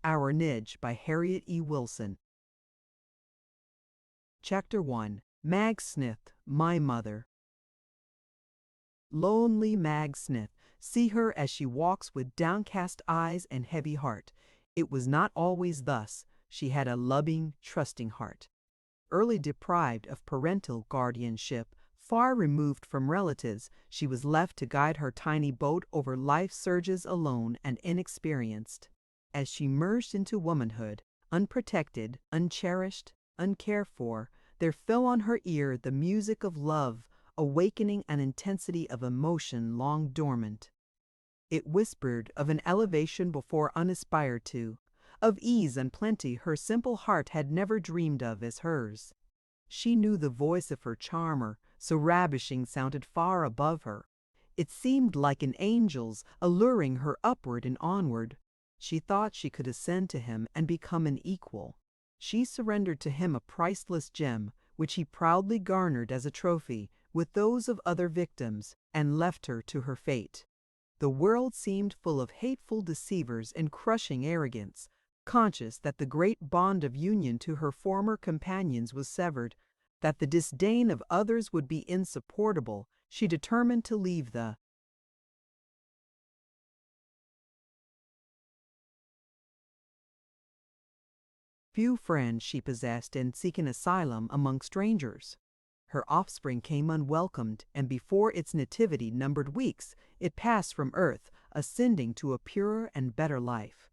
Our Nig by Harriet E. Chapter 1. Mag Smith, My Mother. Lonely Mag Smith, see her as she walks with downcast eyes and heavy heart. It was not always thus. She had a loving, trusting heart. Early deprived of parental guardianship, far removed from relatives, she was left to guide her tiny boat over life's surges alone and inexperienced. As she merged into womanhood, unprotected, uncherished, uncared for, there fell on her ear the music of love, awakening an intensity of emotion long dormant. It whispered of an elevation before unaspired to, of ease and plenty her simple heart had never dreamed of as hers. She knew the voice of her charmer, so ravishing, sounded far above her. It seemed like an angel's, alluring her upward and onward. She thought she could ascend to him and become an equal. She surrendered to him a priceless gem, which he proudly garnered as a trophy, with those of other victims, and left her to her fate. The world seemed full of hateful deceivers and crushing arrogance. Conscious that the great bond of union to her former companions was severed, that the disdain of others would be insupportable, she determined to leave the few friends she possessed and seek an asylum among strangers. Her offspring came unwelcomed, and before its nativity numbered weeks, it passed from earth, ascending to a purer and better life.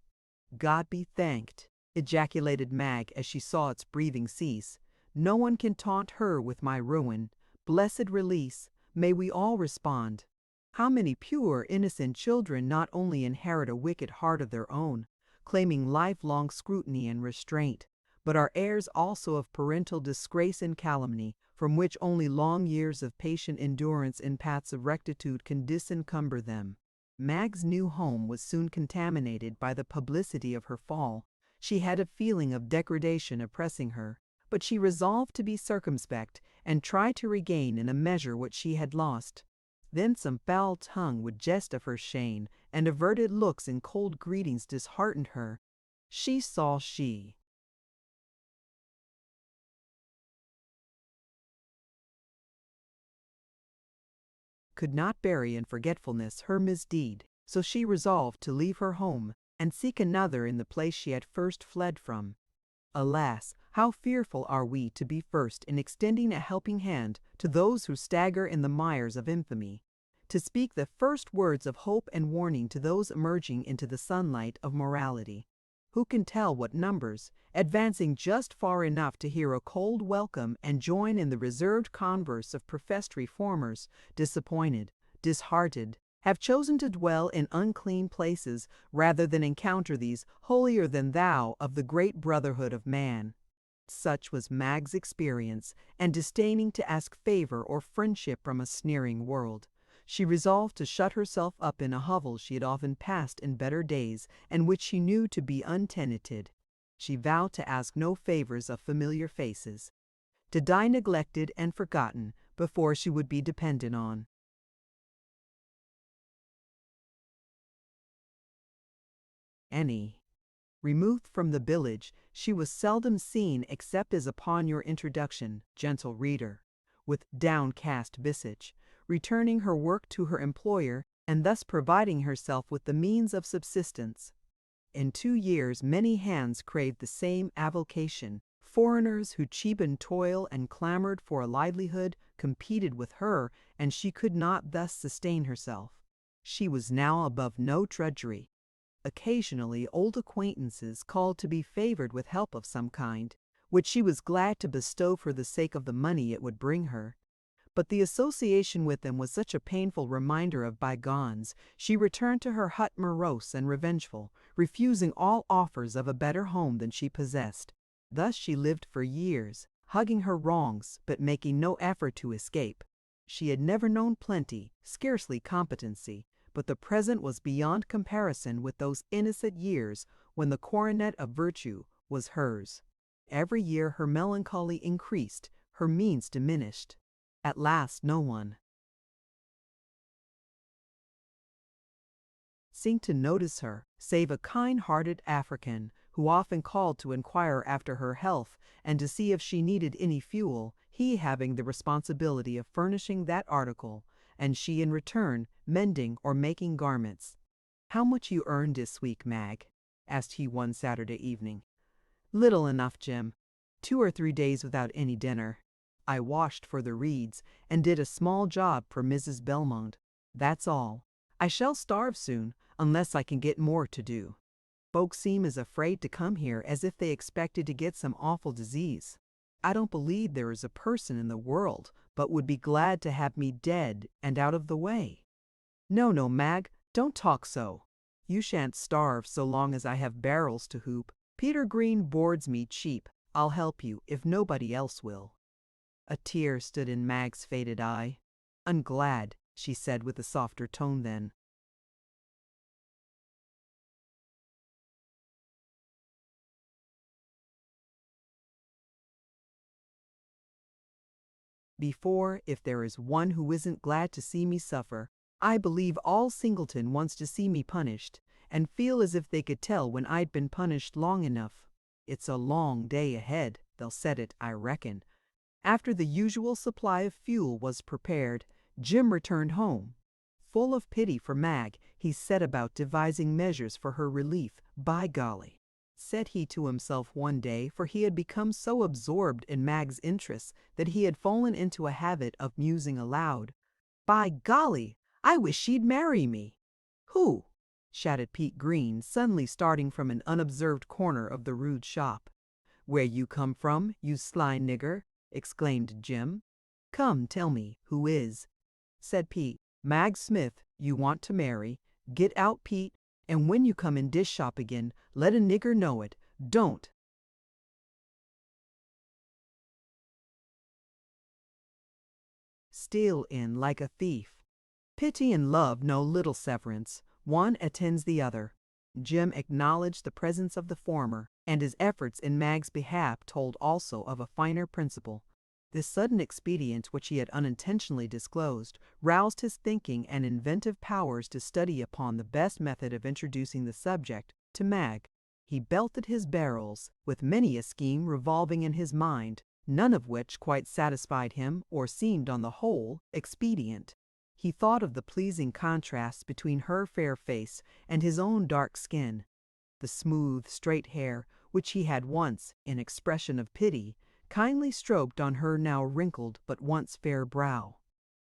God be thanked, ejaculated Mag as she saw its breathing cease. No one can taunt her with my ruin. Blessed release, may we all respond. How many pure, innocent children not only inherit a wicked heart of their own, claiming lifelong scrutiny and restraint, but are heirs also of parental disgrace and calumny, from which only long years of patient endurance in paths of rectitude can disencumber them. Mag's new home was soon contaminated by the publicity of her fall. She had a feeling of degradation oppressing her, but she resolved to be circumspect and try to regain in a measure what she had lost. Then some foul tongue would jest of her shame, and averted looks and cold greetings disheartened her. She saw she could not bury in forgetfulness her misdeed, so she resolved to leave her home and seek another in the place she had first fled from. Alas, how fearful are we to be first in extending a helping hand to those who stagger in the mires of infamy, to speak the first words of hope and warning to those emerging into the sunlight of morality. Who can tell what numbers, advancing just far enough to hear a cold welcome and join in the reserved converse of professed reformers, disappointed, disheartened, have chosen to dwell in unclean places rather than encounter these holier than thou of the great brotherhood of man. Such was Mag's experience, and disdaining to ask favor or friendship from a sneering world, she resolved to shut herself up in a hovel she had often passed in better days, and which she knew to be untenanted. She vowed to ask no favors of familiar faces, to die neglected and forgotten before she would be depended on. Removed from the village, she was seldom seen except as upon your introduction, gentle reader, with downcast visage, returning her work to her employer, and thus providing herself with the means of subsistence. In 2 years many hands craved the same avocation. Foreigners who cheapened toil and clamored for a livelihood competed with her, and she could not thus sustain herself. She was now above no drudgery. Occasionally old acquaintances called to be favored with help of some kind, which she was glad to bestow for the sake of the money it would bring her. But the association with them was such a painful reminder of bygones, she returned to her hut morose and revengeful, refusing all offers of a better home than she possessed. Thus she lived for years, hugging her wrongs, but making no effort to escape. She had never known plenty, scarcely competency, but the present was beyond comparison with those innocent years when the coronet of virtue was hers. Every year her melancholy increased, her means diminished. At last no one seemed to notice her, save a kind-hearted African who often called to inquire after her health and to see if she needed any fuel, he having the responsibility of furnishing that article, and she in return mending or making garments. "How much you earned this week, Mag?" asked he one Saturday evening. "Little enough, Jim. 2 or 3 days without any dinner. I washed for the Reeds and did a small job for Mrs. Belmont. That's all. I shall starve soon, unless I can get more to do. Folks seem as afraid to come here as if they expected to get some awful disease. I don't believe there is a person in the world but would be glad to have me dead and out of the way." "No, no, Mag, don't talk so. You shan't starve so long as I have barrels to hoop. Peter Green boards me cheap. I'll help you if nobody else will." A tear stood in Mag's faded eye. "I'm glad," she said with a softer tone then. "Before, if there is one who isn't glad to see me suffer, I believe all Singleton wants to see me punished, and feel as if they could tell when I'd been punished long enough. It's a long day ahead, they'll set it, I reckon." After the usual supply of fuel was prepared, Jim returned home. Full of pity for Mag, he set about devising measures for her relief. "By golly," said he to himself one day, for he had become so absorbed in Mag's interests that he had fallen into a habit of musing aloud. "By golly, I wish she'd marry me." "Who?" shouted Pete Green, suddenly starting from an unobserved corner of the rude shop. "Where you come from, you sly nigger?" exclaimed Jim. "Come, tell me, who is?" said Pete. "Mag Smith, you want to marry. Get out, Pete, and when you come in dish shop again, let a nigger know it. Don't." "Steal in like a thief." Pity and love know little severance. One attends the other. Jim acknowledged the presence of the former, and his efforts in Mag's behalf told also of a finer principle. This sudden expedient, which he had unintentionally disclosed, roused his thinking and inventive powers to study upon the best method of introducing the subject to Mag. He belted his barrels, with many a scheme revolving in his mind, none of which quite satisfied him or seemed on the whole expedient. He thought of the pleasing contrast between her fair face and his own dark skin, the smooth, straight hair which he had once, in expression of pity, kindly stroked on her now wrinkled but once fair brow.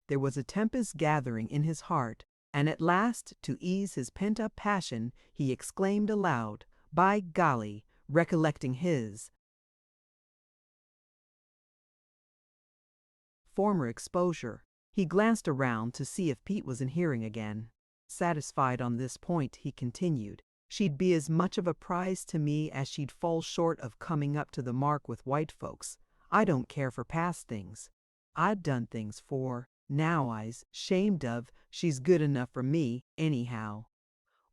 There was a tempest gathering in his heart, and at last, to ease his pent-up passion, he exclaimed aloud, "By golly," recollecting his former exposure. He glanced around to see if Pete was in hearing again. Satisfied on this point, he continued, "She'd be as much of a prize to me as she'd fall short of coming up to the mark with white folks. I don't care for past things. I'd done things for, now I's shamed of, she's good enough for me, anyhow."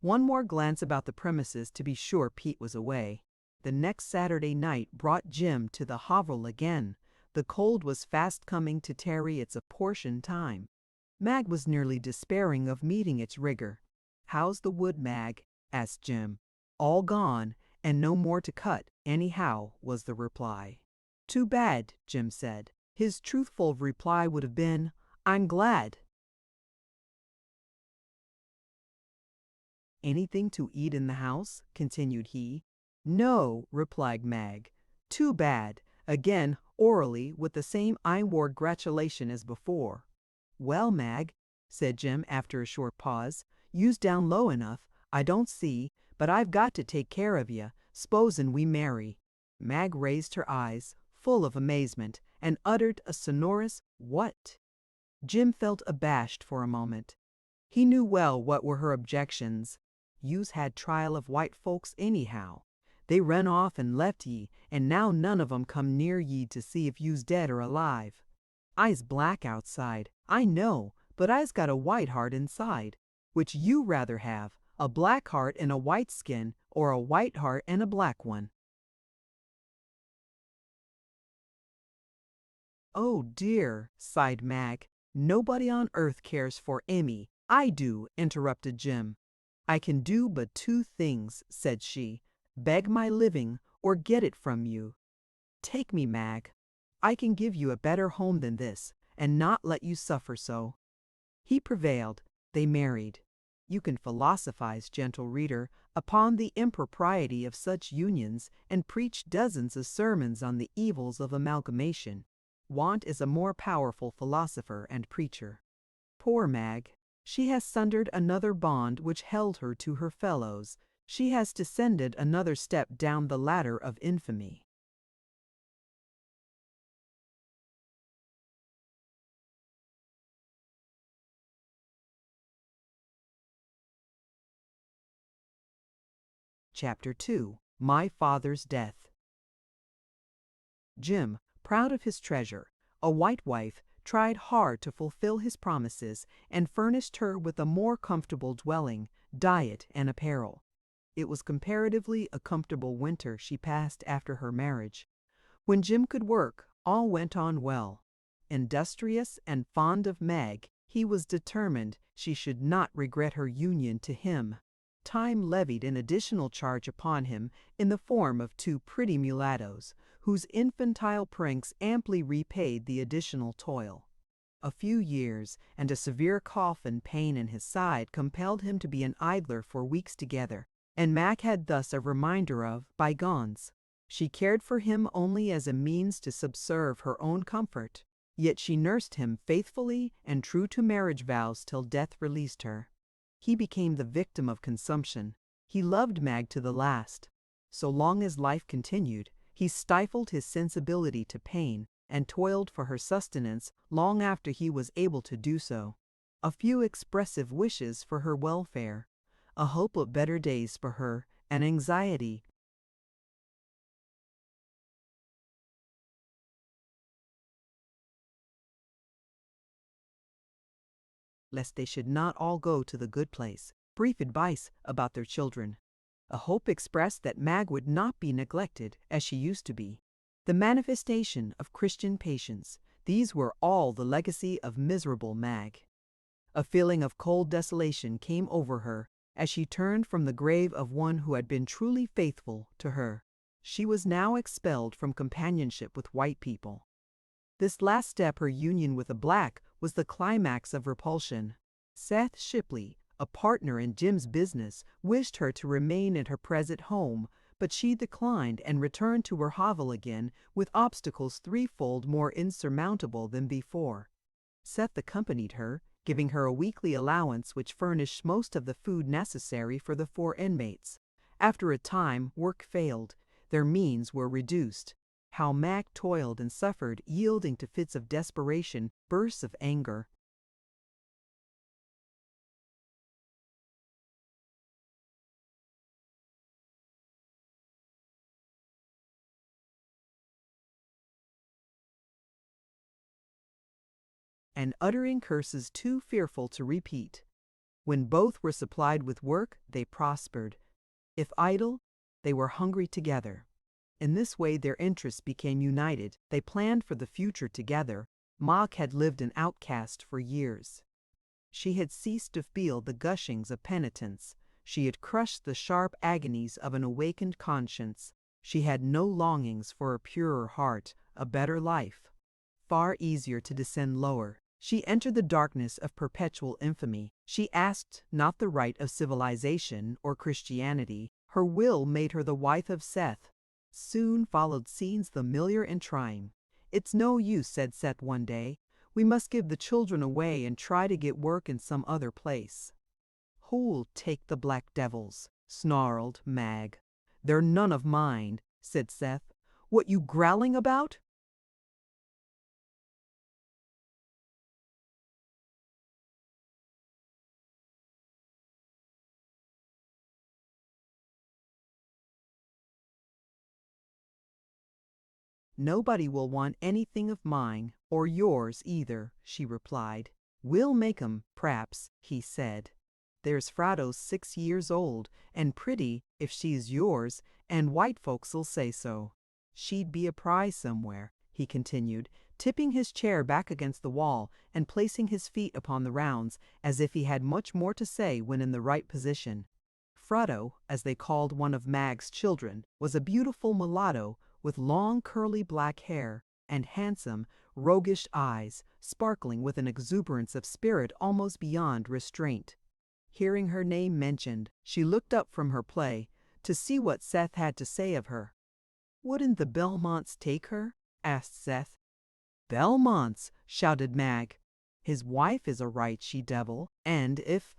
One more glance about the premises to be sure Pete was away. The next Saturday night brought Jim to the hovel again. The cold was fast coming to tarry its apportioned time. Mag was nearly despairing of meeting its rigor. "How's the wood, Mag?" asked Jim. "All gone, and no more to cut, anyhow," was the reply. "Too bad," Jim said. His truthful reply would have been, "I'm glad." "Anything to eat in the house?" continued he. "No," replied Mag. "Too bad," again orally, with the same inward gratulation as before. "Well, Mag," said Jim after a short pause, "you's down low enough, I don't see, but I've got to take care of ye, s'posen we marry." Mag raised her eyes, full of amazement, and uttered a sonorous "What?" Jim felt abashed for a moment. He knew well what were her objections. "You's had trial of white folks anyhow. They run off and left ye, and now none of 'em come near ye to see if you's dead or alive. I's black outside, I know, but I's got a white heart inside. Which you rather have, a black heart and a white skin, or a white heart and a black one?" "Oh dear," sighed Mag. "Nobody on earth cares for Emmy." "I do," interrupted Jim. "I can do but two things," said she, "beg my living or get it from you. Take me, Mag. I can give you a better home than this, and not let you suffer so." He prevailed. They married. You can philosophize, gentle reader, upon the impropriety of such unions, and preach dozens of sermons on the evils of amalgamation. Want is a more powerful philosopher and preacher. Poor Mag! She has sundered another bond which held her to her fellows. She has descended another step down the ladder of infamy. Chapter 2. My Father's Death. Jim, proud of his treasure, a white wife, tried hard to fulfill his promises and furnished her with a more comfortable dwelling, diet, and apparel. It was comparatively a comfortable winter she passed after her marriage. When Jim could work, all went on well. Industrious and fond of Mag, he was determined she should not regret her union to him. Time levied an additional charge upon him in the form of two pretty mulattoes, whose infantile pranks amply repaid the additional toil. A few years and a severe cough and pain in his side compelled him to be an idler for weeks together, and Mag had thus a reminder of bygones. She cared for him only as a means to subserve her own comfort, yet she nursed him faithfully and true to marriage vows till death released her. He became the victim of consumption. He loved Mag to the last. So long as life continued, he stifled his sensibility to pain and toiled for her sustenance long after he was able to do so. A few expressive wishes for her welfare, a hope of better days for her, an anxiety lest they should not all go to the good place, brief advice about their children, a hope expressed that Mag would not be neglected as she used to be, the manifestation of Christian patience. These were all the legacy of miserable Mag. A feeling of cold desolation came over her as she turned from the grave of one who had been truly faithful to her. She was now expelled from companionship with white people. This last step, her union with a black, was the climax of repulsion. Seth Shipley, a partner in Jim's business, wished her to remain in her present home, but she declined and returned to her hovel again with obstacles threefold more insurmountable than before. Seth accompanied her, giving her a weekly allowance which furnished most of the food necessary for the 4 inmates. After a time, work failed. Their means were reduced. How Mag toiled and suffered, yielding to fits of desperation, bursts of anger. And uttering curses too fearful to repeat. When both were supplied with work, they prospered. If idle, they were hungry together. In this way their interests became united. They planned for the future together. Mag had lived an outcast for years. She had ceased to feel the gushings of penitence. She had crushed the sharp agonies of an awakened conscience. She had no longings for a purer heart, a better life. Far easier to descend lower. She entered the darkness of perpetual infamy. She asked not the right of civilization or Christianity. Her will made her the wife of Seth. Soon followed scenes familiar and trying. "It's no use," said Seth one day. "We must give the children away and try to get work in some other place." "Who'll take the black devils?" snarled Mag. "They're none of mine," said Seth. "What you growling about?" "Nobody will want anything of mine, or yours either," she replied. "We'll make 'em, p'raps," he said. "There's Frado's 6 years old, and pretty, if she's yours, and white folks'll say so. She'd be a prize somewhere," he continued, tipping his chair back against the wall and placing his feet upon the rounds, as if he had much more to say when in the right position. Frado, as they called one of Mag's children, was a beautiful mulatto with long curly black hair and handsome, roguish eyes, sparkling with an exuberance of spirit almost beyond restraint. Hearing her name mentioned, she looked up from her play to see what Seth had to say of her. "Wouldn't the Belmonts take her?" asked Seth. "Belmonts!" shouted Mag. "His wife is a right she-devil, and if—"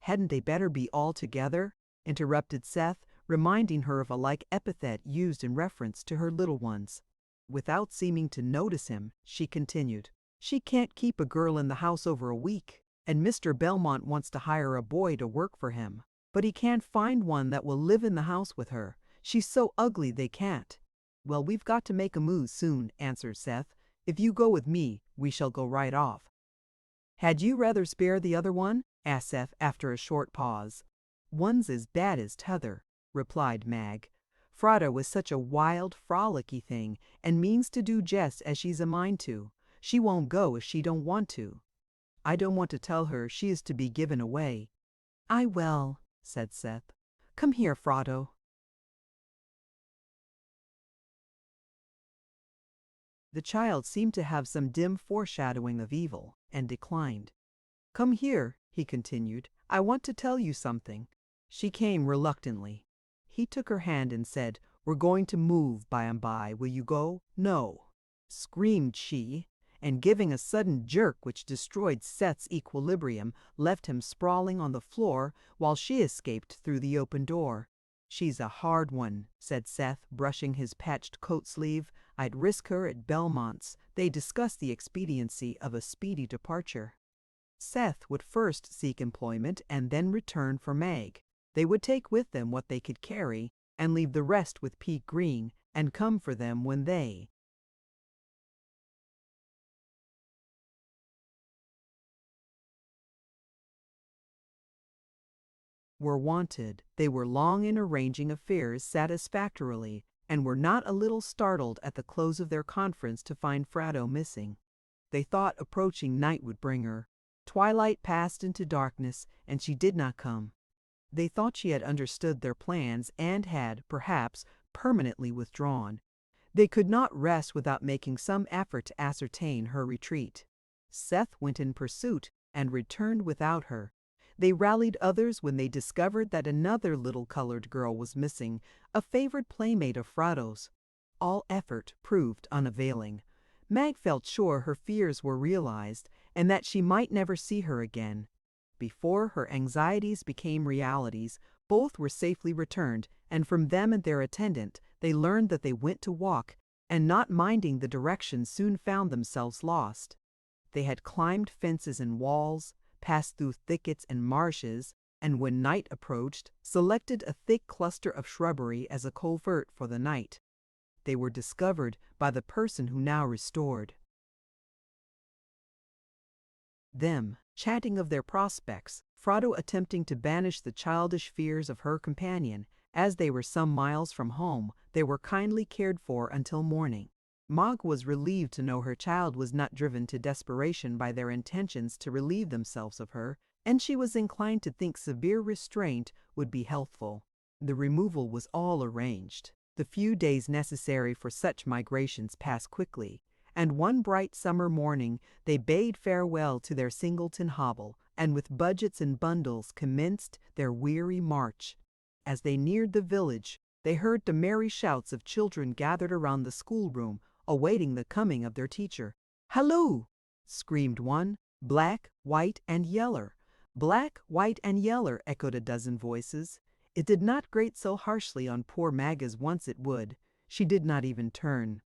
"Hadn't they better be all together?" interrupted Seth, reminding her of a like epithet used in reference to her little ones. Without seeming to notice him, she continued, "She can't keep a girl in the house over a week, and Mr. Belmont wants to hire a boy to work for him. But he can't find one that will live in the house with her. She's so ugly they can't." "Well, we've got to make a move soon," answered Seth. "If you go with me, we shall go right off." "Had you rather spare the other one?" asked Seth after a short pause. "One's as bad as t'other," replied Mag. "Frado is such a wild, frolicky thing, and means to do just as she's a mind to. She won't go if she don't want to. I don't want to tell her she is to be given away." "I will," said Seth. "Come here, Frado." The child seemed to have some dim foreshadowing of evil, and declined. "Come here," he continued. "I want to tell you something." She came reluctantly. He took her hand and said, "We're going to move by and by. Will you go?" "No," screamed she, and giving a sudden jerk which destroyed Seth's equilibrium, left him sprawling on the floor while she escaped through the open door. "She's a hard one," said Seth, brushing his patched coat sleeve. "I'd risk her at Belmont's. They discussed the expediency of a speedy departure." Seth would first seek employment and then return for Mag. They would take with them what they could carry and leave the rest with Pete Green and come for them when they were wanted. They were long in arranging affairs satisfactorily, and were not a little startled at the close of their conference to find Frado missing. They thought approaching night would bring her. Twilight passed into darkness, and she did not come. They thought she had understood their plans and had, perhaps, permanently withdrawn. They could not rest without making some effort to ascertain her retreat. Seth went in pursuit and returned without her. They rallied others when they discovered that another little colored girl was missing, a favored playmate of Frado's. All effort proved unavailing. Mag felt sure her fears were realized and that she might never see her again. Before her anxieties became realities, both were safely returned, and from them and their attendant they learned that they went to walk, and not minding the direction soon found themselves lost. They had climbed fences and walls, passed through thickets and marshes, and when night approached, selected a thick cluster of shrubbery as a covert for the night. They were discovered by the person who now restored them, chatting of their prospects, Frado attempting to banish the childish fears of her companion. As they were some miles from home, they were kindly cared for until morning. Mag was relieved to know her child was not driven to desperation by their intentions to relieve themselves of her, and she was inclined to think severe restraint would be healthful. The removal was all arranged. The few days necessary for such migrations passed quickly, and one bright summer morning they bade farewell to their Singleton hovel, and with budgets and bundles commenced their weary march. As they neared the village, they heard the merry shouts of children gathered around the schoolroom, awaiting the coming of their teacher. "Halloo!" screamed one. "Black, white, and yeller." "Black, white, and yeller," echoed a dozen voices. It did not grate so harshly on poor Mag as once it would. She did not even turn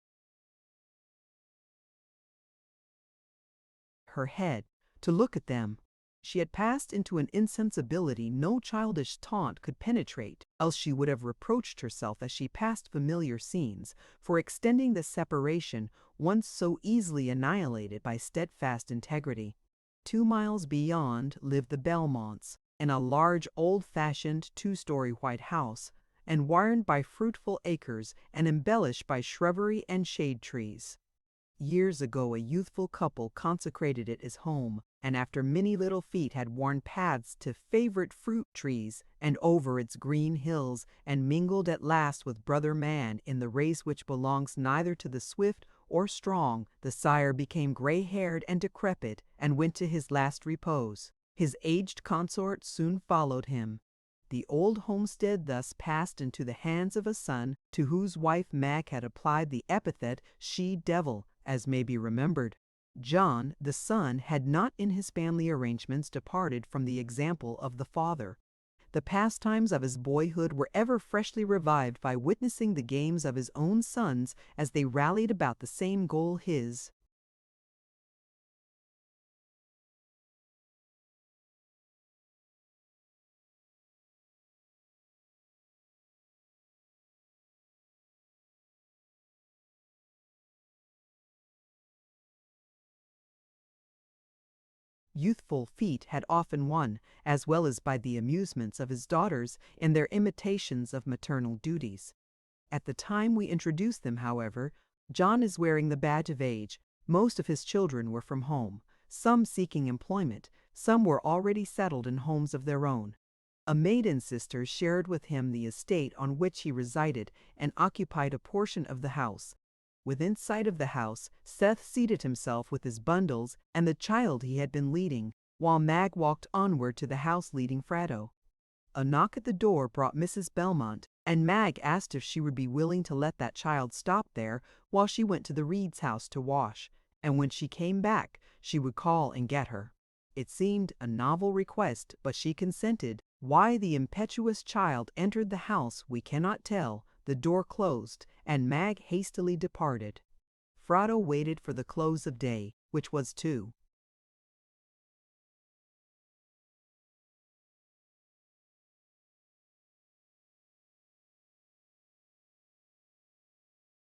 her head to look at them. She had passed into an insensibility no childish taunt could penetrate, else she would have reproached herself as she passed familiar scenes for extending the separation once so easily annihilated by steadfast integrity. 2 miles beyond lived the Belmonts, in a large old-fashioned 2-story white house, environed by fruitful acres and embellished by shrubbery and shade trees. Years ago, a youthful couple consecrated it as home, and after many little feet had worn paths to favorite fruit trees and over its green hills, and mingled at last with brother man in the race which belongs neither to the swift or strong, the sire became gray-haired and decrepit and went to his last repose. His aged consort soon followed him. The old homestead thus passed into the hands of a son to whose wife Mag had applied the epithet she-devil, as may be remembered. John, the son, had not in his family arrangements departed from the example of the father. The pastimes of his boyhood were ever freshly revived by witnessing the games of his own sons as they rallied about the same goal his. Youthful feet had often won, as well as by the amusements of his daughters in their imitations of maternal duties. At the time we introduce them, however, John is wearing the badge of age. Most of his children were from home, some seeking employment, some were already settled in homes of their own. A maiden sister shared with him the estate on which he resided and occupied a portion of the house. Within sight of the house, Seth seated himself with his bundles and the child he had been leading, while Mag walked onward to the house leading Fratto. A knock at the door brought Mrs. Belmont, and Mag asked if she would be willing to let that child stop there while she went to the Reed's house to wash, and when she came back, she would call and get her. It seemed a novel request, but she consented. Why the impetuous child entered the house we cannot tell. The door closed, and Mag hastily departed. Fratto waited for the close of day, which was 2.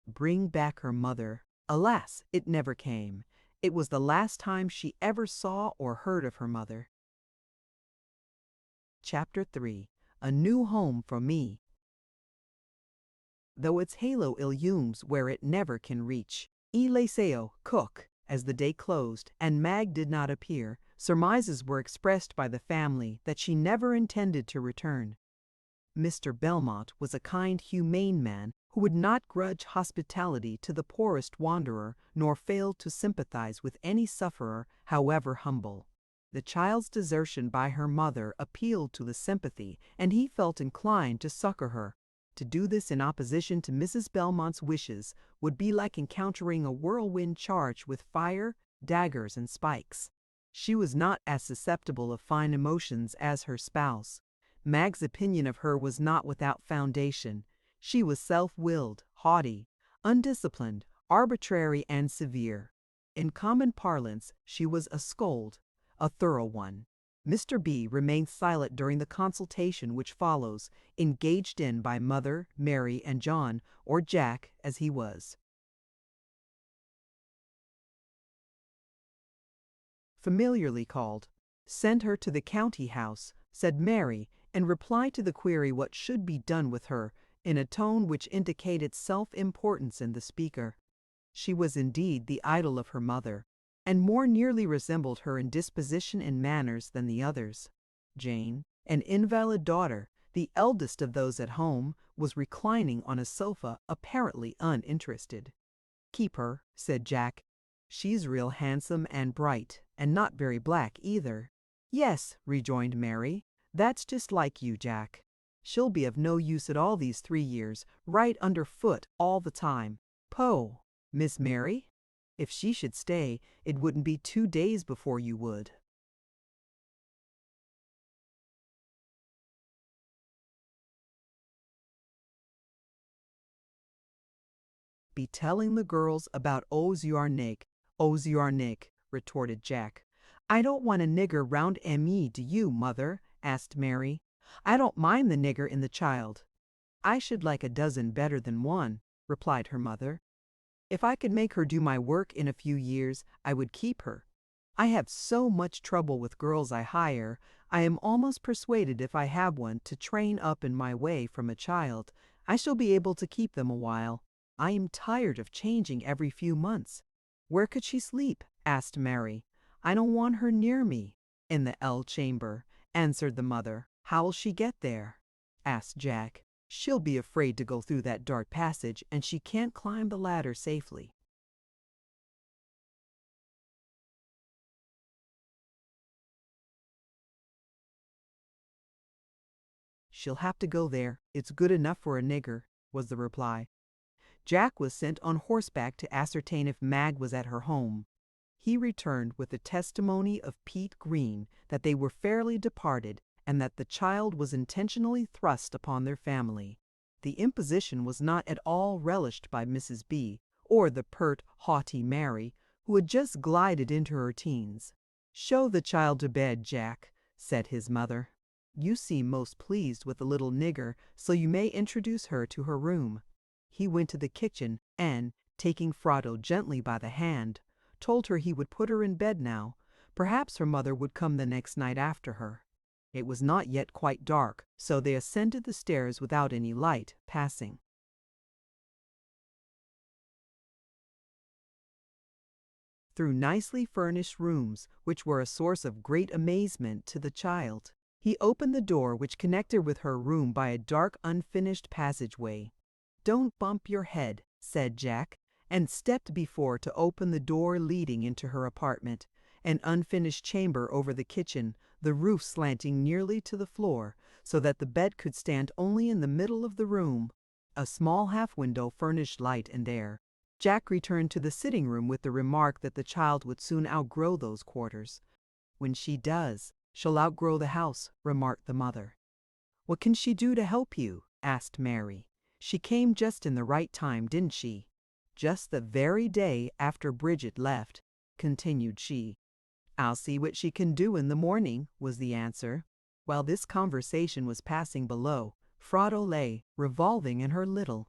Bring back her mother. Alas, it never came. It was the last time she ever saw or heard of her mother. Chapter 3. A New Home for Me. Though its halo illumes where it never can reach. Eliseo, cook, as the day closed, and Mag did not appear, surmises were expressed by the family that she never intended to return. Mr. Belmont was a kind, humane man who would not grudge hospitality to the poorest wanderer, nor fail to sympathize with any sufferer, however humble. The child's desertion by her mother appealed to the sympathy, and he felt inclined to succor her. To do this in opposition to Mrs. Belmont's wishes would be like encountering a whirlwind charged with fire, daggers, and spikes. She was not as susceptible of fine emotions as her spouse. Mag's opinion of her was not without foundation. She was self-willed, haughty, undisciplined, arbitrary, and severe. In common parlance, she was a scold, a thorough one. Mr. B. remained silent during the consultation which follows, engaged in by Mother, Mary, and John, or Jack, as he was. Familiarly called, "Send her to the county house," said Mary, in reply to the query what should be done with her, in a tone which indicated self-importance in the speaker. She was indeed the idol of her mother, and more nearly resembled her in disposition and manners than the others. Jane, an invalid daughter, the eldest of those at home, was reclining on a sofa, apparently uninterested. "Keep her," said Jack. "She's real handsome and bright, and not very black either." "Yes," rejoined Mary, "that's just like you, Jack. She'll be of no use at all these 3 years, right under foot all the time. Poh! Miss Mary? If she should stay, it wouldn't be 2 days before you would." "Be telling the girls about Our Nig, Our Nig," retorted Jack. "I don't want a nigger round me, do you, Mother?" asked Mary. "I don't mind the nigger in the child." "I should like a dozen better than one," replied her mother. "If I could make her do my work in a few years, I would keep her. I have so much trouble with girls I hire, I am almost persuaded if I have one to train up in my way from a child, I shall be able to keep them a while. I am tired of changing every few months. Where could she sleep? Asked Mary. I don't want her near me. In the L chamber, answered the mother. How'll she get there? Asked Jack. She'll be afraid to go through that dark passage, and she can't climb the ladder safely. She'll have to go there. It's good enough for a nigger, was the reply. Jack was sent on horseback to ascertain if Mag was at her home. He returned with the testimony of Pete Green that they were fairly departed and that the child was intentionally thrust upon their family. The imposition was not at all relished by Mrs. B. or the pert, haughty Mary, who had just glided into her teens. Show the child to bed, Jack, said his mother. You seem most pleased with the little nigger, so you may introduce her to her room. He went to the kitchen and, taking Frado gently by the hand, told her he would put her in bed now. Perhaps her mother would come the next night after her. It was not yet quite dark, so they ascended the stairs without any light passing. Through nicely furnished rooms, which were a source of great amazement to the child. He opened the door which connected with her room by a dark, unfinished passageway. Don't bump your head, said Jack, and stepped before to open the door leading into her apartment, an unfinished chamber over the kitchen, the roof slanting nearly to the floor, so that the bed could stand only in the middle of the room. A small half-window furnished light and air. Jack returned to the sitting room with the remark that the child would soon outgrow those quarters. When she does, she'll outgrow the house, remarked the mother. What can she do to help you? Asked Mary. She came just in the right time, didn't she? Just the very day after Bridget left, continued she. I'll see what she can do in the morning, was the answer. While this conversation was passing below, Frado lay, revolving in her little.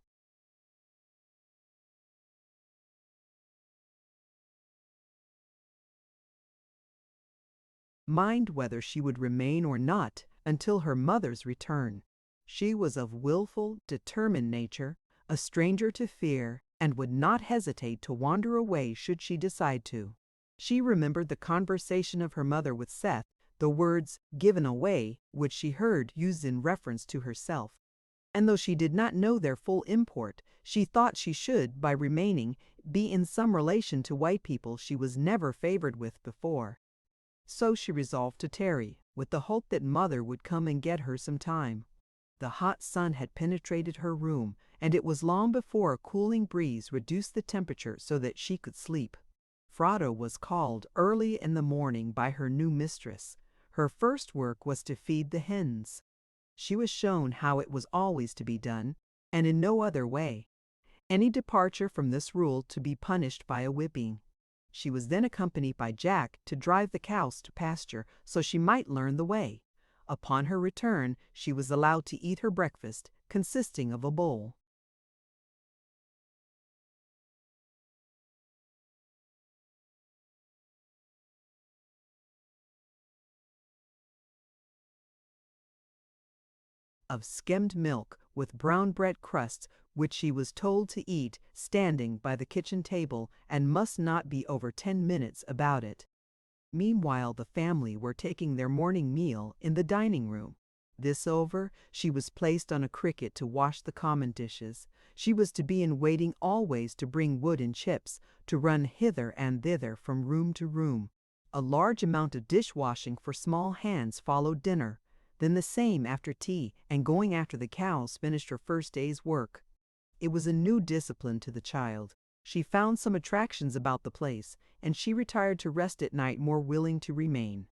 Mind whether she would remain or not until her mother's return. She was of willful, determined nature, a stranger to fear, and would not hesitate to wander away should she decide to. She remembered the conversation of her mother with Seth, the words given away, which she heard used in reference to herself. And though she did not know their full import, she thought she should, by remaining, be in some relation to white people she was never favored with before. So she resolved to tarry, with the hope that mother would come and get her some time. The hot sun had penetrated her room, and it was long before a cooling breeze reduced the temperature so that she could sleep. Frado was called early in the morning by her new mistress. Her first work was to feed the hens. She was shown how it was always to be done, and in no other way. Any departure from this rule to be punished by a whipping. She was then accompanied by Jack to drive the cows to pasture so she might learn the way. Upon her return, she was allowed to eat her breakfast, consisting of a bowl. Of skimmed milk with brown bread crusts, which she was told to eat standing by the kitchen table and must not be over 10 minutes about it. Meanwhile, the family were taking their morning meal in the dining room. This over, she was placed on a cricket to wash the common dishes. She was to be in waiting always to bring wood and chips, to run hither and thither from room to room. A large amount of dishwashing for small hands followed dinner, then the same after tea, and going after the cows finished her first day's work. It was a new discipline to the child. She found some attractions about the place, and she retired to rest at night more willing to remain.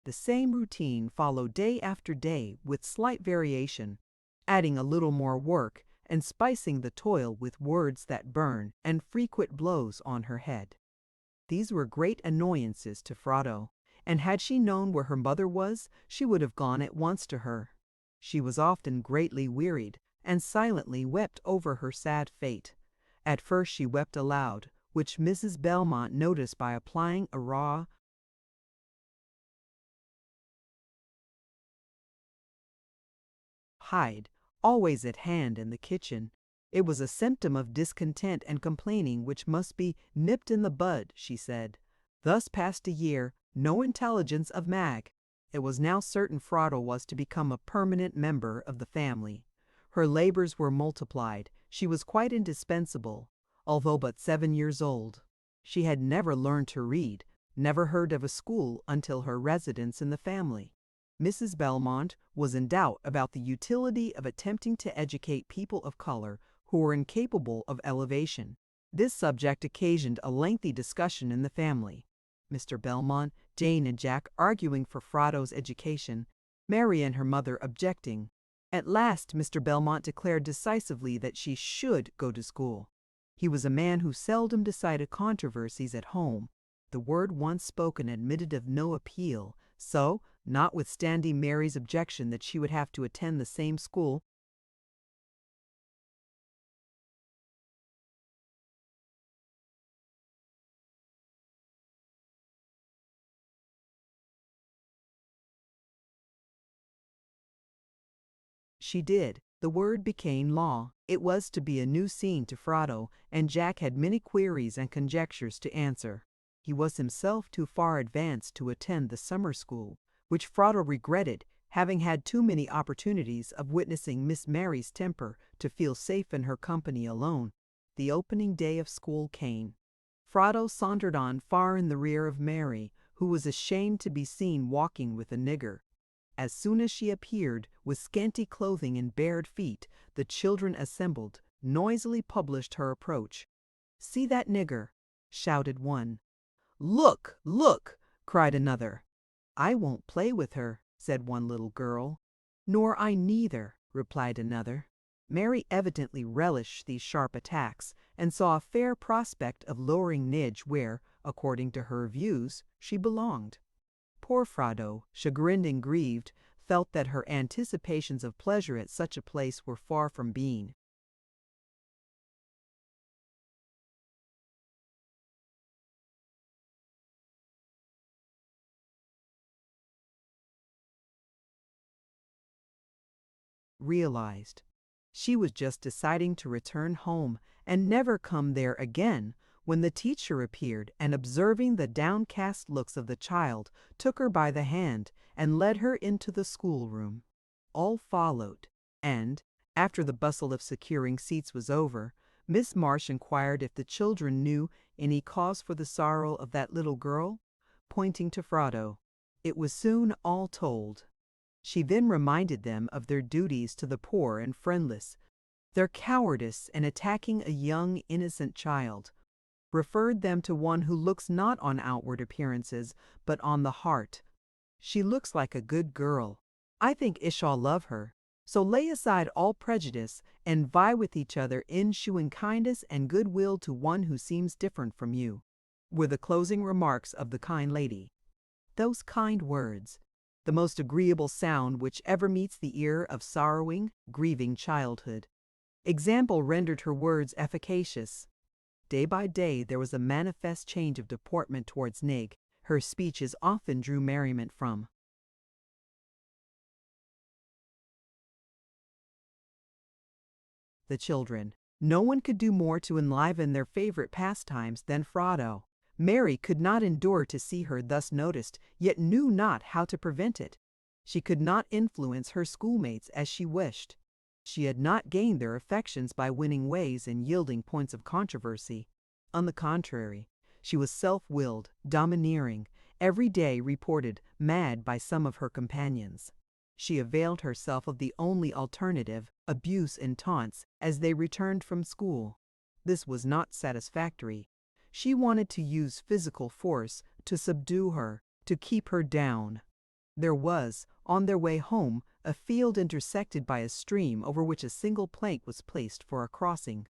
The same routine followed day after day with slight variation, adding a little more work and spicing the toil with words that burn and frequent blows on her head. These were great annoyances to Frado, and had she known where her mother was, she would have gone at once to her. She was often greatly wearied, and silently wept over her sad fate. At first she wept aloud, which Mrs. Belmont noticed by applying a raw hide, always at hand in the kitchen, It was a symptom of discontent and complaining which must be nipped in the bud, she said. Thus passed a year, no intelligence of Mag. It was now certain Frado was to become a permanent member of the family. Her labors were multiplied. She was quite indispensable, although but 7 years old. She had never learned to read, never heard of a school until her residence in the family. Mrs. Belmont was in doubt about the utility of attempting to educate people of color who were incapable of elevation. This subject occasioned a lengthy discussion in the family. Mr. Belmont, Jane, and Jack arguing for Frado's education, Mary and her mother objecting. At last Mr. Belmont declared decisively that she should go to school. He was a man who seldom decided controversies at home. The word once spoken admitted of no appeal, so, notwithstanding Mary's objection that she would have to attend the same school, she did. The word became law. It was to be a new scene to Frado, and Jack had many queries and conjectures to answer. He was himself too far advanced to attend the summer school, which Frado regretted, having had too many opportunities of witnessing Miss Mary's temper to feel safe in her company alone. The opening day of school came. Frado sauntered on far in the rear of Mary, who was ashamed to be seen walking with a nigger. As soon as she appeared, with scanty clothing and bared feet, the children assembled, noisily published her approach. "See that nigger!" shouted one. "Look, look!" cried another. "I won't play with her," said one little girl. "Nor I neither," replied another. Mary evidently relished these sharp attacks, and saw a fair prospect of lowering Nig where, according to her views, she belonged. Poor Frado, chagrined and grieved, felt that her anticipations of pleasure at such a place were far from being. Realized. She was just deciding to return home and never come there again when the teacher appeared and, observing the downcast looks of the child, took her by the hand and led her into the schoolroom. All followed, and, after the bustle of securing seats was over, Miss Marsh inquired if the children knew any cause for the sorrow of that little girl, pointing to Frado. It was soon all told. She then reminded them of their duties to the poor and friendless, their cowardice in attacking a young, innocent child, referred them to one who looks not on outward appearances, but on the heart. "She looks like a good girl. I think I shall love her. So lay aside all prejudice and vie with each other in shewing kindness and goodwill to one who seems different from you," were the closing remarks of the kind lady. Those kind words, the most agreeable sound which ever meets the ear of sorrowing, grieving childhood. Example rendered her words efficacious. Day by day there was a manifest change of deportment towards Nig. Her speeches often drew merriment from the children. No one could do more to enliven their favorite pastimes than Frado. Mary could not endure to see her thus noticed, yet knew not how to prevent it. She could not influence her schoolmates as she wished. She had not gained their affections by winning ways and yielding points of controversy. On the contrary, she was self-willed, domineering, every day reported mad by some of her companions. She availed herself of the only alternative, abuse and taunts, as they returned from school. This was not satisfactory. She wanted to use physical force to subdue her, to keep her down. There was, on their way home, a field intersected by a stream over which a single plank was placed for a crossing.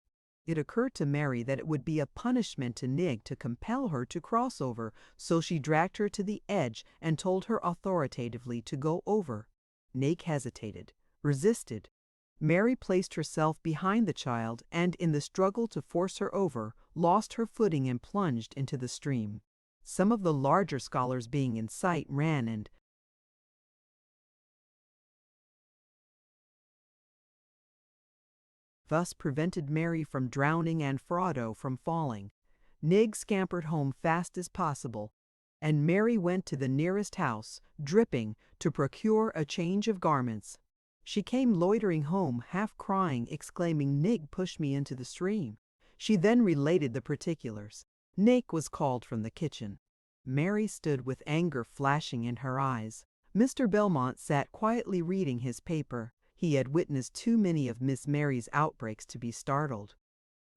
It occurred to Mary that it would be a punishment to Nig to compel her to cross over, so she dragged her to the edge and told her authoritatively to go over. Nig hesitated, resisted. Mary placed herself behind the child and, in the struggle to force her over, lost her footing and plunged into the stream. Some of the larger scholars being in sight ran and, thus prevented Mary from drowning and Frodo from falling. Nig scampered home fast as possible, and Mary went to the nearest house, dripping, to procure a change of garments. She came loitering home, half crying, exclaiming, "Nig pushed me into the stream." She then related the particulars. Nig was called from the kitchen. Mary stood with anger flashing in her eyes. Mr. Belmont sat quietly reading his paper. He had witnessed too many of Miss Mary's outbreaks to be startled.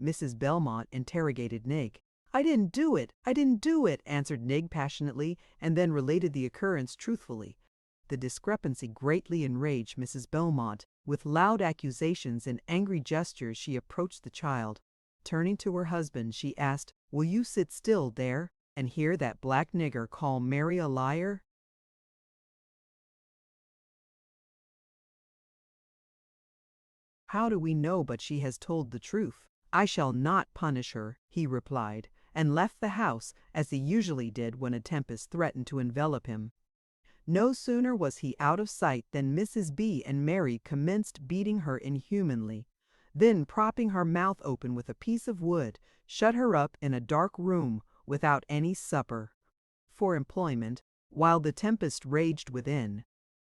Mrs. Belmont interrogated Nig. "I didn't do it! I didn't do it!" answered Nig passionately, and then related the occurrence truthfully. The discrepancy greatly enraged Mrs. Belmont. With loud accusations and angry gestures she approached the child. Turning to her husband, she asked, "Will you sit still there and hear that black nigger call Mary a liar?" "How do we know but she has told the truth? I shall not punish her," he replied, and left the house, as he usually did when a tempest threatened to envelop him. No sooner was he out of sight than Mrs. B. and Mary commenced beating her inhumanly. Then, propping her mouth open with a piece of wood, shut her up in a dark room without any supper for employment, while the tempest raged within.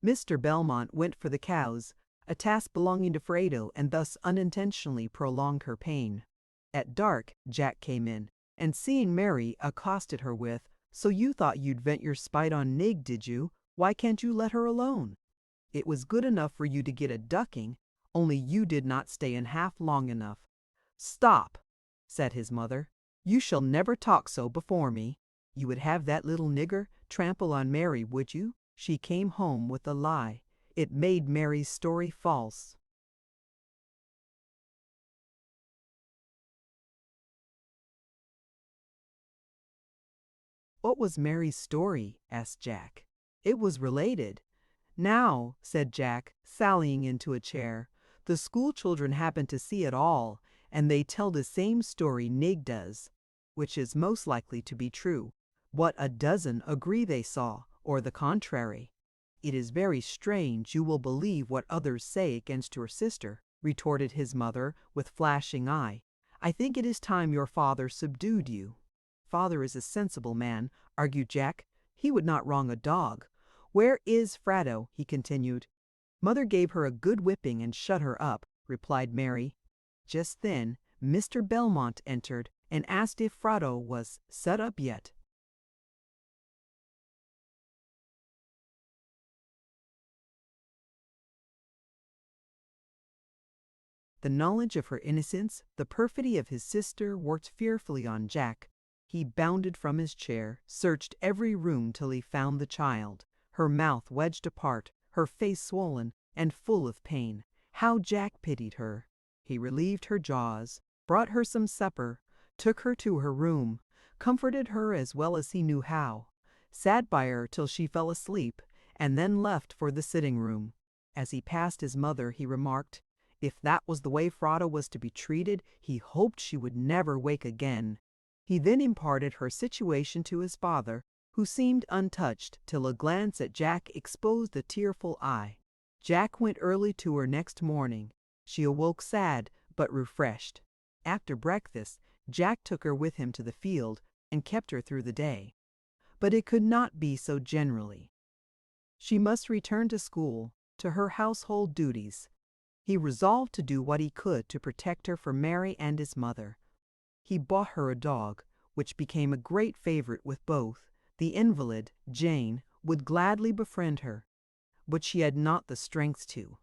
Mr. Belmont went for the cows, a task belonging to Fredo, and thus unintentionally prolonged her pain. At dark, Jack came in, and seeing Mary, accosted her with, "So you thought you'd vent your spite on Nig, did you? Why can't you let her alone? It was good enough for you to get a ducking, only you did not stay in half long enough." "Stop," said his mother. "You shall never talk so before me. You would have that little nigger trample on Mary, would you? She came home with a lie. It made Mary's story false." "What was Mary's story?" asked Jack. "It was related." "Now," said Jack, sallying into a chair, "the school children happen to see it all, and they tell the same story Nig does, which is most likely to be true. What a dozen agree they saw, or the contrary." "It is very strange you will believe what others say against your sister," retorted his mother with flashing eye. "I think it is time your father subdued you." "Father is a sensible man," argued Jack. "He would not wrong a dog. Where is Frodo?" he continued. "Mother gave her a good whipping and shut her up," replied Mary. Just then Mr. Belmont entered and asked if Frodo was set up yet. The knowledge of her innocence, the perfidy of his sister, worked fearfully on Jack. He bounded from his chair, searched every room till he found the child, her mouth wedged apart, her face swollen and full of pain. How Jack pitied her! He relieved her jaws, brought her some supper, took her to her room, comforted her as well as he knew how, sat by her till she fell asleep, and then left for the sitting-room. As he passed his mother, he remarked, if that was the way Frodo was to be treated, he hoped she would never wake again. He then imparted her situation to his father, who seemed untouched till a glance at Jack exposed a tearful eye. Jack went early to her next morning. She awoke sad, but refreshed. After breakfast, Jack took her with him to the field and kept her through the day. But it could not be so generally. She must return to school, to her household duties. He resolved to do what he could to protect her from Mary and his mother. He bought her a dog, which became a great favorite with both. The invalid, Jane, would gladly befriend her, but she had not the strength to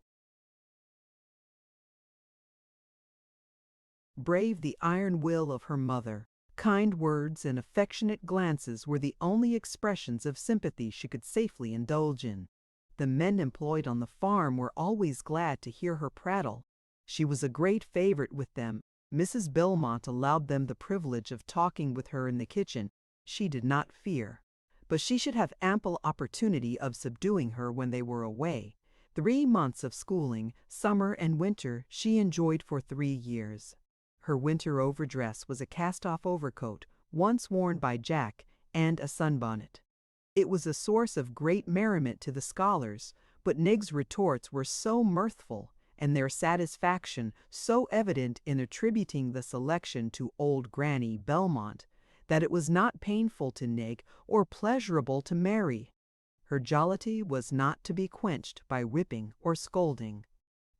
brave the iron will of her mother. Kind words and affectionate glances were the only expressions of sympathy she could safely indulge in. The men employed on the farm were always glad to hear her prattle. She was a great favorite with them. Mrs. Belmont allowed them the privilege of talking with her in the kitchen. She did not fear, but she should have ample opportunity of subduing her when they were away. 3 months of schooling, summer and winter, she enjoyed for 3 years. Her winter overdress was a cast-off overcoat, once worn by Jack, and a sunbonnet. It was a source of great merriment to the scholars, but Nig's retorts were so mirthful, and their satisfaction so evident in attributing the selection to old Granny Belmont that it was not painful to Nig or pleasurable to Mary. Her jollity was not to be quenched by whipping or scolding.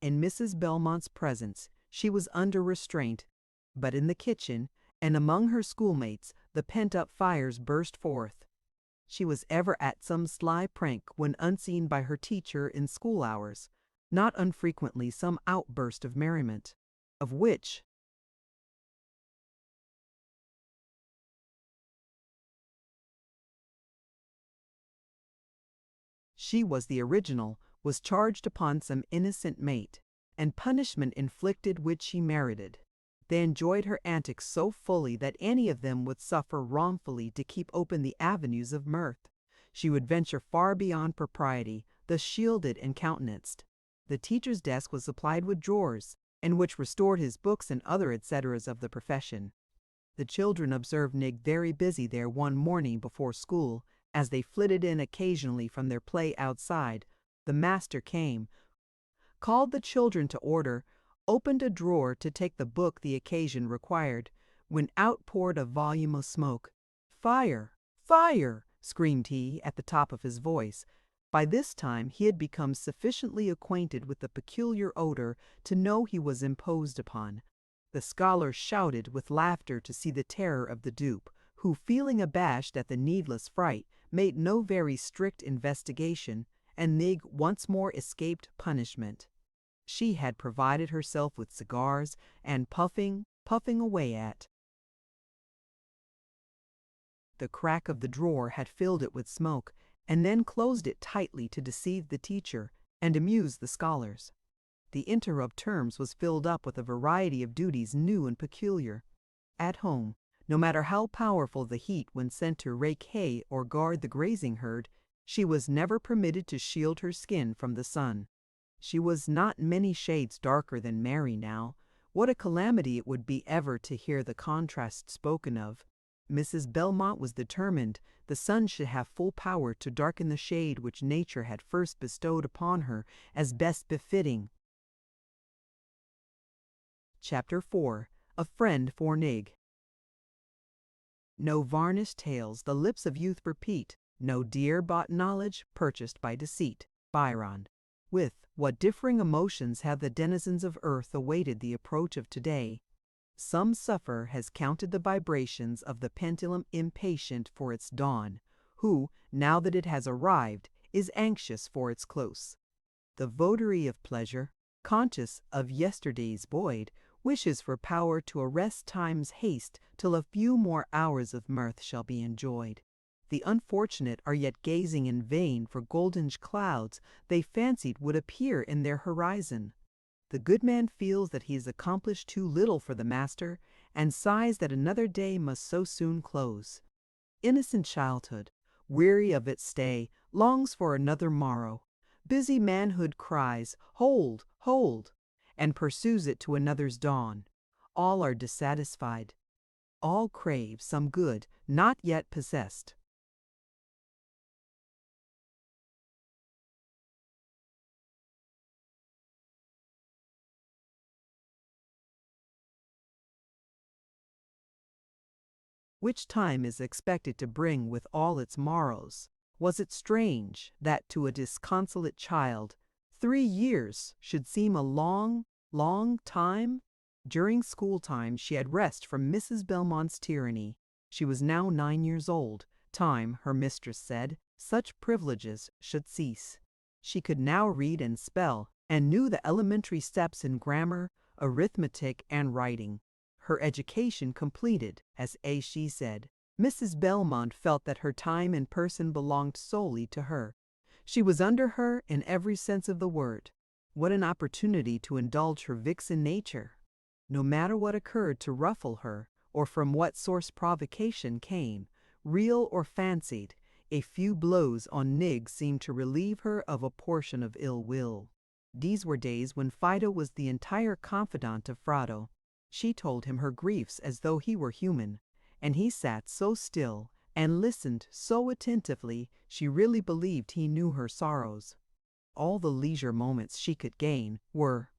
In Mrs. Belmont's presence she was under restraint, but in the kitchen and among her schoolmates the pent-up fires burst forth. She was ever at some sly prank when unseen by her teacher in school hours, not unfrequently some outburst of merriment, of which she was the original, was charged upon some innocent mate, and punishment inflicted which she merited. They enjoyed her antics so fully that any of them would suffer wrongfully to keep open the avenues of mirth. She would venture far beyond propriety, thus shielded and countenanced. The teacher's desk was supplied with drawers, in which were stored his books and other etceteras of the profession. The children observed Nig very busy there one morning before school. As they flitted in occasionally from their play outside, the master came, called the children to order, opened a drawer to take the book the occasion required, when out poured a volume of smoke. "Fire! Fire!" screamed he at the top of his voice. By this time he had become sufficiently acquainted with the peculiar odor to know he was imposed upon. The scholars shouted with laughter to see the terror of the dupe, who, feeling abashed at the needless fright, made no very strict investigation, and Nig once more escaped punishment. She had provided herself with cigars, and puffing away at the crack of the drawer had filled it with smoke, and then closed it tightly to deceive the teacher and amuse the scholars. The interrupt terms was filled up with a variety of duties new and peculiar. At home, no matter how powerful the heat when sent to rake hay or guard the grazing herd, she was never permitted to shield her skin from the sun. She was not many shades darker than Mary now. What a calamity it would be ever to hear the contrast spoken of. Mrs. Belmont was determined the sun should have full power to darken the shade which nature had first bestowed upon her as best befitting. Chapter 4. A Friend for Nig. No varnished tales the lips of youth repeat, no dear-bought knowledge purchased by deceit. Byron. With what differing emotions have the denizens of earth awaited the approach of today. Some suffer has counted the vibrations of the pendulum impatient for its dawn, who, now that it has arrived, is anxious for its close. The votary of pleasure, conscious of yesterday's void, wishes for power to arrest time's haste till a few more hours of mirth shall be enjoyed. The unfortunate are yet gazing in vain for golden clouds they fancied would appear in their horizon. The good man feels that he has accomplished too little for the master, and sighs that another day must so soon close. Innocent childhood, weary of its stay, longs for another morrow. Busy manhood cries, "Hold, hold!" and pursues it to another's dawn. All are dissatisfied. All crave some good not yet possessed. Which time is expected to bring with all its morrows. Was it strange that to a disconsolate child 3 years should seem a long, long time? During school time she had rest from Mrs. Belmont's tyranny. She was now 9 years old. Time, her mistress said, such privileges should cease. She could now read and spell, and knew the elementary steps in grammar, arithmetic, and writing. Her education completed, as she said. Mrs. Belmont felt that her time and person belonged solely to her. She was under her in every sense of the word. What an opportunity to indulge her vixen nature! No matter what occurred to ruffle her, or from what source provocation came, real or fancied, a few blows on Nig seemed to relieve her of a portion of ill will. These were days when Fido was the entire confidant of Frado. She told him her griefs as though he were human, and he sat so still and listened so attentively she really believed he knew her sorrows. All the leisure moments she could gain were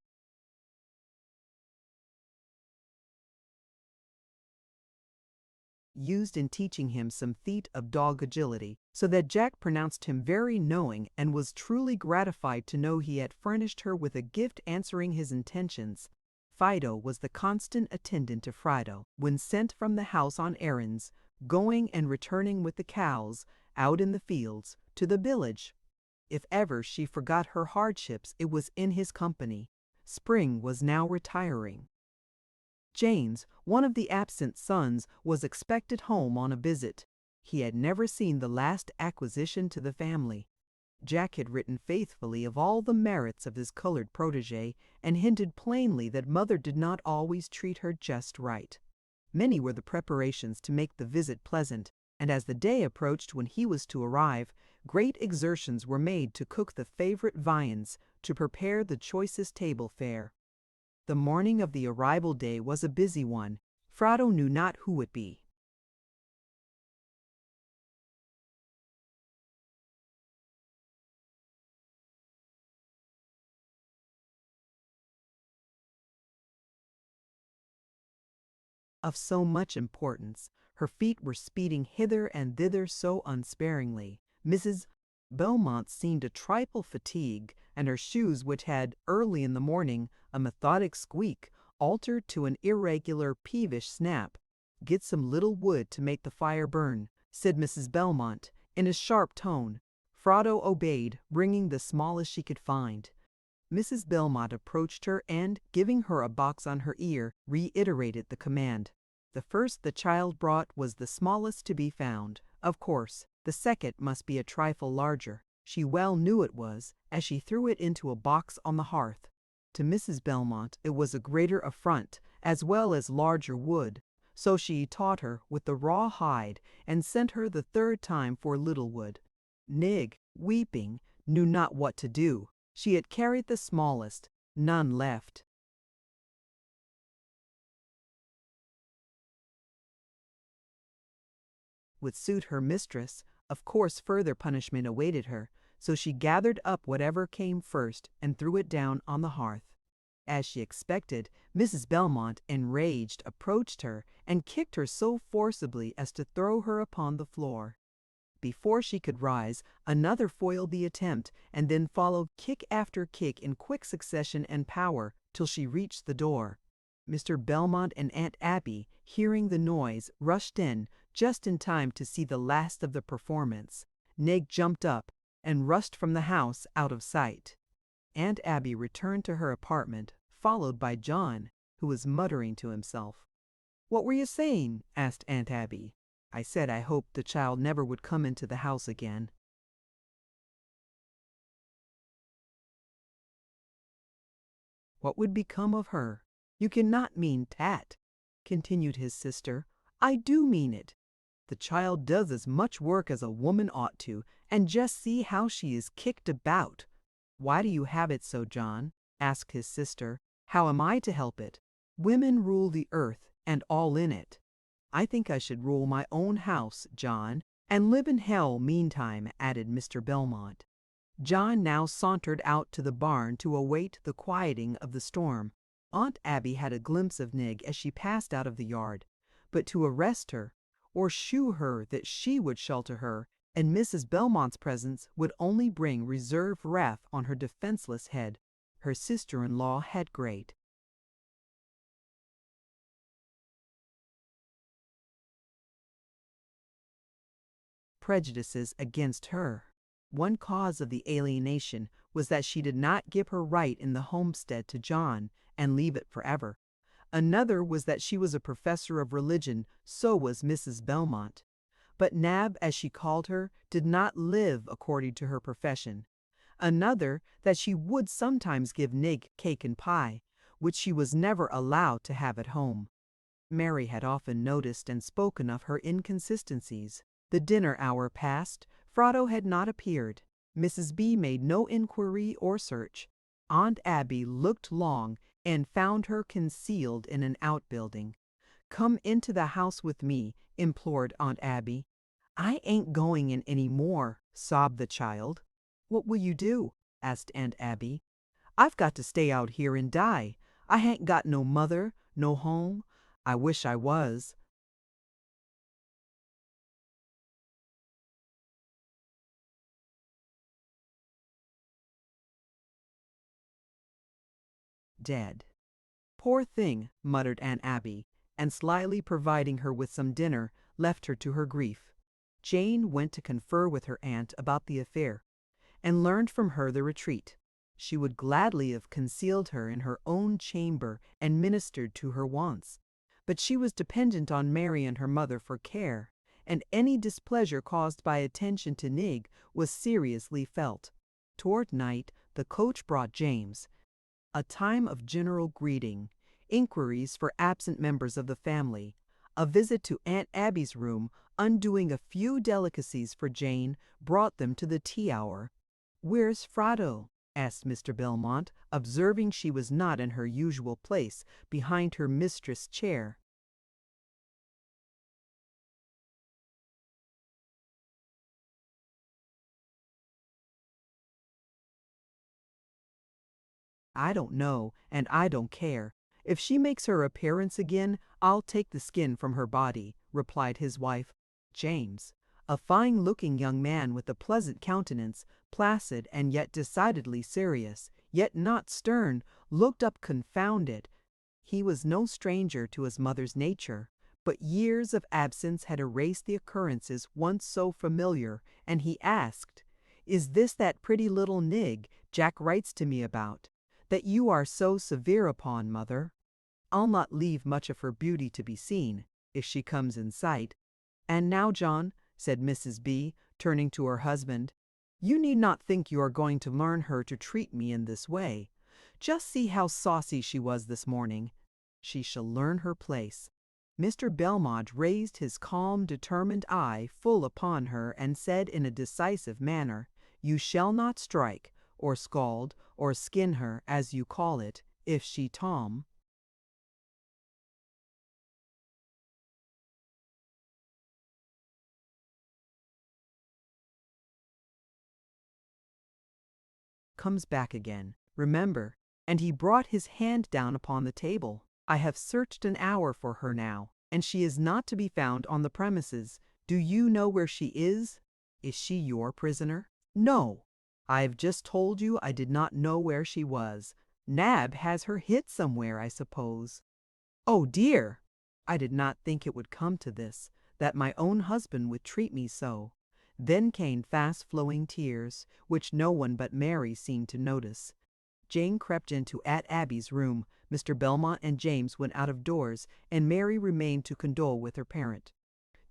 used in teaching him some feat of dog agility, so that Jack pronounced him very knowing and was truly gratified to know he had furnished her with a gift answering his intentions. Fido was the constant attendant to Frido when sent from the house on errands, going and returning with the cows, out in the fields, to the village. If ever she forgot her hardships, it was in his company. Spring was now retiring. James, one of the absent sons, was expected home on a visit. He had never seen the last acquisition to the family. Jack had written faithfully of all the merits of his colored protege, and hinted plainly that mother did not always treat her just right. Many were the preparations to make the visit pleasant, and as the day approached when he was to arrive, great exertions were made to cook the favorite viands, to prepare the choicest table fare. The morning of the arrival day was a busy one. Frido knew not who it be. Of so much importance, her feet were speeding hither and thither so unsparingly. Mrs. Belmont seemed a trifle fatigued, and her shoes, which had, early in the morning, a methodic squeak, altered to an irregular, peevish snap. "Get some little wood to make the fire burn," said Mrs. Belmont, in a sharp tone. Frido obeyed, bringing the smallest she could find. Mrs. Belmont approached her and, giving her a box on her ear, reiterated the command. The first the child brought was the smallest to be found. Of course, the second must be a trifle larger. She well knew it was, as she threw it into a box on the hearth. To Mrs. Belmont it was a greater affront, as well as larger wood. So she taught her with the raw hide, and sent her the third time for Littlewood. Nig, weeping, knew not what to do. She had carried the smallest, none left. Would suit her mistress, of course further punishment awaited her, so she gathered up whatever came first and threw it down on the hearth. As she expected, Mrs. Belmont, enraged, approached her and kicked her so forcibly as to throw her upon the floor. Before she could rise, another foiled the attempt, and then followed kick after kick in quick succession and power, till she reached the door. Mr. Belmont and Aunt Abby, hearing the noise, rushed in, just in time to see the last of the performance. Nig jumped up, and rushed from the house out of sight. Aunt Abby returned to her apartment, followed by John, who was muttering to himself. "What were you saying?" asked Aunt Abby. "I said I hoped the child never would come into the house again." "What would become of her? You cannot mean that," continued his sister. "I do mean it. The child does as much work as a woman ought to, and just see how she is kicked about." "Why do you have it so, John?" asked his sister. "How am I to help it? Women rule the earth, and all in it." "I think I should rule my own house, John, and live in hell meantime," added Mr. Belmont. John now sauntered out to the barn to await the quieting of the storm. Aunt Abby had a glimpse of Nig as she passed out of the yard, but to arrest her, or shew her that she would shelter her, and Mrs. Belmont's presence would only bring reserved wrath on her defenseless head. Her sister-in-law had great prejudices against her. One cause of the alienation was that she did not give her right in the homestead to John, and leave it forever. Another was that she was a professor of religion, so was Mrs. Belmont. But Nab, as she called her, did not live according to her profession. Another, that she would sometimes give Nig cake and pie, which she was never allowed to have at home. Mary had often noticed and spoken of her inconsistencies. The dinner hour passed. Frido had not appeared. Mrs. B. made no inquiry or search. Aunt Abby looked long and found her concealed in an outbuilding. "Come into the house with me," implored Aunt Abby. "I ain't going in any more," sobbed the child. "What will you do?" asked Aunt Abby. "I've got to stay out here and die. I hain't got no mother, no home. I wish I was." dead. Poor thing, muttered Aunt Abby, and slyly providing her with some dinner, left her to her grief. Jane went to confer with her aunt about the affair, and learned from her the retreat. She would gladly have concealed her in her own chamber and ministered to her wants, but she was dependent on Mary and her mother for care, and any displeasure caused by attention to Nig was seriously felt. Toward night, the coach brought James. A time of general greeting, inquiries for absent members of the family, a visit to Aunt Abby's room, undoing a few delicacies for Jane, brought them to the tea hour. "Where's Frado?" asked Mr. Belmont, observing she was not in her usual place, behind her mistress' chair. "I don't know, and I don't care. If she makes her appearance again, I'll take the skin from her body," replied his wife. James, a fine-looking young man with a pleasant countenance, placid and yet decidedly serious, yet not stern, looked up confounded. He was no stranger to his mother's nature, but years of absence had erased the occurrences once so familiar, and he asked, "Is this that pretty little Nig Jack writes to me about, that you are so severe upon, mother? I'll not leave much of her beauty to be seen, if she comes in sight. And now, John," said Mrs. B., turning to her husband, "you need not think you are going to learn her to treat me in this way. Just see how saucy she was this morning. She shall learn her place." Mr. Belmont raised his calm, determined eye full upon her and said in a decisive manner, "You shall not strike, or scald, or skin her, as you call it, if she comes back again. Remember," and he brought his hand down upon the table. "I have searched an hour for her now, and she is not to be found on the premises. Do you know where she is? Is she your prisoner?" "No. I've just told you I did not know where she was. Nab has her hid somewhere, I suppose." "Oh dear! I did not think it would come to this, that my own husband would treat me so." Then came fast-flowing tears, which no one but Mary seemed to notice. Jane crept into Aunt Abby's room, Mr. Belmont and James went out of doors, and Mary remained to condole with her parent.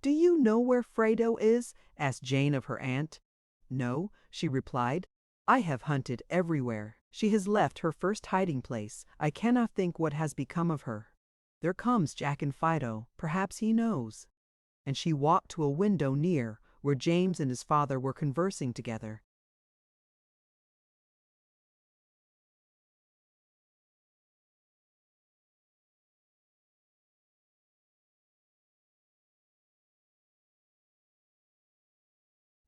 "Do you know where Frado is?" asked Jane of her aunt. "No," she replied. "I have hunted everywhere. She has left her first hiding-place. I cannot think what has become of her. There comes Jack and Fido. Perhaps he knows." And she walked to a window near, where James and his father were conversing together.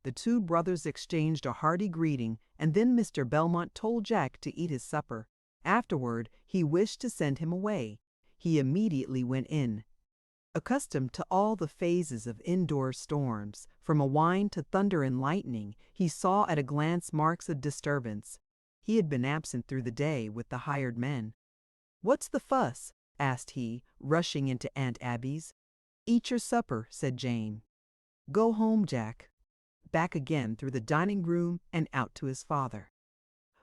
The two brothers exchanged a hearty greeting, and then Mr. Belmont told Jack to eat his supper. Afterward, he wished to send him away. He immediately went in. Accustomed to all the phases of indoor storms, from a whine to thunder and lightning, he saw at a glance marks of disturbance. He had been absent through the day with the hired men. "What's the fuss?" asked he, rushing into Aunt Abby's. "Eat your supper," said Jane. "Go home, Jack." Back again through the dining room and out to his father.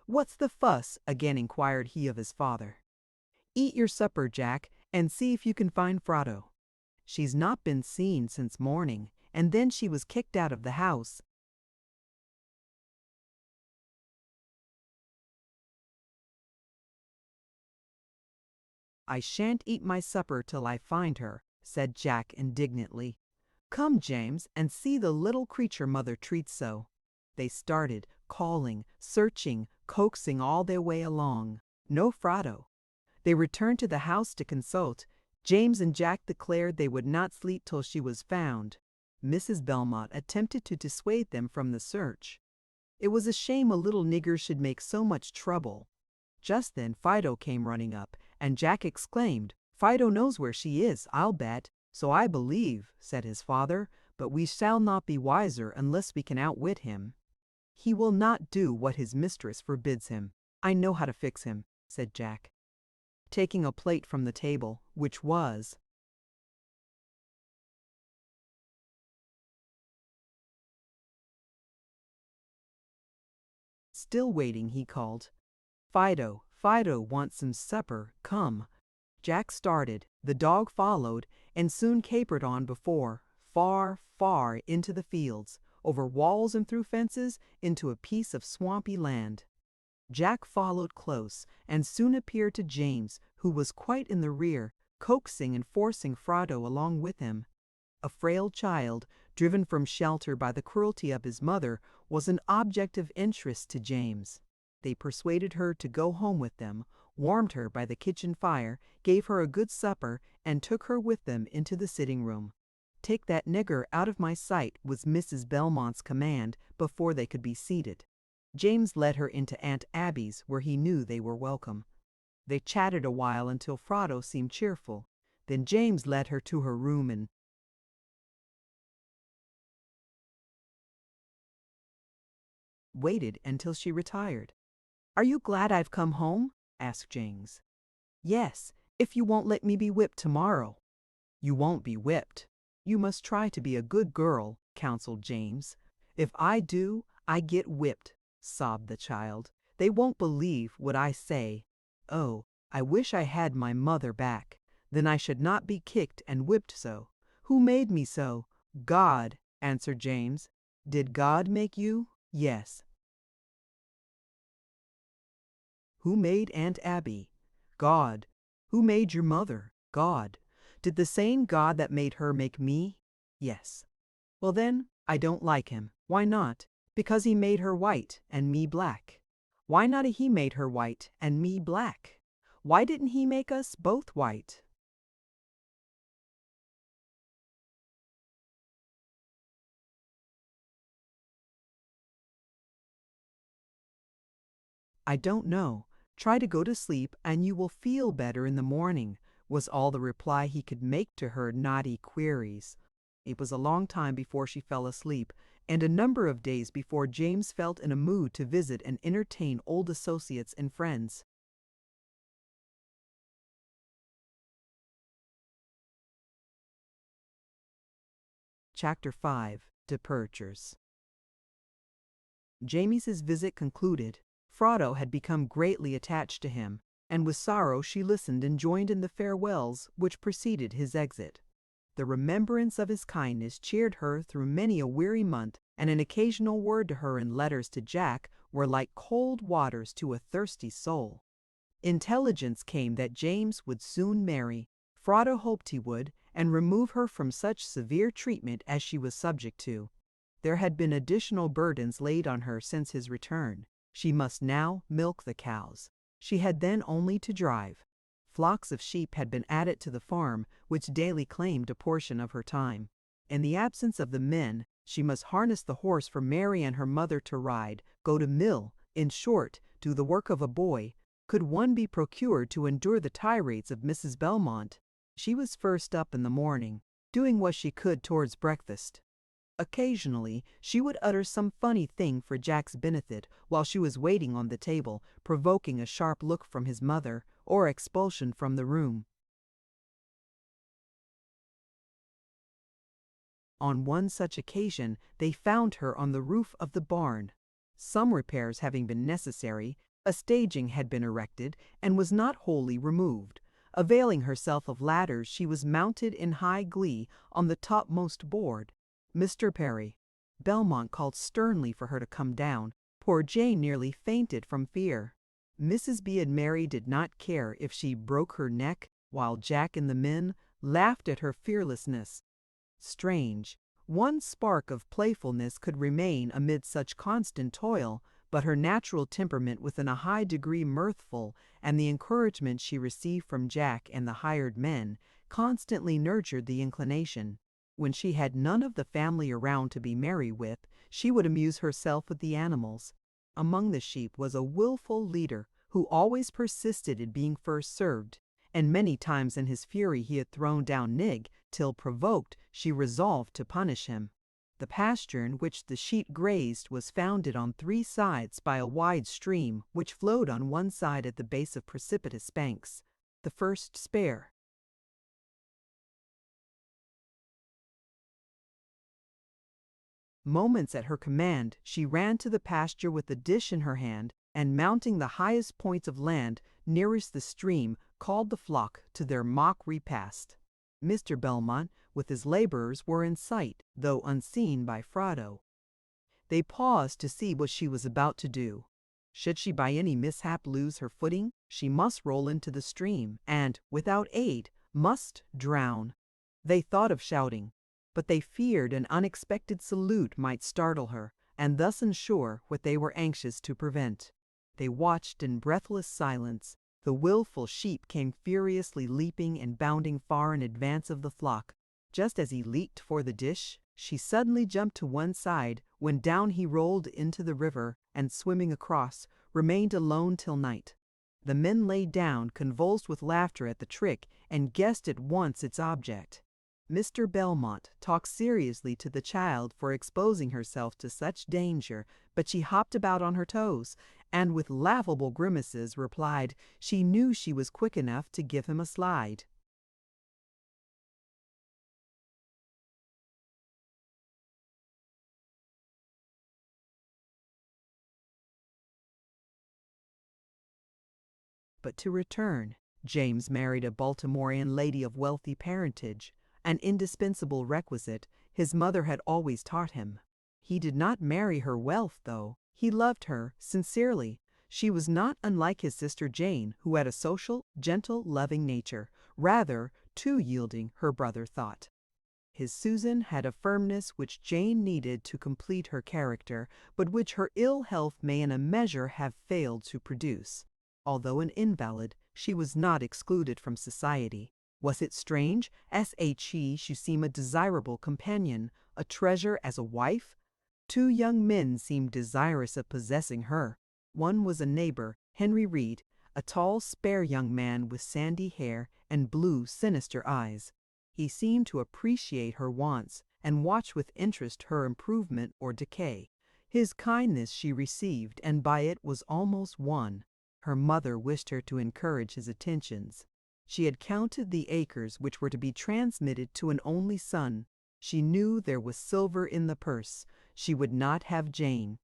"What's the fuss?" again inquired he of his father. "Eat your supper, Jack, and see if you can find Frado. She's not been seen since morning, and then she was kicked out of the house." "I shan't eat my supper till I find her," said Jack indignantly. "Come, James, and see the little creature mother treats so." They started, calling, searching, coaxing all their way along. No Frado. They returned to the house to consult. James and Jack declared they would not sleep till she was found. Mrs. Belmont attempted to dissuade them from the search. It was a shame a little nigger should make so much trouble. Just then Fido came running up, and Jack exclaimed, "Fido knows where she is, I'll bet." "So I believe," said his father, "but we shall not be wiser unless we can outwit him." "He will not do what his mistress forbids him. I know how to fix him," said Jack. taking a plate from the table, which was. Still waiting, he called, "Fido, Fido wants some supper, come." Jack started, the dog followed, and soon capered on before, far, far into the fields, over walls and through fences, into a piece of swampy land. Jack followed close, and soon appeared to James, who was quite in the rear, coaxing and forcing Fido along with him. A frail child, driven from shelter by the cruelty of his mother, was an object of interest to James. They persuaded her to go home with them, warmed her by the kitchen fire, gave her a good supper, and took her with them into the sitting room. "Take that nigger out of my sight," was Mrs. Belmont's command before they could be seated. James led her into Aunt Abby's, where he knew they were welcome. They chatted a while until Fido seemed cheerful. Then James led her to her room and waited until she retired. "Are you glad I've come home?" asked James. "Yes, if you won't let me be whipped tomorrow." "You won't be whipped. You must try to be a good girl," counseled James. "If I do, I get whipped," sobbed the child. "They won't believe what I say. Oh, I wish I had my mother back. Then I should not be kicked and whipped so. Who made me so?" "God," answered James. "Did God make you?" "Yes." "Who made Aunt Abby?" "God." "Who made your mother?" "God." "Did the same God that made her make me?" "Yes." "Well then, I don't like him." "Why not?" "Because he made her white and me black." "Why not he made her white and me black?" "Why didn't he make us both white?" "I don't know. Try to go to sleep and you will feel better in the morning," was all the reply he could make to her naughty queries. It was a long time before she fell asleep, and a number of days before James felt in a mood to visit and entertain old associates and friends. Chapter 5. Departures. Jamie's visit concluded, Fido had become greatly attached to him, and with sorrow she listened and joined in the farewells which preceded his exit. The remembrance of his kindness cheered her through many a weary month, and an occasional word to her in letters to Jack were like cold waters to a thirsty soul. Intelligence came that James would soon marry. Fido hoped he would, and remove her from such severe treatment as she was subject to. There had been additional burdens laid on her since his return. She must now milk the cows. She had then only to drive. Flocks of sheep had been added to the farm, which daily claimed a portion of her time. In the absence of the men, she must harness the horse for Mary and her mother to ride, go to mill, in short, do the work of a boy. Could one be procured to endure the tirades of Mrs. Belmont? She was first up in the morning, doing what she could towards breakfast. Occasionally, she would utter some funny thing for Jack's benefit while she was waiting on the table, provoking a sharp look from his mother, or expulsion from the room. On one such occasion, they found her on the roof of the barn. Some repairs having been necessary, a staging had been erected, and was not wholly removed. Availing herself of ladders, she was mounted in high glee on the topmost board. "Mr. Perry." Belmont called sternly for her to come down. Poor Jane nearly fainted from fear. Mrs. B. and Mary did not care if she broke her neck, while Jack and the men laughed at her fearlessness. Strange, one spark of playfulness could remain amid such constant toil, but her natural temperament was in a high degree mirthful, and the encouragement she received from Jack and the hired men constantly nurtured the inclination. When she had none of the family around to be merry with, she would amuse herself with the animals. Among the sheep was a willful leader who always persisted in being first served, and many times in his fury he had thrown down Nig, till provoked, she resolved to punish him. The pasture in which the sheep grazed was founded on 3 sides by a wide stream which flowed on one side at the base of precipitous banks. The first spare. Moments at her command, she ran to the pasture with the dish in her hand, and mounting the highest points of land nearest the stream, called the flock to their mock repast. Mr. Belmont, with his laborers, were in sight, though unseen by Frodo. They paused to see what she was about to do. Should she by any mishap lose her footing, she must roll into the stream, and, without aid, must drown. They thought of shouting, but they feared an unexpected salute might startle her, and thus ensure what they were anxious to prevent. They watched in breathless silence. The willful sheep came furiously leaping and bounding far in advance of the flock. Just as he leaped for the dish, she suddenly jumped to one side, when down he rolled into the river, and swimming across, remained alone till night. The men lay down, convulsed with laughter at the trick, and guessed at once its object. Mr. Belmont talked seriously to the child for exposing herself to such danger, but she hopped about on her toes, and with laughable grimaces replied she knew she was quick enough to give him a slide. But to return, James married a Baltimorean lady of wealthy parentage, an indispensable requisite his mother had always taught him. He did not marry her wealth, though. He loved her sincerely. She was not unlike his sister Jane, who had a social, gentle, loving nature, rather too yielding, her brother thought. His Susan had a firmness which Jane needed to complete her character, but which her ill health may in a measure have failed to produce. Although an invalid, she was not excluded from society. Was it strange? She seemed a desirable companion, a treasure as a wife. Two young men seemed desirous of possessing her. One was a neighbor, Henry Reed, a tall, spare young man with sandy hair and blue, sinister eyes. He seemed to appreciate her wants and watch with interest her improvement or decay. His kindness she received, and by it was almost won. Her mother wished her to encourage his attentions. She had counted the acres which were to be transmitted to an only son. She knew there was silver in the purse. She would not have Jane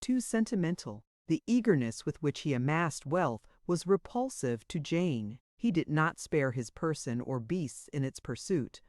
too sentimental. The eagerness with which he amassed wealth was repulsive to Jane. He did not spare his person or beasts in its pursuit.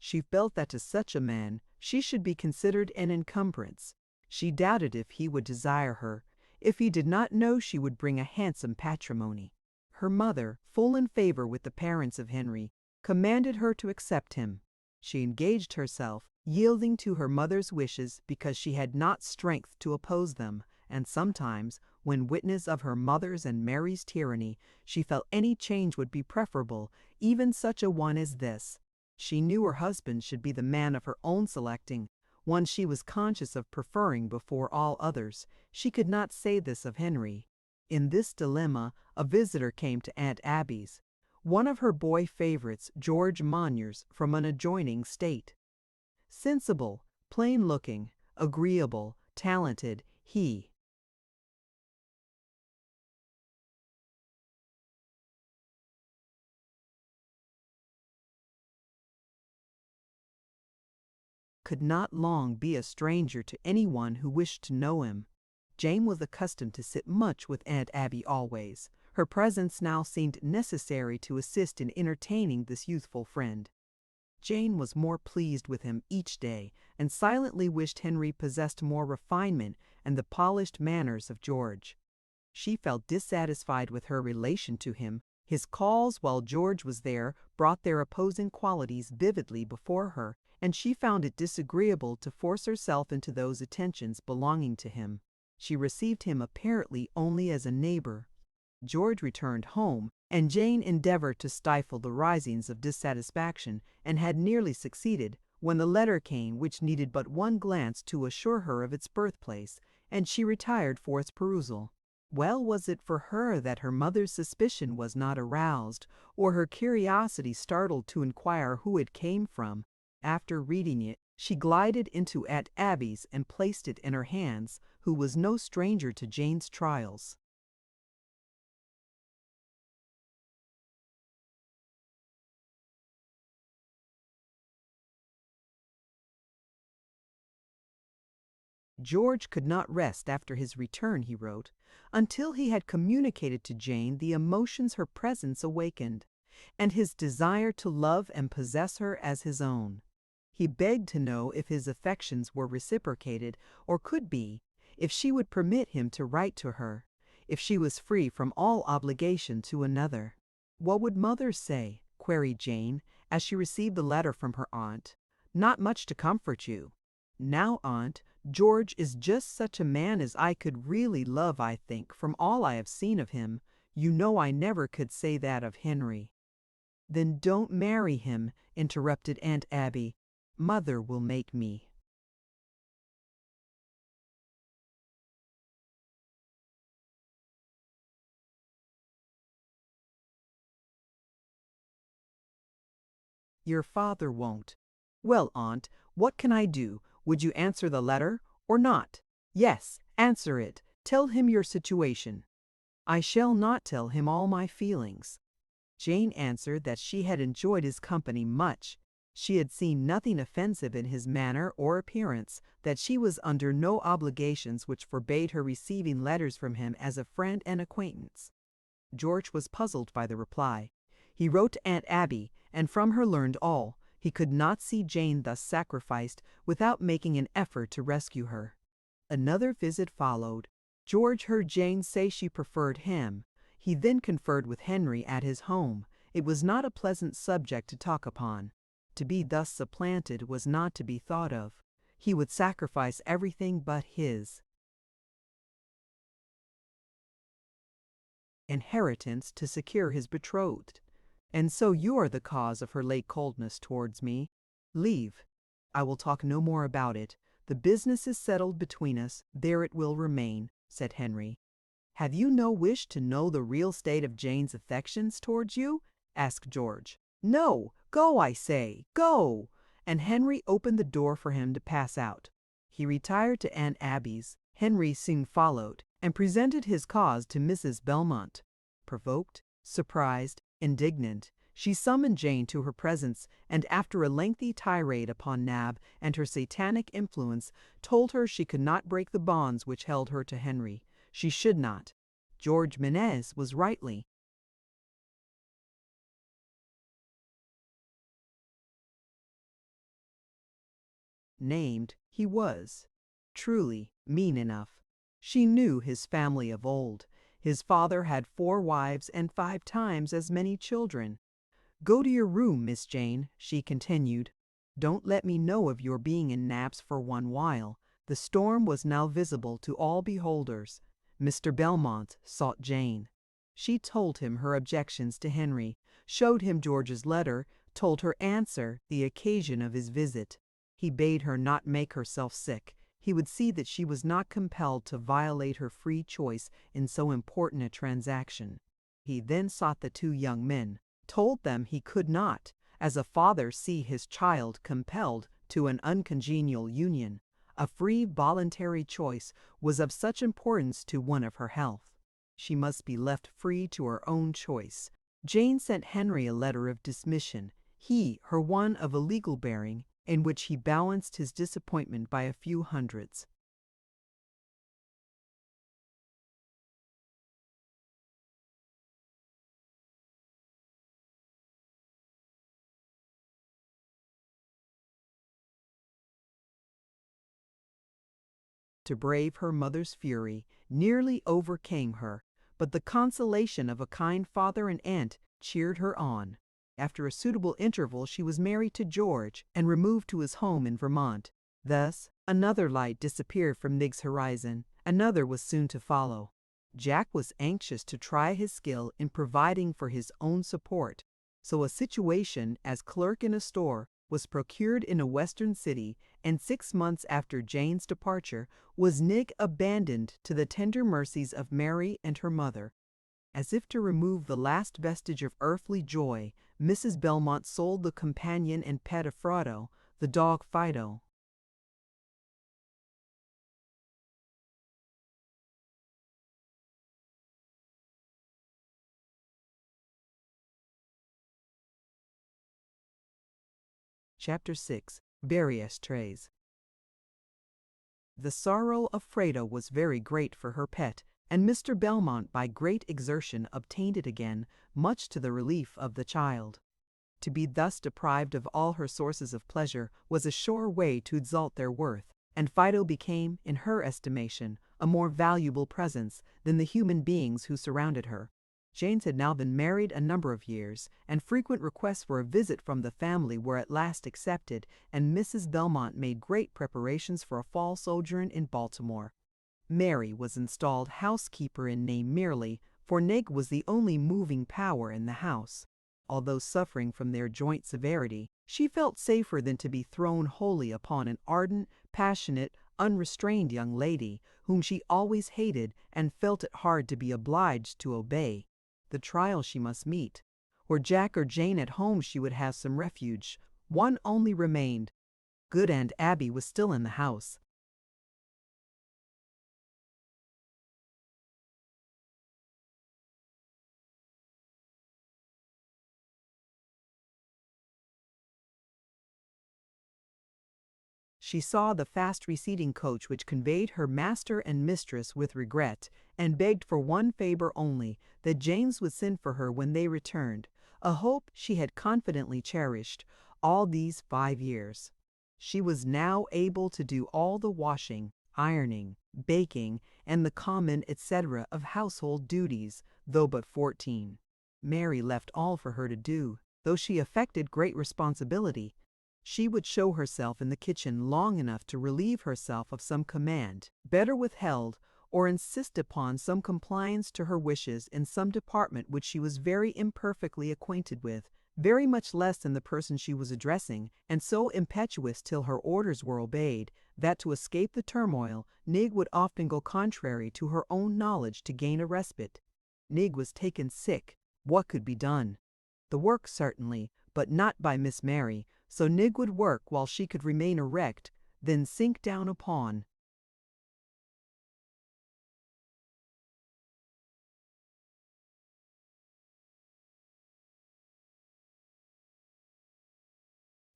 She felt that to such a man she should be considered an encumbrance. She doubted if he would desire her. If he did not know she would bring a handsome patrimony. Her mother, full in favor with the parents of Henry, commanded her to accept him. She engaged herself, yielding to her mother's wishes because she had not strength to oppose them, and sometimes, when witness of her mother's and Mary's tyranny, she felt any change would be preferable, even such a one as this. She knew her husband should be the man of her own selecting, one she was conscious of preferring before all others. She could not say this of Henry. In this dilemma, a visitor came to Aunt Abby's, one of her boy favorites, George Monyers, from an adjoining state. Sensible, plain-looking, agreeable, talented, he could not long be a stranger to anyone who wished to know him. Jane was accustomed to sit much with Aunt Abby always. Her presence now seemed necessary to assist in entertaining this youthful friend. Jane was more pleased with him each day, and silently wished Henry possessed more refinement and the polished manners of George. She felt dissatisfied with her relation to him. His calls while George was there brought their opposing qualities vividly before her, and she found it disagreeable to force herself into those attentions belonging to him. She received him apparently only as a neighbor. George returned home, and Jane endeavored to stifle the risings of dissatisfaction, and had nearly succeeded, when the letter came which needed but one glance to assure her of its birthplace, and she retired for its perusal. Well was it for her that her mother's suspicion was not aroused, or her curiosity startled to inquire who it came from. After reading it, she glided into Aunt Abby's and placed it in her hands, who was no stranger to Jane's trials. George could not rest after his return, he wrote, until he had communicated to Jane the emotions her presence awakened, and his desire to love and possess her as his own. He begged to know if his affections were reciprocated or could be, if she would permit him to write to her, if she was free from all obligation to another. "What would mother say?" queried Jane, as she received the letter from her aunt. "Not much to comfort you." "Now, aunt, George is just such a man as I could really love, I think, from all I have seen of him. You know I never could say that of Henry." "Then don't marry him," interrupted Aunt Abby. "Mother will make me." "Your father won't." "Well, aunt, what can I do? Would you answer the letter or not?" "Yes, answer it. Tell him your situation." "I shall not tell him all my feelings." Jane answered that she had enjoyed his company much. She had seen nothing offensive in his manner or appearance, that she was under no obligations which forbade her receiving letters from him as a friend and acquaintance. George was puzzled by the reply. He wrote to Aunt Abby, and from her learned all. He could not see Jane thus sacrificed without making an effort to rescue her. Another visit followed. George heard Jane say she preferred him. He then conferred with Henry at his home. It was not a pleasant subject to talk upon. To be thus supplanted was not to be thought of. He would sacrifice everything but his inheritance to secure his betrothed. "And so you are the cause of her late coldness towards me. Leave. I will talk no more about it. The business is settled between us. There it will remain," said Henry. "Have you no wish to know the real state of Jane's affections towards you?" asked George. "No! Go, I say! Go!" And Henry opened the door for him to pass out. He retired to Aunt Abby's. Henry soon followed, and presented his cause to Mrs. Belmont. Provoked, surprised, indignant, she summoned Jane to her presence, and after a lengthy tirade upon Nab and her satanic influence, told her she could not break the bonds which held her to Henry. She should not. George Menez was rightly named. He was truly mean enough. She knew his family of old. His father had 4 wives and 5 times as many children. "Go to your room, Miss Jane," she continued. "Don't let me know of your being in Nab's for one while." The storm was now visible to all beholders. Mr. Belmont sought Jane. She told him her objections to Henry, showed him George's letter, told her answer, the occasion of his visit. He bade her not make herself sick. He would see that she was not compelled to violate her free choice in so important a transaction. He then sought the 2 young men, told them he could not, as a father, see his child compelled to an uncongenial union. A free voluntary choice was of such importance to one of her health. She must be left free to her own choice. Jane sent Henry a letter of dismission, he her one of a legal bearing, in which he balanced his disappointment by a few hundreds. To brave her mother's fury nearly overcame her, but the consolation of a kind father and aunt cheered her on. After a suitable interval she was married to George and removed to his home in Vermont. Thus another light disappeared from Nig's horizon. Another was soon to follow. Jack was anxious to try his skill in providing for his own support, so a situation as clerk in a store was procured in a western city, and 6 months after Jane's departure was Nig abandoned to the tender mercies of Mary and her mother. As if to remove the last vestige of earthly joy, Mrs. Belmont sold the companion and pet of Frodo, the dog Fido. Chapter 6. Berry Ashtrays. The sorrow of Freda was very great for her pet, and Mr. Belmont by great exertion obtained it again, much to the relief of the child. To be thus deprived of all her sources of pleasure was a sure way to exalt their worth, and Fido became, in her estimation, a more valuable presence than the human beings who surrounded her. James had now been married a number of years, and frequent requests for a visit from the family were at last accepted, and Mrs. Belmont made great preparations for a fall sojourn in Baltimore. Mary was installed housekeeper in name merely, for Nig was the only moving power in the house. Although suffering from their joint severity, she felt safer than to be thrown wholly upon an ardent, passionate, unrestrained young lady, whom she always hated and felt it hard to be obliged to obey. The trial she must meet. Were Jack or Jane at home she would have some refuge. One only remained. Good Aunt Abby was still in the house. She saw the fast receding coach which conveyed her master and mistress with regret, and begged for one favor only, that James would send for her when they returned, a hope she had confidently cherished all these 5 years. She was now able to do all the washing, ironing, baking, and the common etc. of household duties, though but 14. Mary left all for her to do, though she affected great responsibility. She would show herself in the kitchen long enough to relieve herself of some command, better withheld, or insist upon some compliance to her wishes in some department which she was very imperfectly acquainted with, very much less than the person she was addressing, and so impetuous till her orders were obeyed, that to escape the turmoil, Nig would often go contrary to her own knowledge to gain a respite. Nig was taken sick. What could be done? The work certainly, but not by Miss Mary, so Nig would work while she could remain erect, then sink down upon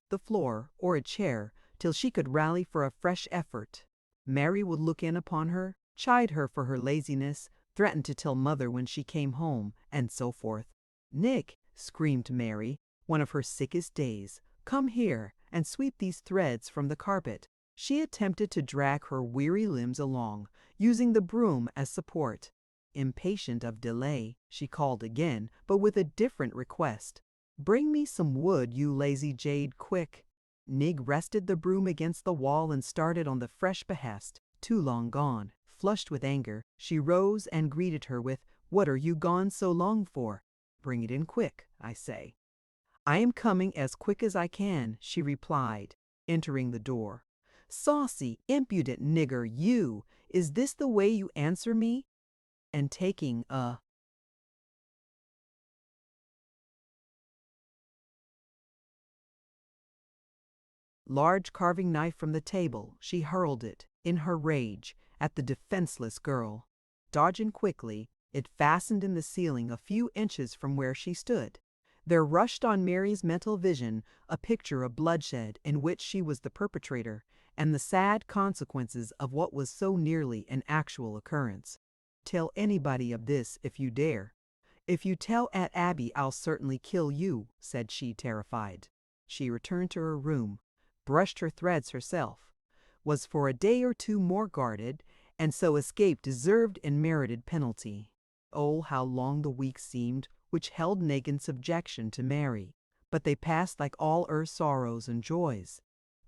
the floor or a chair till she could rally for a fresh effort. Mary would look in upon her, chide her for her laziness, threaten to tell mother when she came home, and so forth. "Nick," screamed Mary, one of her sickest days, "come here and sweep these threads from the carpet." She attempted to drag her weary limbs along, using the broom as support. Impatient of delay, she called again, but with a different request. "Bring me some wood, you lazy jade, quick." Nig rested the broom against the wall and started on the fresh behest, too long gone. Flushed with anger, she rose and greeted her with, "What are you gone so long for? Bring it in quick, I say." "I am coming as quick as I can," she replied, entering the door. "Saucy, impudent nigger, you! Is this the way you answer me?" And taking a large carving knife from the table, she hurled it, in her rage, at the defenseless girl. Dodging quickly, it fastened in the ceiling a few inches from where she stood. There rushed on Mary's mental vision a picture of bloodshed in which she was the perpetrator, and the sad consequences of what was so nearly an actual occurrence. "Tell anybody of this if you dare." "If you tell Aunt Abby, I'll certainly kill you," said she, terrified. She returned to her room, brushed her threads herself, was for a day or two more guarded, and so escaped deserved and merited penalty. Oh, how long the weeks seemed which held Nig in subjection to Mary, but they passed like all earth's sorrows and joys.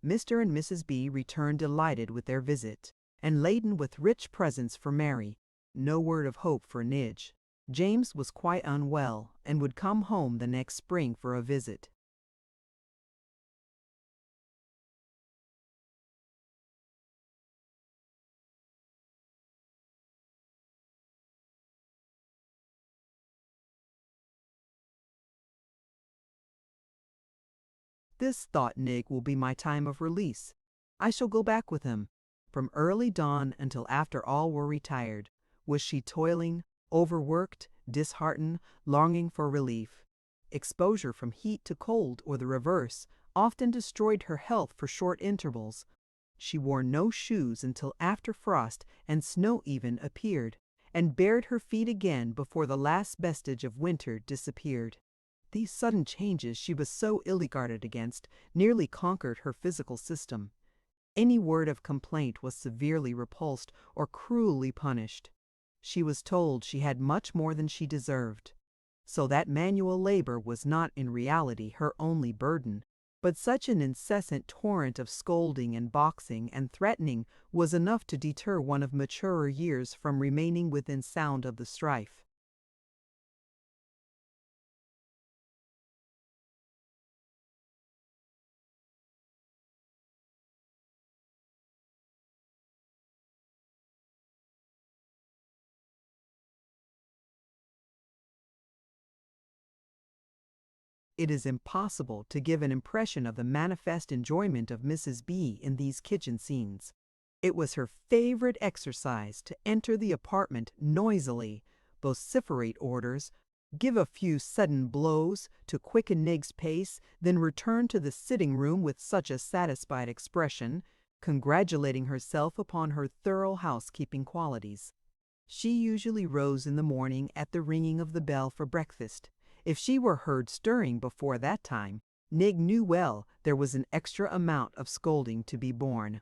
Mr. and Mrs. B. returned delighted with their visit, and laden with rich presents for Mary. No word of hope for Nig. James was quite unwell, and would come home the next spring for a visit. This, thought Nig, will be my time of release. I shall go back with him. From early dawn until after all were retired, was she toiling, overworked, disheartened, longing for relief. Exposure from heat to cold, or the reverse, often destroyed her health for short intervals. She wore no shoes until after frost and snow even appeared, and bared her feet again before the last vestige of winter disappeared. These sudden changes she was so illy guarded against nearly conquered her physical system. Any word of complaint was severely repulsed or cruelly punished. She was told she had much more than she deserved. So that manual labor was not in reality her only burden, but such an incessant torrent of scolding and boxing and threatening was enough to deter one of maturer years from remaining within sound of the strife. It is impossible to give an impression of the manifest enjoyment of Mrs. B in these kitchen scenes. It was her favorite exercise to enter the apartment noisily, vociferate orders, give a few sudden blows to quicken Nig's pace, then return to the sitting room with such a satisfied expression, congratulating herself upon her thorough housekeeping qualities. She usually rose in the morning at the ringing of the bell for breakfast. If she were heard stirring before that time, Nig knew well there was an extra amount of scolding to be borne.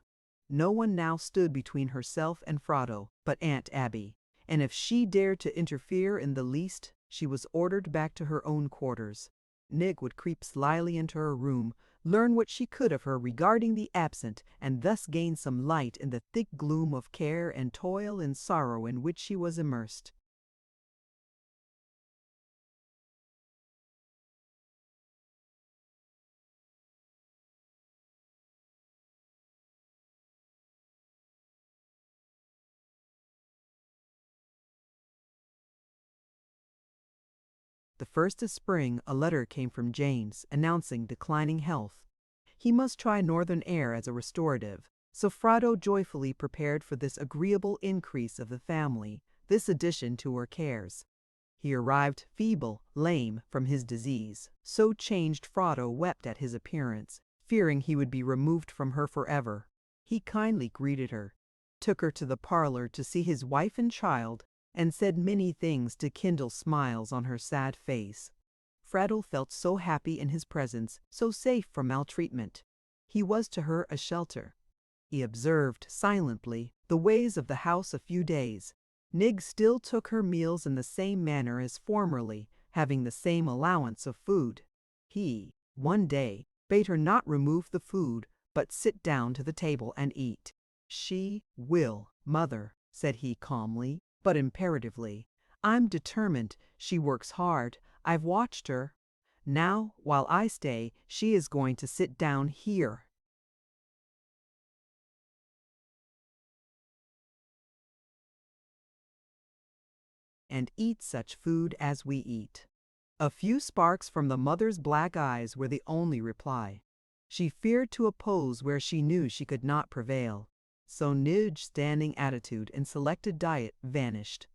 No one now stood between herself and Frado but Aunt Abby, and if she dared to interfere in the least, she was ordered back to her own quarters. Nig would creep slyly into her room, learn what she could of her regarding the absent, and thus gain some light in the thick gloom of care and toil and sorrow in which she was immersed. The first of spring a letter came from James announcing declining health. He must try northern air as a restorative, so Frado joyfully prepared for this agreeable increase of the family, this addition to her cares. He arrived feeble, lame, from his disease. So changed Frado wept at his appearance, fearing he would be removed from her forever. He kindly greeted her, took her to the parlor to see his wife and child, and said many things to kindle smiles on her sad face. Frado felt so happy in his presence, so safe from maltreatment. He was to her a shelter. He observed silently the ways of the house a few days. Nig still took her meals in the same manner as formerly, having the same allowance of food. He, one day, bade her not remove the food, but sit down to the table and eat. "She will, mother," said he calmly, but imperatively. "I'm determined. She works hard. I've watched her. Now, while I stay, she is going to sit down here." And eat such food as we eat. A few sparks from the mother's black eyes were the only reply. She feared to oppose where she knew she could not prevail. So Nig's standing attitude and selected diet vanished.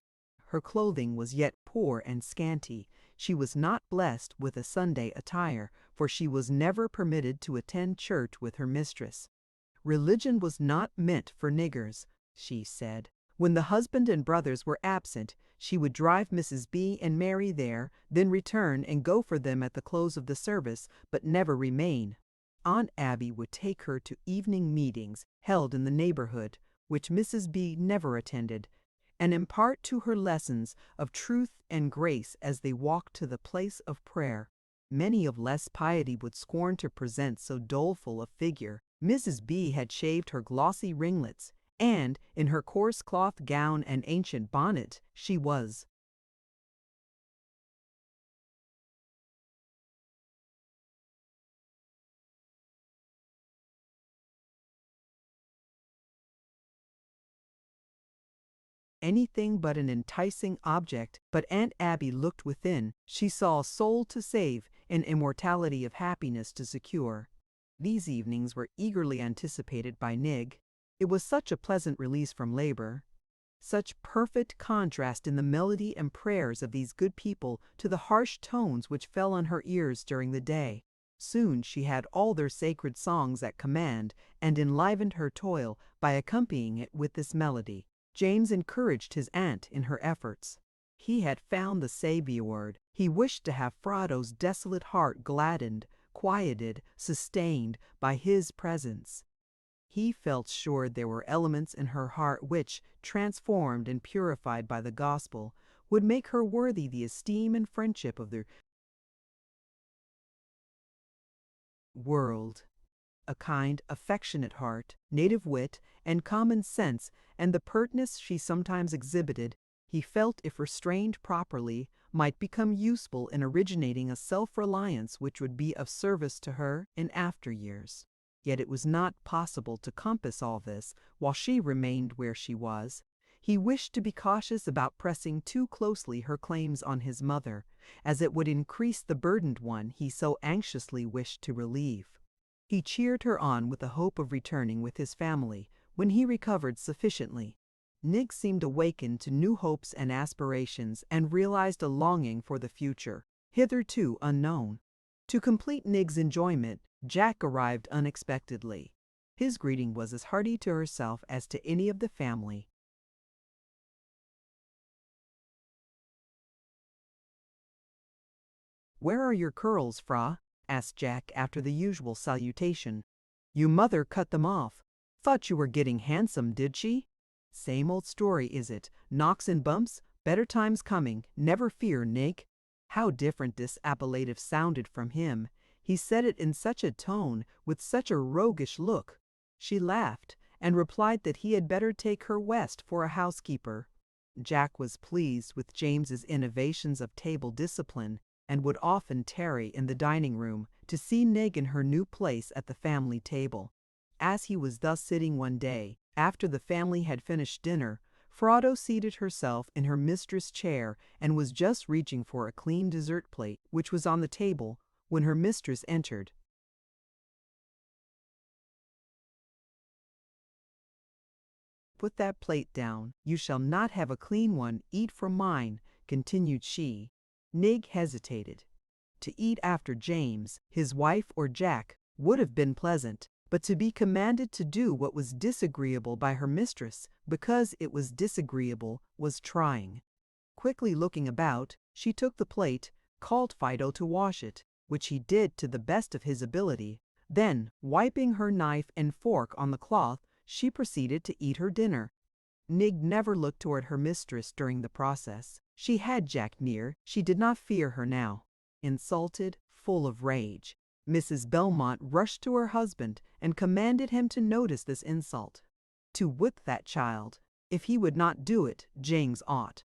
Her clothing was yet poor and scanty. She was not blessed with a Sunday attire, for she was never permitted to attend church with her mistress. Religion was not meant for niggers, she said. When the husband and brothers were absent, she would drive Mrs. B and Mary there, then return and go for them at the close of the service, but never remain. Aunt Abby would take her to evening meetings held in the neighborhood, which Mrs. B never attended, and impart to her lessons of truth and grace as they walked to the place of prayer. Many of less piety would scorn to present so doleful a figure. Mrs. B had shaved her glossy ringlets, and, in her coarse cloth gown and ancient bonnet, she was anything but an enticing object, but Aunt Abby looked within. She saw a soul to save, an immortality of happiness to secure. These evenings were eagerly anticipated by Nig. It was such a pleasant release from labor, such perfect contrast in the melody and prayers of these good people to the harsh tones which fell on her ears during the day. Soon she had all their sacred songs at command and enlivened her toil by accompanying it with this melody. James encouraged his aunt in her efforts. He had found the Saviour word. He wished to have Frodo's desolate heart gladdened, quieted, sustained by his presence. He felt sure there were elements in her heart which, transformed and purified by the gospel, would make her worthy the esteem and friendship of the world. A kind, affectionate heart, native wit, and common sense, and the pertness she sometimes exhibited, he felt, if restrained properly, might become useful in originating a self-reliance which would be of service to her in after years. Yet it was not possible to compass all this while she remained where she was. He wished to be cautious about pressing too closely her claims on his mother, as it would increase the burdened one he so anxiously wished to relieve. He cheered her on with the hope of returning with his family when he recovered sufficiently. Nig seemed awakened to new hopes and aspirations and realized a longing for the future, hitherto unknown. To complete Nig's enjoyment, Jack arrived unexpectedly. His greeting was as hearty to herself as to any of the family. "Where are your curls, Fra?" asked Jack after the usual salutation. "You mother cut them off. Thought you were getting handsome, did she?" "Same old story, is it? Knocks and bumps? Better times coming, never fear, Nig." How different this appellative sounded from him. He said it in such a tone, with such a roguish look. She laughed, and replied that he had better take her west for a housekeeper. Jack was pleased with James's innovations of table discipline, and would often tarry in the dining room to see Nig in her new place at the family table. As he was thus sitting one day, after the family had finished dinner, Frodo seated herself in her mistress' chair and was just reaching for a clean dessert plate which was on the table when her mistress entered. "Put that plate down. You shall not have a clean one. Eat from mine," continued she. Nig hesitated. To eat after James, his wife, or Jack would have been pleasant, but to be commanded to do what was disagreeable by her mistress, because it was disagreeable, was trying. Quickly looking about, she took the plate, called Fido to wash it, which he did to the best of his ability. Then, wiping her knife and fork on the cloth, she proceeded to eat her dinner. Nig never looked toward her mistress during the process. She had Jack near, she did not fear her now. Insulted, full of rage, Mrs. Belmont rushed to her husband and commanded him to notice this insult. To whip that child. If he would not do it, James ought.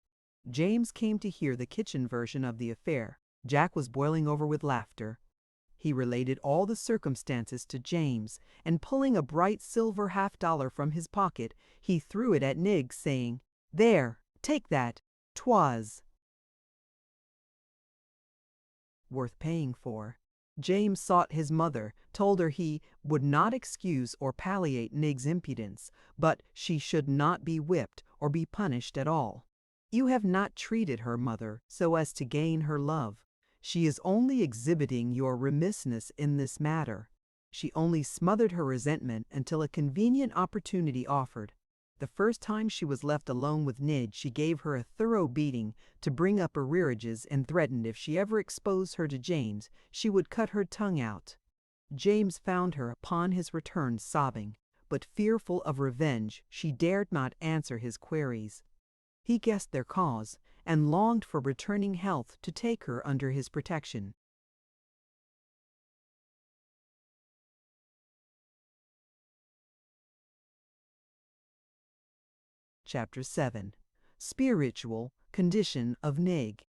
James came to hear the kitchen version of the affair. Jack was boiling over with laughter. He related all the circumstances to James, and pulling a bright silver $50 from his pocket, he threw it at Nig, saying, "There, take that. 'Twas worth paying for." James sought his mother, told her he would not excuse or palliate Nig's impudence, but she should not be whipped or be punished at all. "You have not treated her, mother, so as to gain her love. She is only exhibiting your remissness in this matter." She only smothered her resentment until a convenient opportunity offered. The first time she was left alone with Nig, she gave her a thorough beating to bring up arrearages and threatened if she ever exposed her to James, she would cut her tongue out. James found her upon his return sobbing, but fearful of revenge, she dared not answer his queries. He guessed their cause, and longed for returning health to take her under his protection. Chapter 7. Spiritual Condition of Nig.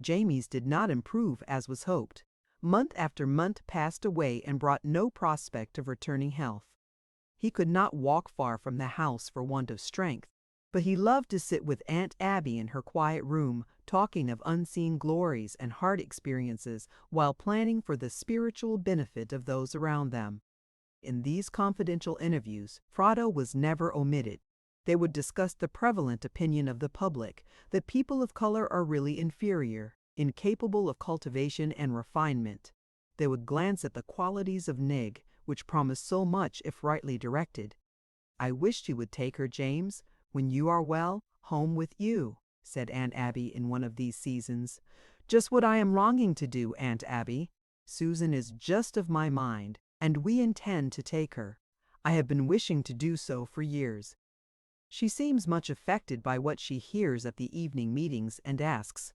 Jamie's did not improve as was hoped. Month after month passed away and brought no prospect of returning health. He could not walk far from the house for want of strength, but he loved to sit with Aunt Abby in her quiet room, talking of unseen glories and heart experiences while planning for the spiritual benefit of those around them. In these confidential interviews, Frodo was never omitted. They would discuss the prevalent opinion of the public that people of color are really inferior, incapable of cultivation and refinement. They would glance at the qualities of Nig, which promise so much if rightly directed. "I wished you would take her, James, when you are well, home with you," said Aunt Abby in one of these seasons. "Just what I am longing to do, Aunt Abby. Susan is just of my mind, and we intend to take her. I have been wishing to do so for years." She seems much affected by what she hears at the evening meetings and asks,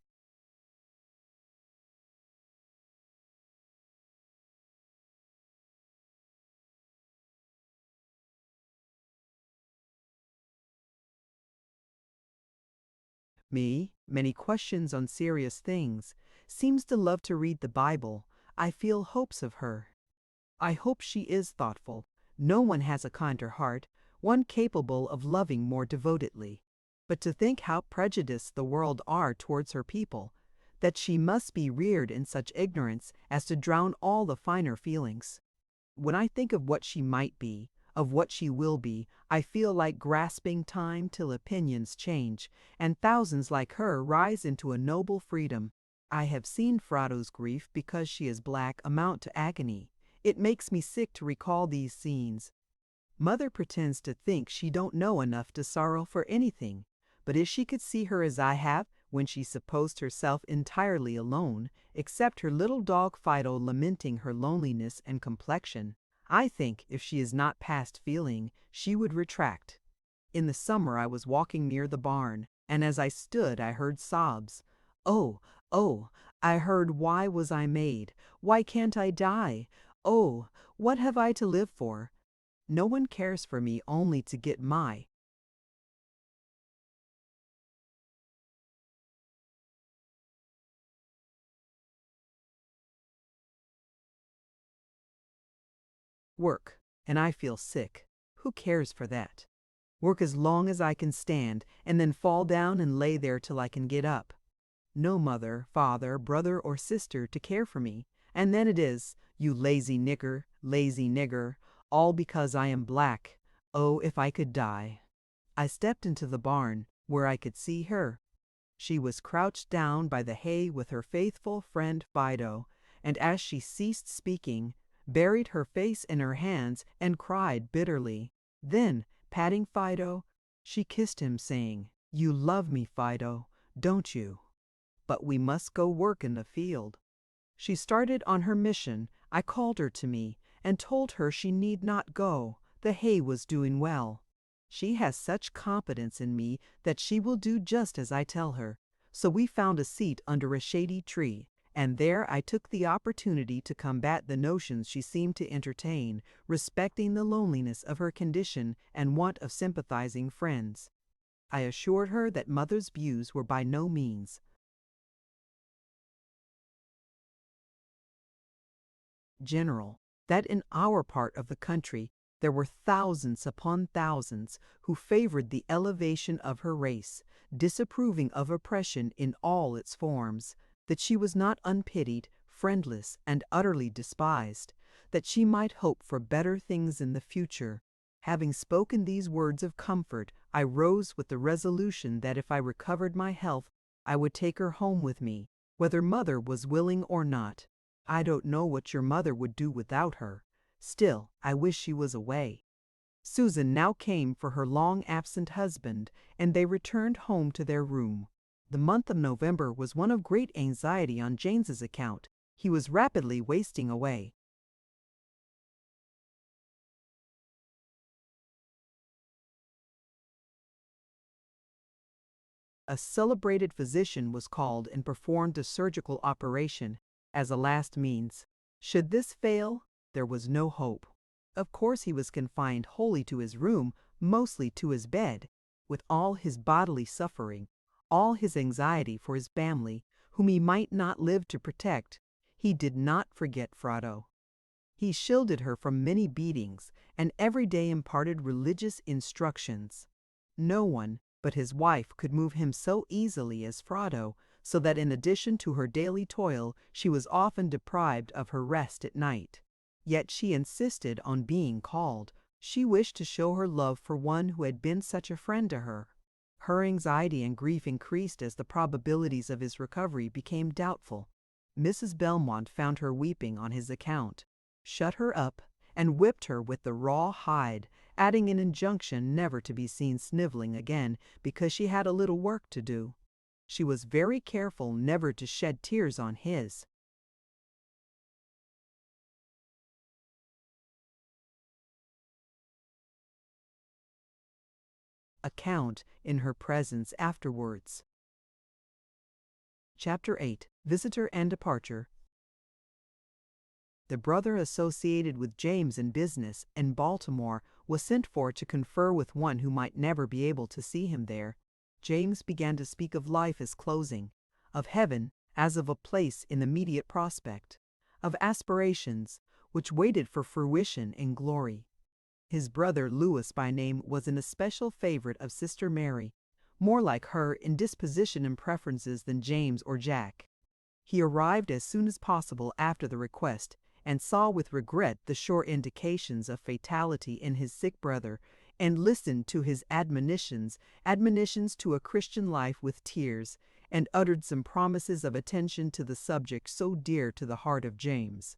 me many questions on serious things, seems to love to read the Bible. I feel hopes of her. I hope she is thoughtful. No one has a kinder heart, one capable of loving more devotedly. But to think how prejudiced the world are towards her people, that she must be reared in such ignorance as to drown all the finer feelings. When I think of what she might be, of what she will be, I feel like grasping time till opinions change, and thousands like her rise into a noble freedom. I have seen Frado's grief because she is black amount to agony. It makes me sick to recall these scenes. Mother pretends to think she don't know enough to sorrow for anything, but if she could see her as I have, when she supposed herself entirely alone, except her little dog Fido lamenting her loneliness and complexion, I think if she is not past feeling, she would retract. In the summer I was walking near the barn, and as I stood I heard sobs. "Oh, oh," I heard, "why was I made? Why can't I die? Oh, what have I to live for? No one cares for me only to get my work, and I feel sick. Who cares for that? Work as long as I can stand, and then fall down and lay there till I can get up. No mother, father, brother, or sister to care for me, and then it is, 'You lazy nigger,' all because I am black. Oh, if I could die." I stepped into the barn, where I could see her. She was crouched down by the hay with her faithful friend Fido, and as she ceased speaking, buried her face in her hands and cried bitterly. Then, patting Fido, she kissed him, saying, "You love me, Fido, don't you? But we must go work in the field." She started on her mission. I called her to me, and told her she need not go. The hay was doing well. She has such confidence in me that she will do just as I tell her. So we found a seat under a shady tree, and there I took the opportunity to combat the notions she seemed to entertain respecting the loneliness of her condition and want of sympathizing friends. I assured her that mother's views were by no means general, that in our part of the country there were thousands upon thousands who favored the elevation of her race, disapproving of oppression in all its forms, that she was not unpitied, friendless, and utterly despised, that she might hope for better things in the future. Having spoken these words of comfort, I rose with the resolution that if I recovered my health, I would take her home with me, whether mother was willing or not. I don't know what your mother would do without her. Still, I wish she was away. Susan now came for her long-absent husband, and they returned home to their room. The month of November was one of great anxiety on James's account. He was rapidly wasting away. A celebrated physician was called and performed a surgical operation as a last means. Should this fail, there was no hope. Of course he was confined wholly to his room, mostly to his bed, with all his bodily suffering, all his anxiety for his family, whom he might not live to protect. He did not forget Frado. He shielded her from many beatings, and every day imparted religious instructions. No one but his wife could move him so easily as Frado, so that in addition to her daily toil, she was often deprived of her rest at night. Yet she insisted on being called. She wished to show her love for one who had been such a friend to her. Her anxiety and grief increased as the probabilities of his recovery became doubtful. Mrs. Belmont found her weeping on his account, shut her up, and whipped her with the raw hide, adding an injunction never to be seen sniveling again because she had a little work to do. She was very careful never to shed tears on his account in her presence afterwards. Chapter 8. Visitor and Departure. The brother associated with James in business in Baltimore was sent for to confer with one who might never be able to see him there. James began to speak of life as closing, of heaven as of a place in immediate prospect, of aspirations which waited for fruition in glory. His brother Louis by name was an especial favorite of Sister Mary, more like her in disposition and preferences than James or Jack. He arrived as soon as possible after the request, and saw with regret the sure indications of fatality in his sick brother, and listened to his admonitions to a Christian life with tears, and uttered some promises of attention to the subject so dear to the heart of James.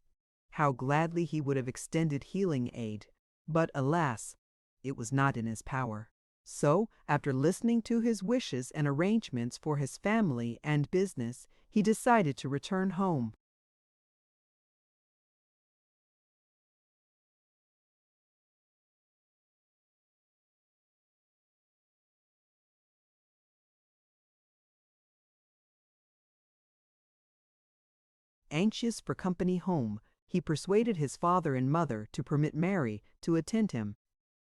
How gladly he would have extended healing aid, but alas, it was not in his power. So, after listening to his wishes and arrangements for his family and business, he decided to return home. Anxious for company home, he persuaded his father and mother to permit Mary to attend him.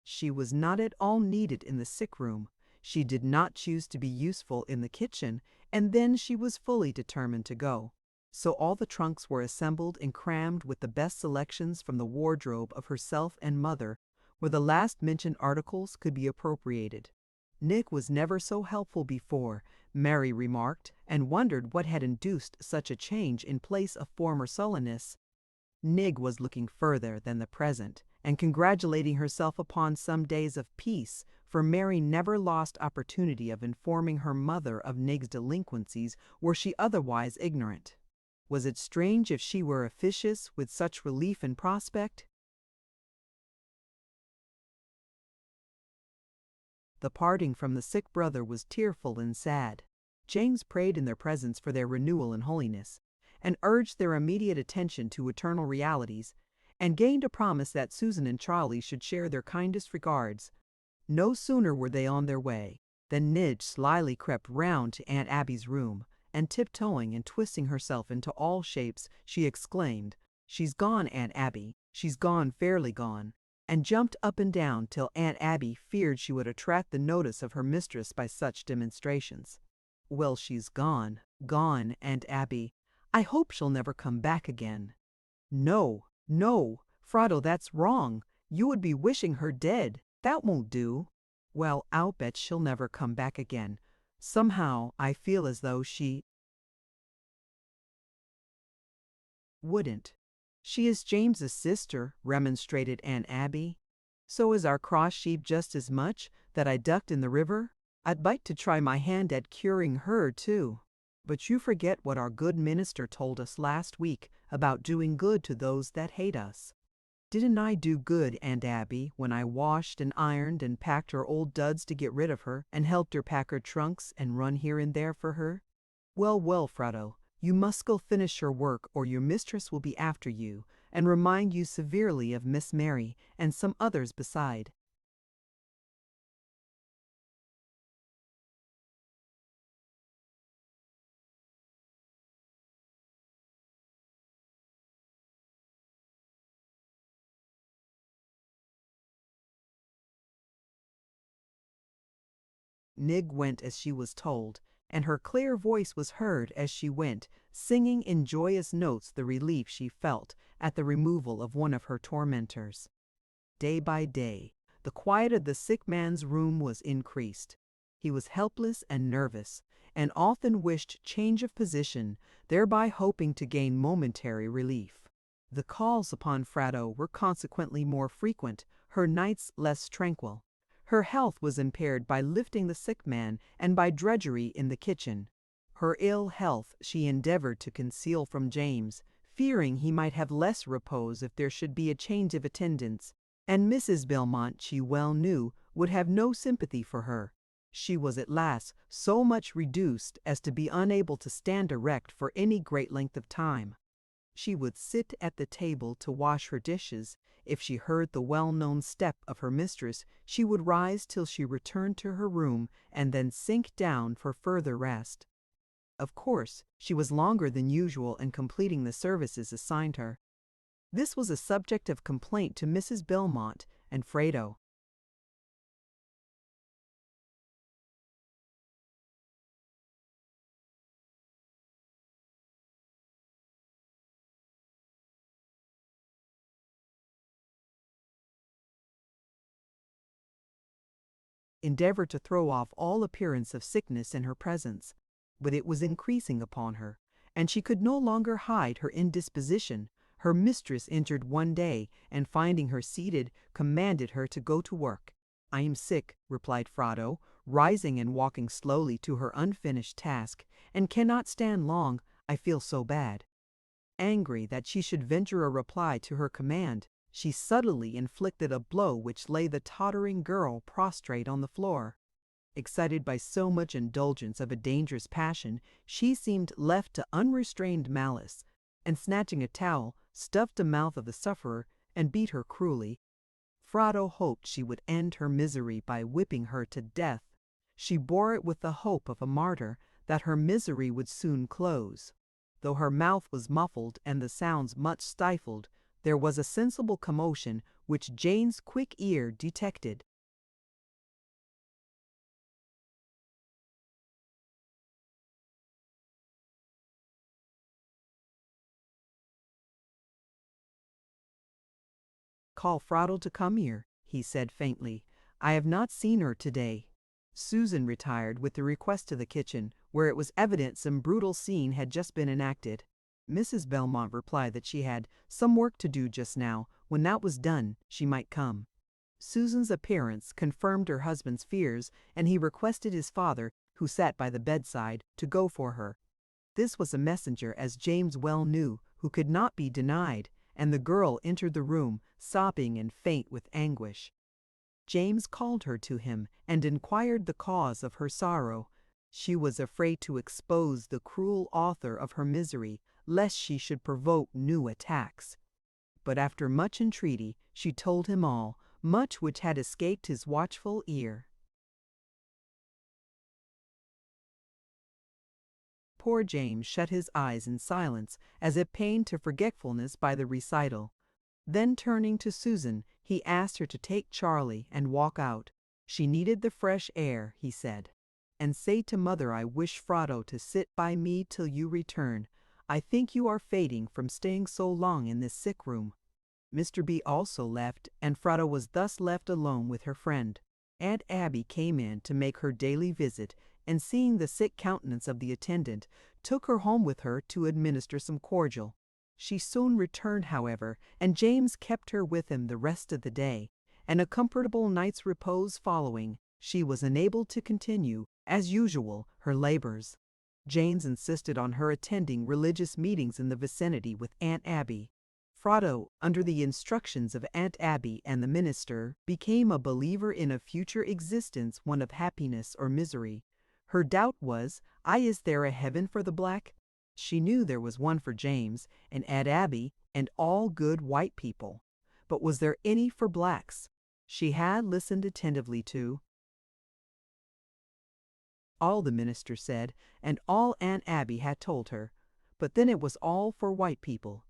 She was not at all needed in the sick room. She did not choose to be useful in the kitchen, and then she was fully determined to go. So all the trunks were assembled and crammed with the best selections from the wardrobe of herself and mother, where the last mentioned articles could be appropriated. Nick was never so helpful before, Mary remarked, and wondered what had induced such a change in place of former sullenness. Nig was looking further than the present, and congratulating herself upon some days of peace, for Mary never lost opportunity of informing her mother of Nig's delinquencies were she otherwise ignorant. Was it strange if she were officious with such relief in prospect? The parting from the sick brother was tearful and sad. James prayed in their presence for their renewal in holiness, and urged their immediate attention to eternal realities, and gained a promise that Susan and Charlie should share their kindest regards. No sooner were they on their way than Nidge slyly crept round to Aunt Abby's room, and tiptoeing and twisting herself into all shapes, she exclaimed, "She's gone, Aunt Abby, she's gone, fairly gone," and jumped up and down till Aunt Abby feared she would attract the notice of her mistress by such demonstrations. "Well, she's gone, gone, Aunt Abby. I hope she'll never come back again." "No, no, Frado, that's wrong. You would be wishing her dead. That won't do." "Well, I'll bet she'll never come back again. Somehow I feel as though she wouldn't." "She is James's sister," remonstrated Aunt Abby. "So is our cross sheep just as much, that I ducked in the river. I'd like to try my hand at curing her, too. But you forget what our good minister told us last week about doing good to those that hate us." "Didn't I do good, Aunt Abby, when I washed and ironed and packed her old duds to get rid of her, and helped her pack her trunks and run here and there for her?" "Well, well, Frado, you must go finish your work, or your mistress will be after you, and remind you severely of Miss Mary and some others beside." Nig went as she was told, and her clear voice was heard as she went, singing in joyous notes the relief she felt at the removal of one of her tormentors. Day by day, the quiet of the sick man's room was increased. He was helpless and nervous, and often wished change of position, thereby hoping to gain momentary relief. The calls upon Frado were consequently more frequent, her nights less tranquil. Her health was impaired by lifting the sick man and by drudgery in the kitchen. Her ill health she endeavored to conceal from James, fearing he might have less repose if there should be a change of attendants, and Mrs. Belmont, she well knew, would have no sympathy for her. She was at last so much reduced as to be unable to stand erect for any great length of time. She would sit at the table to wash her dishes. If she heard the well-known step of her mistress, she would rise till she returned to her room and then sink down for further rest. Of course, she was longer than usual in completing the services assigned her. This was a subject of complaint to Mrs. Belmont and Fredo. Endeavored to throw off all appearance of sickness in her presence, but it was increasing upon her, and she could no longer hide her indisposition. Her mistress entered one day, and finding her seated, commanded her to go to work. "I am sick," replied Frado, rising and walking slowly to her unfinished task, "and cannot stand long, I feel so bad." Angry that she should venture a reply to her command, she subtly inflicted a blow which laid the tottering girl prostrate on the floor. Excited by so much indulgence of a dangerous passion, she seemed left to unrestrained malice, and snatching a towel, stuffed the mouth of the sufferer and beat her cruelly. Frado hoped she would end her misery by whipping her to death. She bore it with the hope of a martyr, that her misery would soon close. Though her mouth was muffled and the sounds much stifled, there was a sensible commotion which Jane's quick ear detected. "Call Frado to come here," he said faintly. "I have not seen her today." Susan retired with the request to the kitchen, where it was evident some brutal scene had just been enacted. Mrs. Belmont replied that she had some work to do just now. When that was done, she might come. Susan's appearance confirmed her husband's fears, and he requested his father, who sat by the bedside, to go for her. This was a messenger, as James well knew, who could not be denied, and the girl entered the room, sobbing and faint with anguish. James called her to him and inquired the cause of her sorrow. She was afraid to expose the cruel author of her misery, lest she should provoke new attacks. But after much entreaty, she told him all, much which had escaped his watchful ear. Poor James shut his eyes in silence, as if pained to forgetfulness by the recital. Then turning to Susan, he asked her to take Charlie and walk out. She needed the fresh air, he said. "And say to mother I wish Frado to sit by me till you return. I think you are fading from staying so long in this sick room." Mr. B. also left, and Frado was thus left alone with her friend. Aunt Abby came in to make her daily visit, and seeing the sick countenance of the attendant, took her home with her to administer some cordial. She soon returned, however, and James kept her with him the rest of the day, and a comfortable night's repose following, she was enabled to continue, as usual, her labors. James insisted on her attending religious meetings in the vicinity with Aunt Abby. Frado, under the instructions of Aunt Abby and the minister, became a believer in a future existence, one of happiness or misery. Her doubt was, is there a heaven for the black? She knew there was one for James and Aunt Abby and all good white people. But was there any for blacks? She had listened attentively to all the minister said, and all Aunt Abby had told her. But then it was all for white people.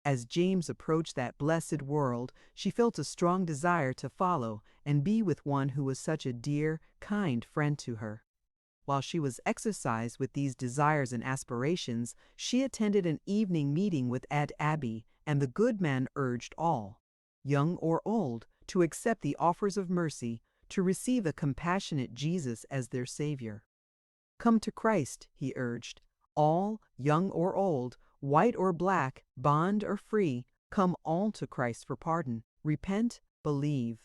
As James approached that blessed world, she felt a strong desire to follow and be with one who was such a dear, kind friend to her. While she was exercised with these desires and aspirations, she attended an evening meeting with Aunt Abby, and the good man urged all, young or old, to accept the offers of mercy, to receive a compassionate Jesus as their Savior. "Come to Christ," he urged. "All, young or old, white or black, bond or free, come all to Christ for pardon. Repent, believe."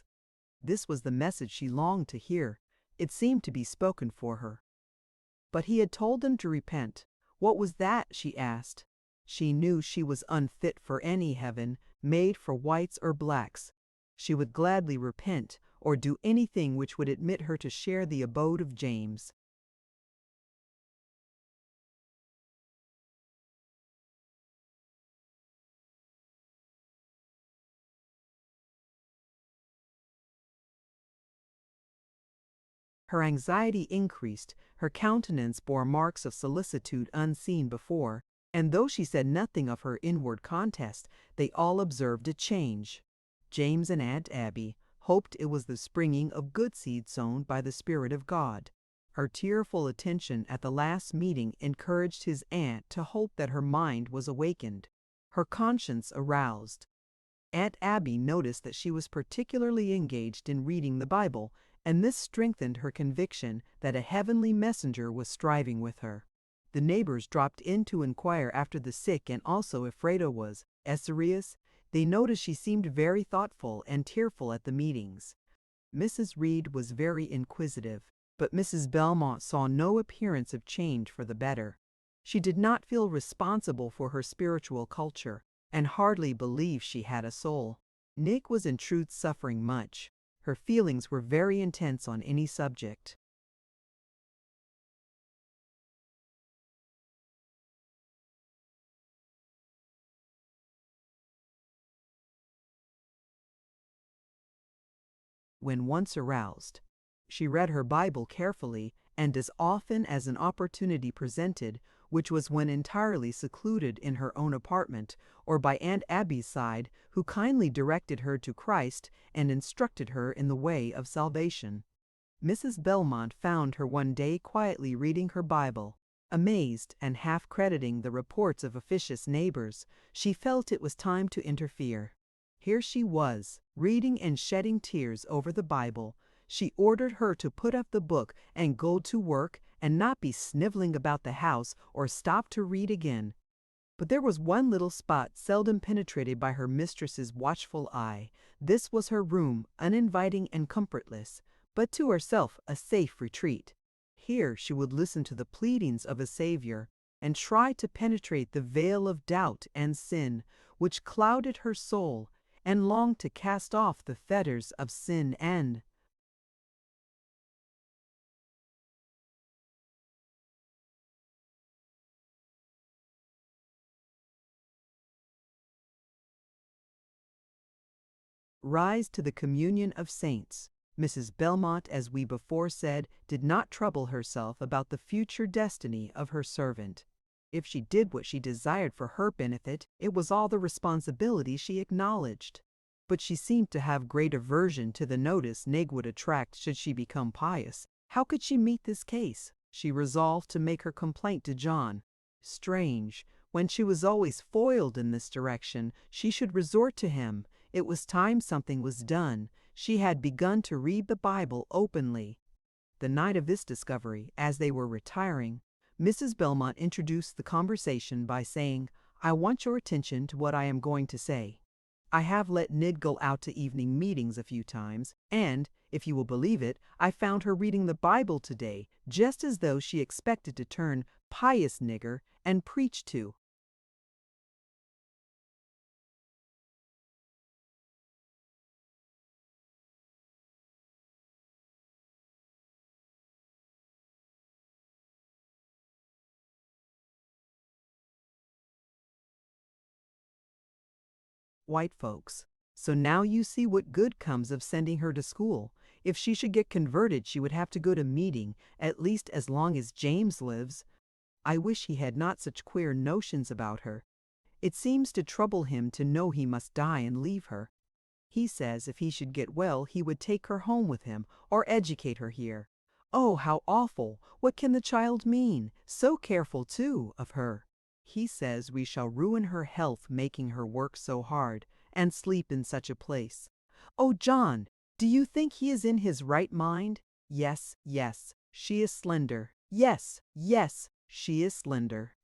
This was the message she longed to hear. It seemed to be spoken for her. But he had told them to repent. What was that? She asked. She knew she was unfit for any heaven, made for whites or blacks. She would gladly repent, or do anything which would admit her to share the abode of James. Her anxiety increased, her countenance bore marks of solicitude unseen before, and though she said nothing of her inward contest, they all observed a change. James and Aunt Abby hoped it was the springing of good seed sown by the Spirit of God. Her tearful attention at the last meeting encouraged his aunt to hope that her mind was awakened, her conscience aroused. Aunt Abby noticed that she was particularly engaged in reading the Bible, and this strengthened her conviction that a heavenly messenger was striving with her. The neighbors dropped in to inquire after the sick and also if Freda was serious. They noticed she seemed very thoughtful and tearful at the meetings. Mrs. Reed was very inquisitive, but Mrs. Belmont saw no appearance of change for the better. She did not feel responsible for her spiritual culture, and hardly believed she had a soul. Nig was in truth suffering much. Her feelings were very intense on any subject. When once aroused, she read her Bible carefully and as often as an opportunity presented, which was when entirely secluded in her own apartment or by Aunt Abby's side, who kindly directed her to Christ and instructed her in the way of salvation. Mrs. Belmont found her one day quietly reading her Bible. Amazed and half crediting the reports of officious neighbors, she felt it was time to interfere. Here she was, reading and shedding tears over the Bible. She ordered her to put up the book and go to work and not be sniveling about the house or stop to read again. But there was one little spot seldom penetrated by her mistress's watchful eye. This was her room, uninviting and comfortless, but to herself a safe retreat. Here she would listen to the pleadings of a Savior and try to penetrate the veil of doubt and sin which clouded her soul, and longed to cast off the fetters of sin and rise to the communion of saints. Mrs. Belmont, as we before said, did not trouble herself about the future destiny of her servant. If she did what she desired for her benefit, it was all the responsibility she acknowledged. But she seemed to have great aversion to the notice Nig would attract should she become pious. How could she meet this case? She resolved to make her complaint to John. Strange, when she was always foiled in this direction, she should resort to him. It was time something was done. She had begun to read the Bible openly. The night of this discovery, as they were retiring, Mrs. Belmont introduced the conversation by saying, "I want your attention to what I am going to say. I have let Nig go out to evening meetings a few times, and, if you will believe it, I found her reading the Bible today, just as though she expected to turn pious nigger and preach to." White folks. So now you see what good comes of sending her to school. If she should get converted, she would have to go to meeting, at least as long as James lives. I wish he had not such queer notions about her. It seems to trouble him to know he must die and leave her. He says if he should get well, he would take her home with him, or educate her here. Oh, how awful! What can the child mean? So careful, too, of her. He says we shall ruin her health making her work so hard, and sleep in such a place. Oh, John, do you think he is in his right mind? Yes, yes, she is slender. Yes, yes, she is slender.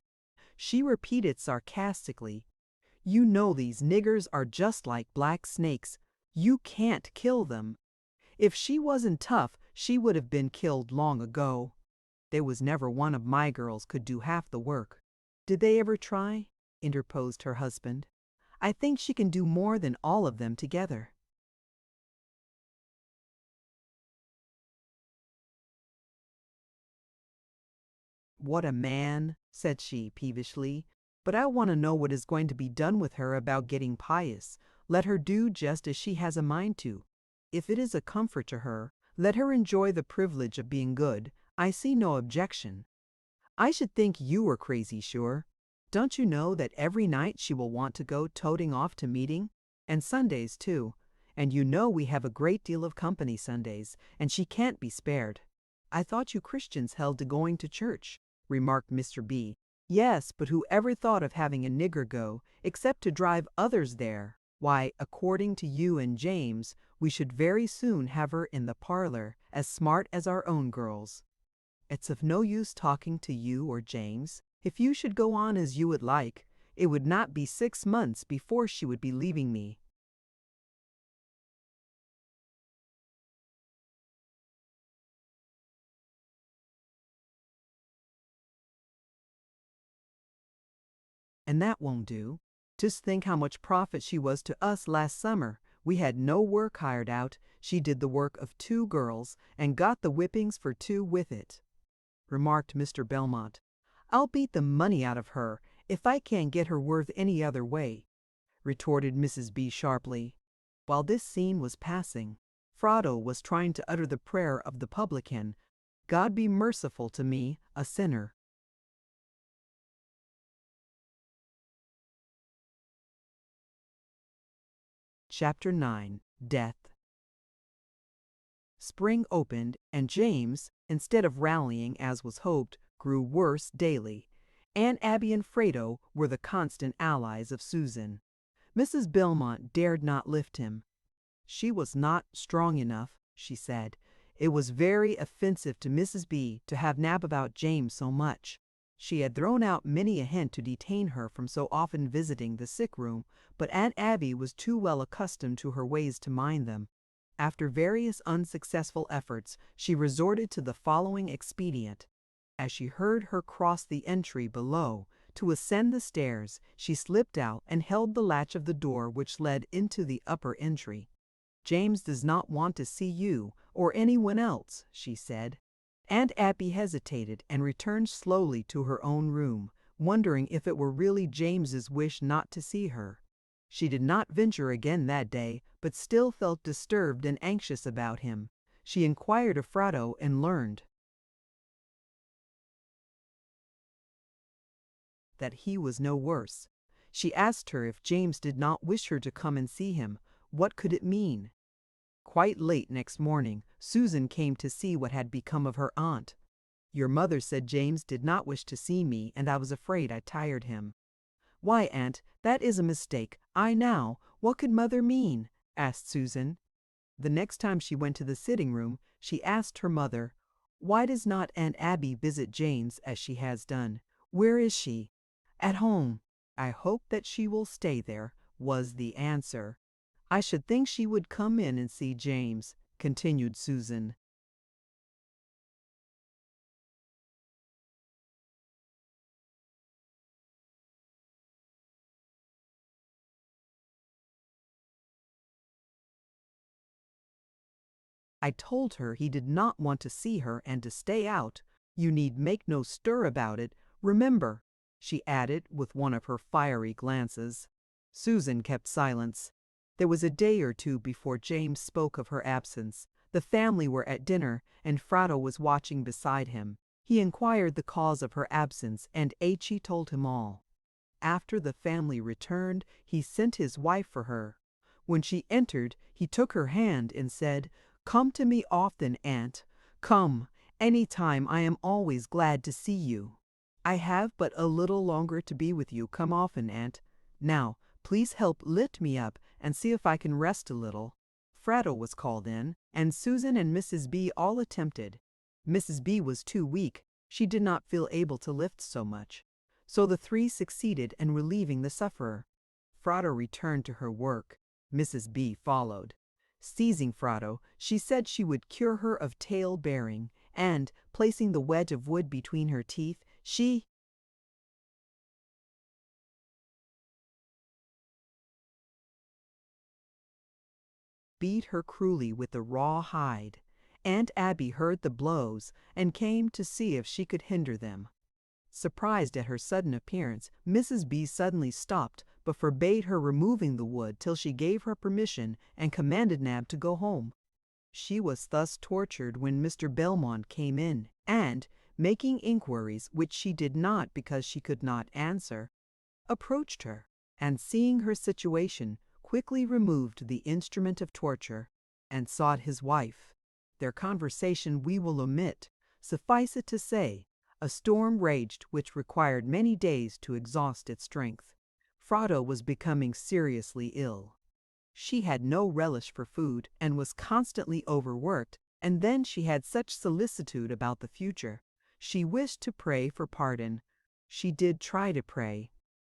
She repeated sarcastically, "You know these niggers are just like black snakes. You can't kill them. If she wasn't tough, she would have been killed long ago. There was never one of my girls could do half the work. Did they ever try? Interposed her husband. I think she can do more than all of them together. What a man, said she peevishly. But I want to know what is going to be done with her about getting pious. Let her do just as she has a mind to. If it is a comfort to her, let her enjoy the privilege of being good. I see no objection. I should think you were crazy, sure. Don't you know that every night she will want to go toting off to meeting? And Sundays, too. And you know we have a great deal of company Sundays, and she can't be spared. I thought you Christians held to going to church, remarked Mr. B. Yes, but who ever thought of having a nigger go, except to drive others there? Why, according to you and James, we should very soon have her in the parlor, as smart as our own girls. It's of no use talking to you or James. If you should go on as you would like, it would not be 6 months before she would be leaving me. And that won't do. Just think how much profit she was to us last summer. We had no work hired out. She did the work of 2 girls and got the whippings for 2 with it, remarked Mr. Belmont. I'll beat the money out of her if I can't get her worth any other way, retorted Mrs. B. sharply. While this scene was passing, Frado was trying to utter the prayer of the publican, God be merciful to me, a sinner. Chapter 9. Death. Spring opened, and James, instead of rallying as was hoped, grew worse daily. Aunt Abby and Fredo were the constant allies of Susan. Mrs. Belmont dared not lift him. She was not strong enough, she said. It was very offensive to Mrs. B. to have nab about James so much. She had thrown out many a hint to detain her from so often visiting the sick room, but Aunt Abby was too well accustomed to her ways to mind them. After various unsuccessful efforts, she resorted to the following expedient. As she heard her cross the entry below to ascend the stairs, she slipped out and held the latch of the door which led into the upper entry. James does not want to see you or anyone else, she said. Aunt Abby hesitated and returned slowly to her own room, wondering if it were really James's wish not to see her. She did not venture again that day, but still felt disturbed and anxious about him. She inquired of Frado and learned that he was no worse. She asked her if James did not wish her to come and see him. What could it mean? Quite late next morning, Susan came to see what had become of her aunt. Your mother said James did not wish to see me, and I was afraid I tired him. Why, Aunt, that is a mistake. What could Mother mean? Asked Susan. The next time she went to the sitting room, she asked her mother, why does not Aunt Abby visit James as she has done? Where is she? At home. I hope that she will stay there, was the answer. I should think she would come in and see James, continued Susan. I told her he did not want to see her and to stay out. You need make no stir about it. Remember, she added with one of her fiery glances. Susan kept silence. There was a day or 2 before James spoke of her absence. The family were at dinner, and Frado was watching beside him. He inquired the cause of her absence, and H.E. told him all. After the family returned, he sent his wife for her. When she entered, he took her hand and said, Come to me often, Aunt. Come, any time. I am always glad to see you. I have but a little longer to be with you. Come often, Aunt. Now, please help lift me up and see if I can rest a little. Frado was called in, and Susan and Mrs. B. all attempted. Mrs. B. was too weak. She did not feel able to lift so much. So the 3 succeeded in relieving the sufferer. Frado returned to her work. Mrs. B. followed. Seizing Frado, she said she would cure her of tale-bearing, and, placing the wedge of wood between her teeth, she beat her cruelly with the raw hide. Aunt Abby heard the blows and came to see if she could hinder them. Surprised at her sudden appearance, Mrs. B suddenly stopped, but forbade her removing the wood till she gave her permission and commanded Nab to go home. She was thus tortured when Mr. Belmont came in, and, making inquiries, which she did not because she could not answer, approached her, and seeing her situation, quickly removed the instrument of torture, and sought his wife. Their conversation we will omit. Suffice it to say, a storm raged which required many days to exhaust its strength. Frado was becoming seriously ill. She had no relish for food and was constantly overworked, and then she had such solicitude about the future. She wished to pray for pardon. She did try to pray.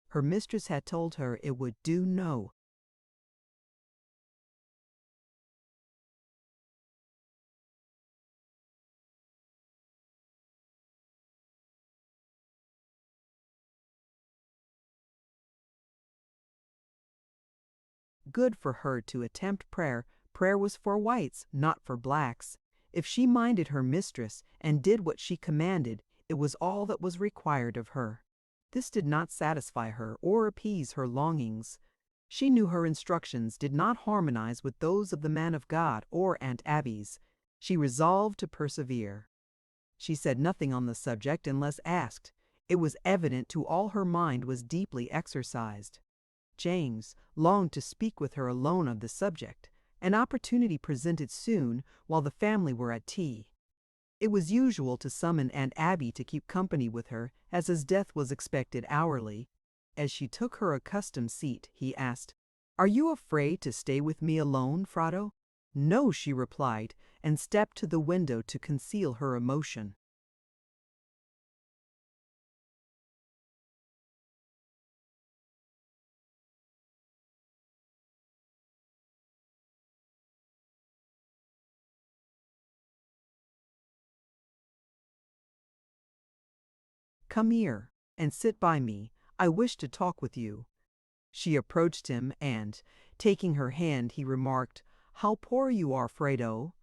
Her mistress had told her it would do no good for her to attempt prayer. Prayer was for whites, not for blacks. If she minded her mistress and did what she commanded, it was all that was required of her. This did not satisfy her or appease her longings. She knew her instructions did not harmonize with those of the man of God or Aunt Abby's. She resolved to persevere. She said nothing on the subject unless asked. It was evident to all her mind was deeply exercised. James longed to speak with her alone of the subject. An opportunity presented soon while the family were at tea. It was usual to summon Aunt Abby to keep company with her, as his death was expected hourly. As she took her accustomed seat, he asked, "Are you afraid to stay with me alone, Frado?" "No," she replied, and stepped to the window to conceal her emotion. "Come here and sit by me. I wish to talk with you." She approached him and, taking her hand, he remarked, "How poor you are, Fredo.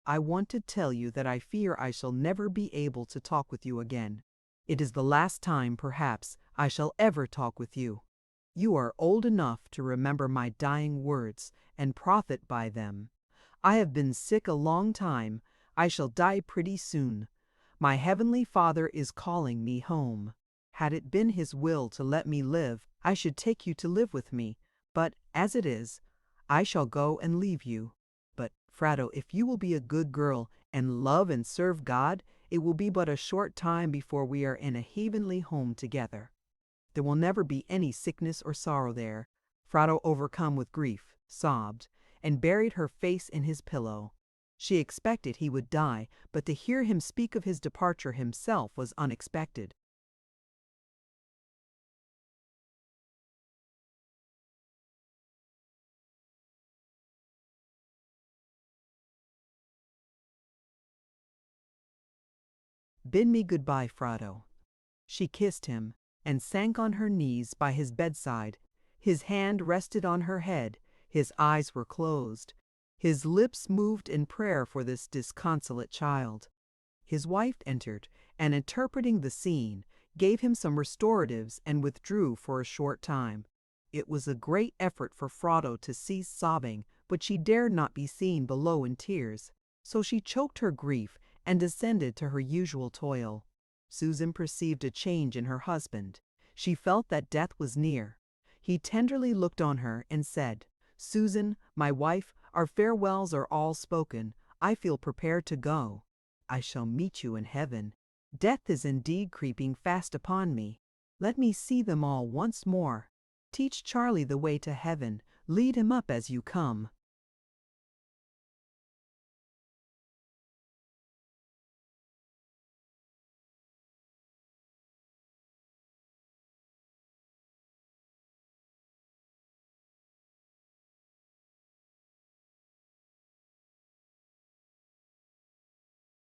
I want to tell you that I fear I shall never be able to talk with you again. It is the last time, perhaps, I shall ever talk with you. You are old enough to remember my dying words and profit by them. I have been sick a long time. I shall die pretty soon. My heavenly Father is calling me home. Had it been his will to let me live, I should take you to live with me. But as it is, I shall go and leave you. But, Frado, if you will be a good girl and love and serve God, it will be but a short time before we are in a heavenly home together. There will never be any sickness or sorrow there." Frado, overcome with grief, sobbed, and buried her face in his pillow. She expected he would die, but to hear him speak of his departure himself was unexpected. "Bid me good-bye, Frado." She kissed him, and sank on her knees by his bedside. His hand rested on her head, his eyes were closed, his lips moved in prayer for this disconsolate child. His wife entered, and interpreting the scene, gave him some restoratives and withdrew for a short time. It was a great effort for Frado to cease sobbing, but she dared not be seen below in tears, so she choked her grief and descended to her usual toil. Susan perceived a change in her husband. She felt that death was near. He tenderly looked on her and said, "Susan, my wife, our farewells are all spoken. I feel prepared to go. I shall meet you in heaven. Death is indeed creeping fast upon me. Let me see them all once more. Teach Charlie the way to heaven. Lead him up as you come."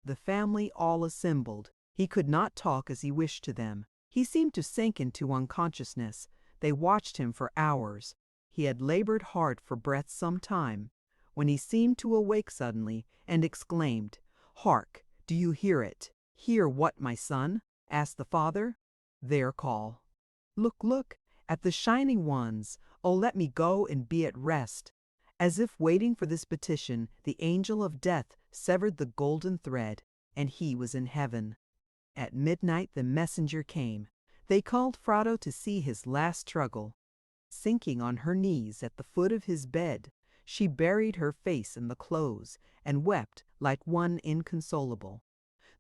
the family all assembled. He could not talk as he wished to them. He seemed to sink into unconsciousness. They watched him for hours. He had labored hard for breath some time, when he seemed to awake suddenly, and exclaimed, "Hark! Do you hear it?" "Hear what, my son?" asked the father. "Their call. Look, look, at the shining ones. Oh, let me go and be at rest." As if waiting for this petition, the angel of death severed the golden thread, and he was in heaven. At midnight the messenger came. They called Frado to see his last struggle. Sinking on her knees at the foot of his bed, she buried her face in the clothes and wept like one inconsolable.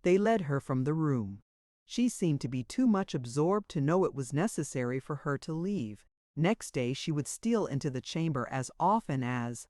They led her from the room. She seemed to be too much absorbed to know it was necessary for her to leave. Next day she would steal into the chamber as often as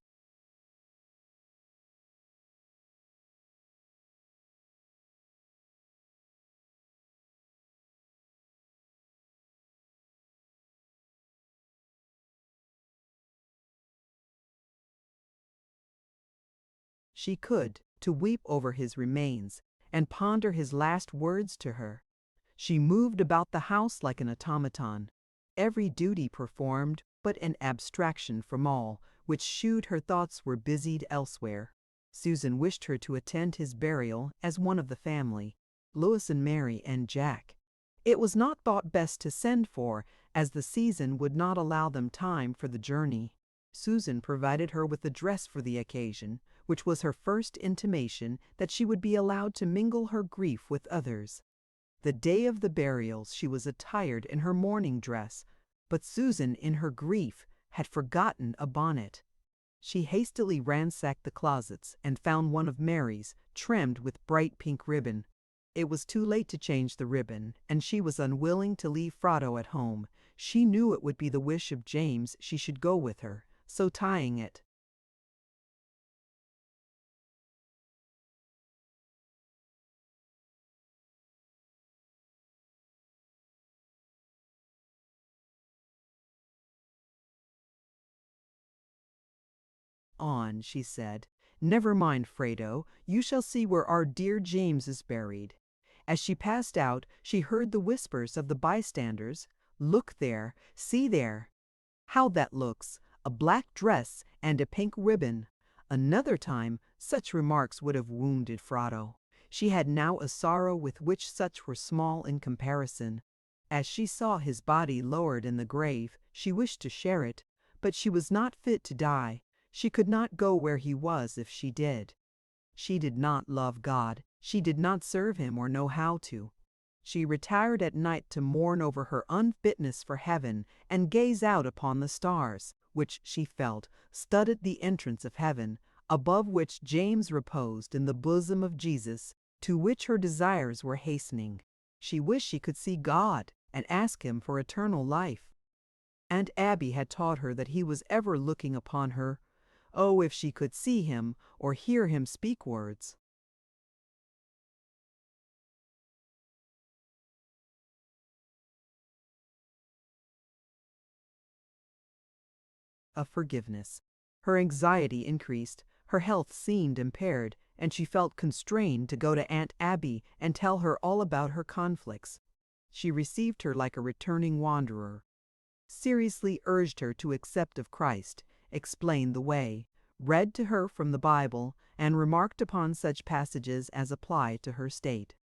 she could, to weep over his remains and ponder his last words to her. She moved about the house like an automaton, every duty performed but an abstraction from all, which shewed her thoughts were busied elsewhere. Susan wished her to attend his burial as one of the family, Louis and Mary and Jack. It was not thought best to send for, as the season would not allow them time for the journey. Susan provided her with a dress for the occasion, which was her first intimation that she would be allowed to mingle her grief with others. The day of the burials she was attired in her mourning dress, but Susan, in her grief, had forgotten a bonnet. She hastily ransacked the closets and found one of Mary's, trimmed with bright pink ribbon. It was too late to change the ribbon, and she was unwilling to leave Frado at home. She knew it would be the wish of James she should go with her, so tying it on, she said, "Never mind, Frado, you shall see where our dear James is buried." As she passed out, she heard the whispers of the bystanders. "Look there, see there, how that looks, a black dress and a pink ribbon." Another time, such remarks would have wounded Frado. She had now a sorrow with which such were small in comparison. As she saw his body lowered in the grave, she wished to share it, but she was not fit to die. She could not go where he was if she did. She did not love God. She did not serve him or know how to. She retired at night to mourn over her unfitness for heaven and gaze out upon the stars, which she felt studded the entrance of heaven, above which James reposed in the bosom of Jesus, to which her desires were hastening. She wished she could see God and ask him for eternal life. Aunt Abby had taught her that he was ever looking upon her. Oh, if she could see him or hear him speak words! Of forgiveness. Her anxiety increased, her health seemed impaired, and she felt constrained to go to Aunt Abby and tell her all about her conflicts. She received her like a returning wanderer, seriously urged her to accept of Christ, explained the way, read to her from the Bible, and remarked upon such passages as applied to her state.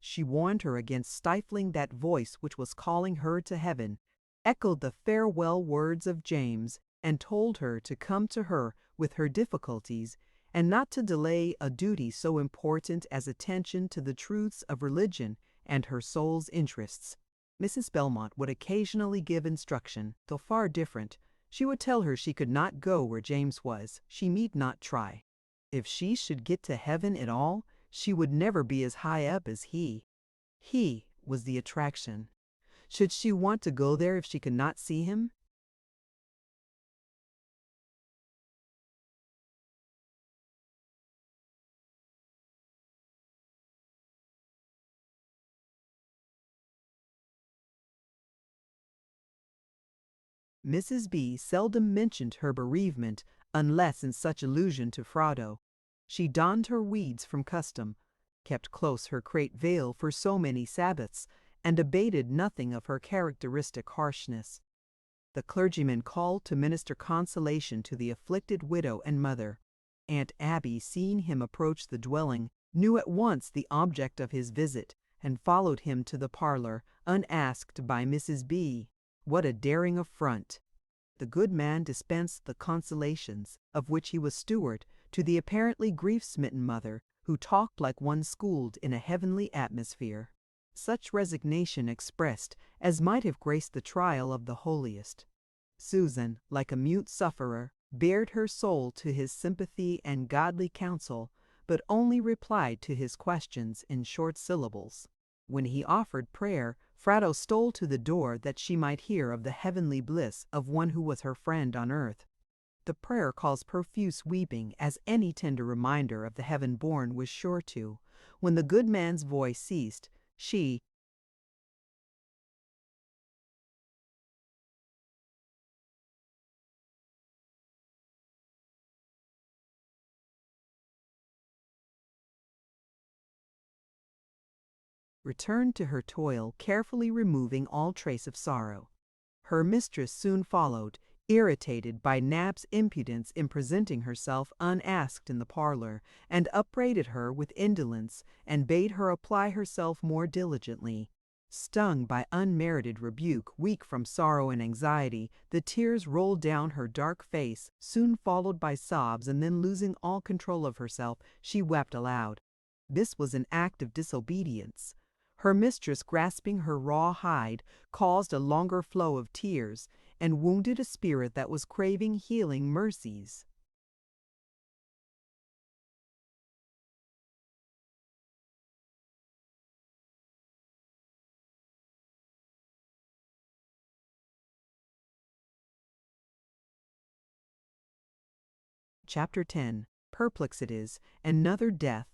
She warned her against stifling that voice which was calling her to heaven, echoed the farewell words of James, and told her to come to her with her difficulties, and not to delay a duty so important as attention to the truths of religion and her soul's interests. Mrs. Belmont would occasionally give instruction, though far different. She would tell her she could not go where James was. She need not try. If she should get to heaven at all, she would never be as high up as he. He was the attraction. Should she want to go there if she could not see him? Mrs. B. seldom mentioned her bereavement unless in such allusion to Frado. She donned her weeds from custom, kept close her crape veil for so many Sabbaths, and abated nothing of her characteristic harshness. The clergyman called to minister consolation to the afflicted widow and mother. Aunt Abby, seeing him approach the dwelling, knew at once the object of his visit, and followed him to the parlor, unasked by Mrs. B. What a daring affront! The good man dispensed the consolations, of which he was steward, to the apparently grief-smitten mother, who talked like one schooled in a heavenly atmosphere. Such resignation expressed as might have graced the trial of the holiest. Susan, like a mute sufferer, bared her soul to his sympathy and godly counsel, but only replied to his questions in short syllables. When he offered prayer, Fratto stole to the door that she might hear of the heavenly bliss of one who was her friend on earth. The prayer caused profuse weeping, as any tender reminder of the heaven-born was sure to. When the good man's voice ceased, she returned to her toil, carefully removing all trace of sorrow. Her mistress soon followed, irritated by Nab's impudence in presenting herself unasked in the parlor, and upbraided her with indolence, and bade her apply herself more diligently. Stung by unmerited rebuke, weak from sorrow and anxiety, the tears rolled down her dark face, soon followed by sobs, and then losing all control of herself, she wept aloud. This was an act of disobedience. Her mistress, grasping her raw hide, caused a longer flow of tears, and wounded a spirit that was craving healing mercies. Chapter 10. Perplexities, Another Death.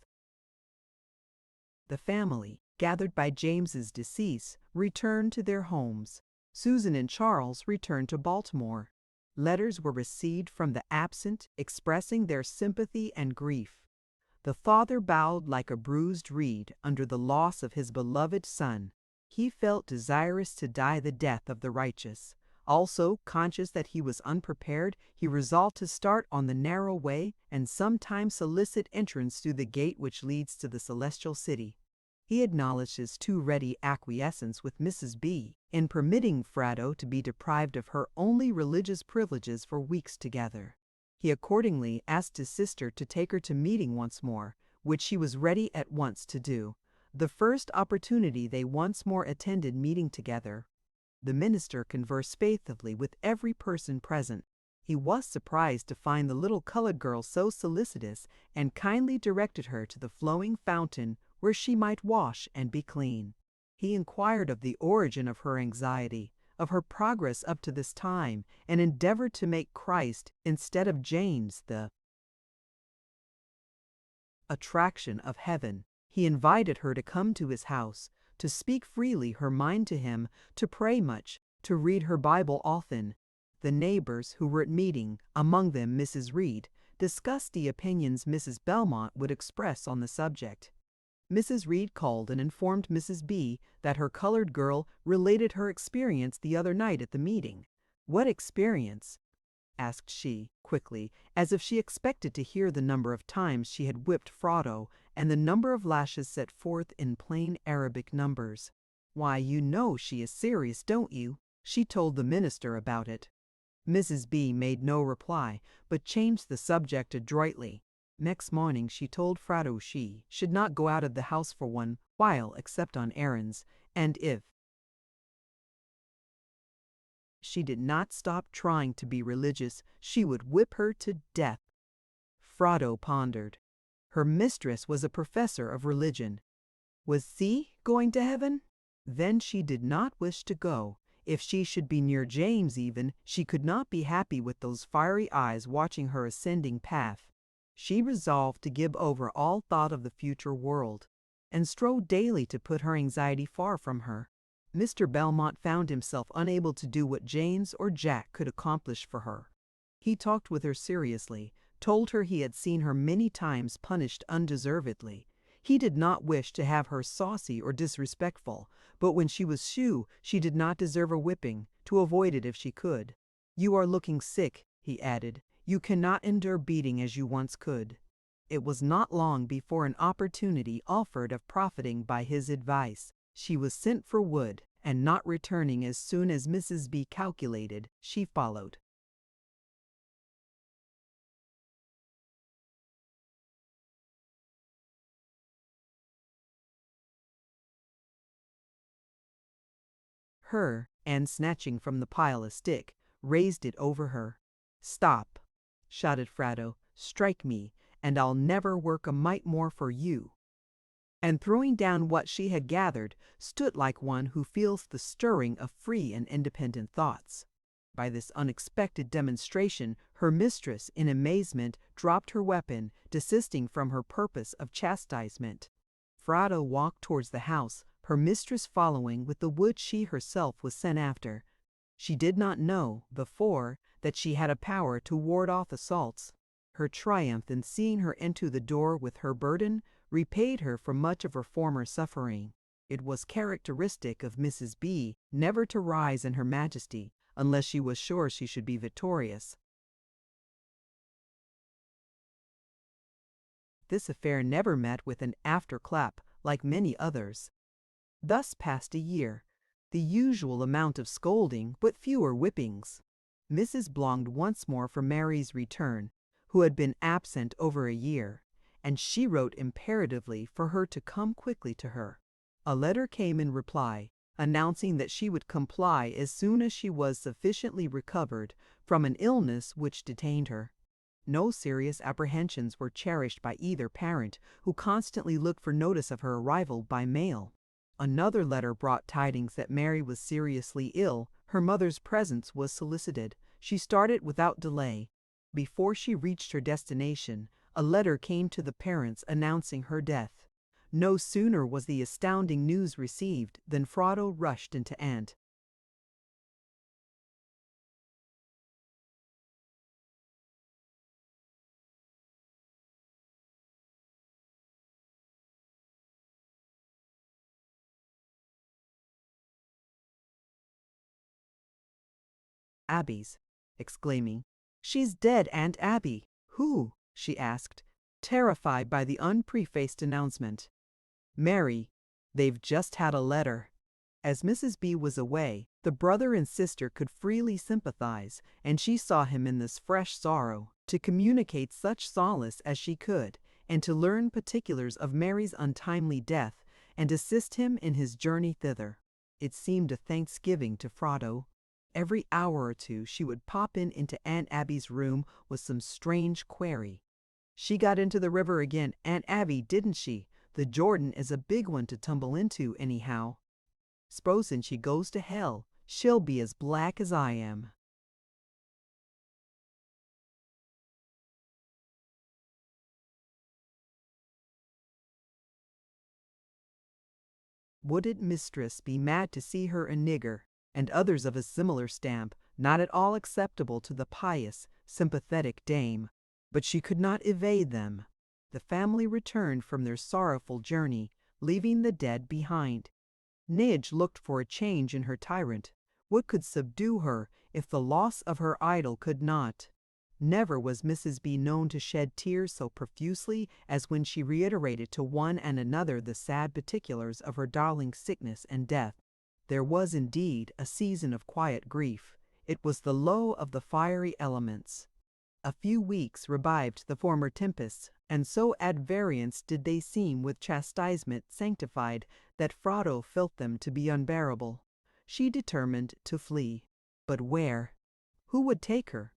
The family, gathered by James's decease, returned to their homes. Susan and Charles returned to Baltimore. Letters were received from the absent, expressing their sympathy and grief. The father bowed like a bruised reed under the loss of his beloved son. He felt desirous to die the death of the righteous. Also, conscious that he was unprepared, he resolved to start on the narrow way and sometime solicit entrance through the gate which leads to the celestial city. He acknowledged his too ready acquiescence with Mrs. B. in permitting Fratto to be deprived of her only religious privileges for weeks together. He accordingly asked his sister to take her to meeting once more, which she was ready at once to do. The first opportunity they once more attended meeting together. The minister conversed faithfully with every person present. He was surprised to find the little colored girl so solicitous, and kindly directed her to the flowing fountain where she might wash and be clean. He inquired of the origin of her anxiety, of her progress up to this time, and endeavored to make Christ, instead of James, the attraction of heaven. He invited her to come to his house, to speak freely her mind to him, to pray much, to read her Bible often. The neighbors who were at meeting, among them Mrs. Reed, discussed the opinions Mrs. Belmont would express on the subject. Mrs. Reed called and informed Mrs. B. that her colored girl related her experience the other night at the meeting. "What experience?" asked she, quickly, as if she expected to hear the number of times she had whipped Fratto, and the number of lashes set forth in plain Arabic numbers. "Why, you know she is serious, don't you?" She told the minister about it. Mrs. B. made no reply, but changed the subject adroitly. Next morning she told Fratto she should not go out of the house for one while except on errands, and if she did not stop trying to be religious, she would whip her to death. Fratto pondered. Her mistress was a professor of religion. Was she going to heaven? Then she did not wish to go. If she should be near James even, she could not be happy with those fiery eyes watching her ascending path. She resolved to give over all thought of the future world, and strove daily to put her anxiety far from her. Mr. Belmont found himself unable to do what James or Jack could accomplish for her. He talked with her seriously, told her he had seen her many times punished undeservedly. He did not wish to have her saucy or disrespectful, but when she was shoo, she did not deserve a whipping, to avoid it if she could. "You are looking sick," he added. "You cannot endure beating as you once could." It was not long before an opportunity offered of profiting by his advice. She was sent for wood, and not returning as soon as Mrs. B calculated, she followed her, and snatching from the pile a stick, raised it over her. "Stop!" shouted Fratto. "Strike me, and I'll never work a mite more for you." And throwing down what she had gathered, stood like one who feels the stirring of free and independent thoughts. By this unexpected demonstration, her mistress, in amazement, dropped her weapon, desisting from her purpose of chastisement. Fratto walked towards the house, her mistress following with the wood she herself was sent after. She did not know, before, that she had a power to ward off assaults. Her triumph in seeing her enter the door with her burden repaid her for much of her former suffering. It was characteristic of Mrs. B never to rise in her majesty unless she was sure she should be victorious. This affair never met with an afterclap like many others. Thus passed a year, the usual amount of scolding, but fewer whippings. Mrs. longed once more for Mary's return, who had been absent over a year, and she wrote imperatively for her to come quickly to her. A letter came in reply, announcing that she would comply as soon as she was sufficiently recovered from an illness which detained her. No serious apprehensions were cherished by either parent, who constantly looked for notice of her arrival by mail. Another letter brought tidings that Mary was seriously ill. Her mother's presence was solicited. She started without delay. Before she reached her destination, a letter came to the parents announcing her death. No sooner was the astounding news received than Fratto rushed into Aunt Abby's, exclaiming, "She's dead, Aunt Abby!" "Who?" she asked, terrified by the unprefaced announcement. "Mary, they've just had a letter." As Mrs. B was away, the brother and sister could freely sympathize, and she saw him in this fresh sorrow, to communicate such solace as she could, and to learn particulars of Mary's untimely death, and assist him in his journey thither. It seemed a thanksgiving to Fratto. Every hour or two she would pop into Aunt Abby's room with some strange query. "She got into the river again, Aunt Abby, didn't she? The Jordan is a big one to tumble into, anyhow. S'posen she goes to hell, she'll be as black as I am." Wouldn't mistress be mad to see her a nigger, and others of a similar stamp, not at all acceptable to the pious, sympathetic dame? But she could not evade them. The family returned from their sorrowful journey, leaving the dead behind. Nig looked for a change in her tyrant. What could subdue her if the loss of her idol could not? Never was Mrs. B known to shed tears so profusely as when she reiterated to one and another the sad particulars of her darling's sickness and death. There was indeed a season of quiet grief. It was the low of the fiery elements. A few weeks revived the former tempests, and so at variance did they seem with chastisement sanctified that Fratto felt them to be unbearable. She determined to flee. But where? Who would take her?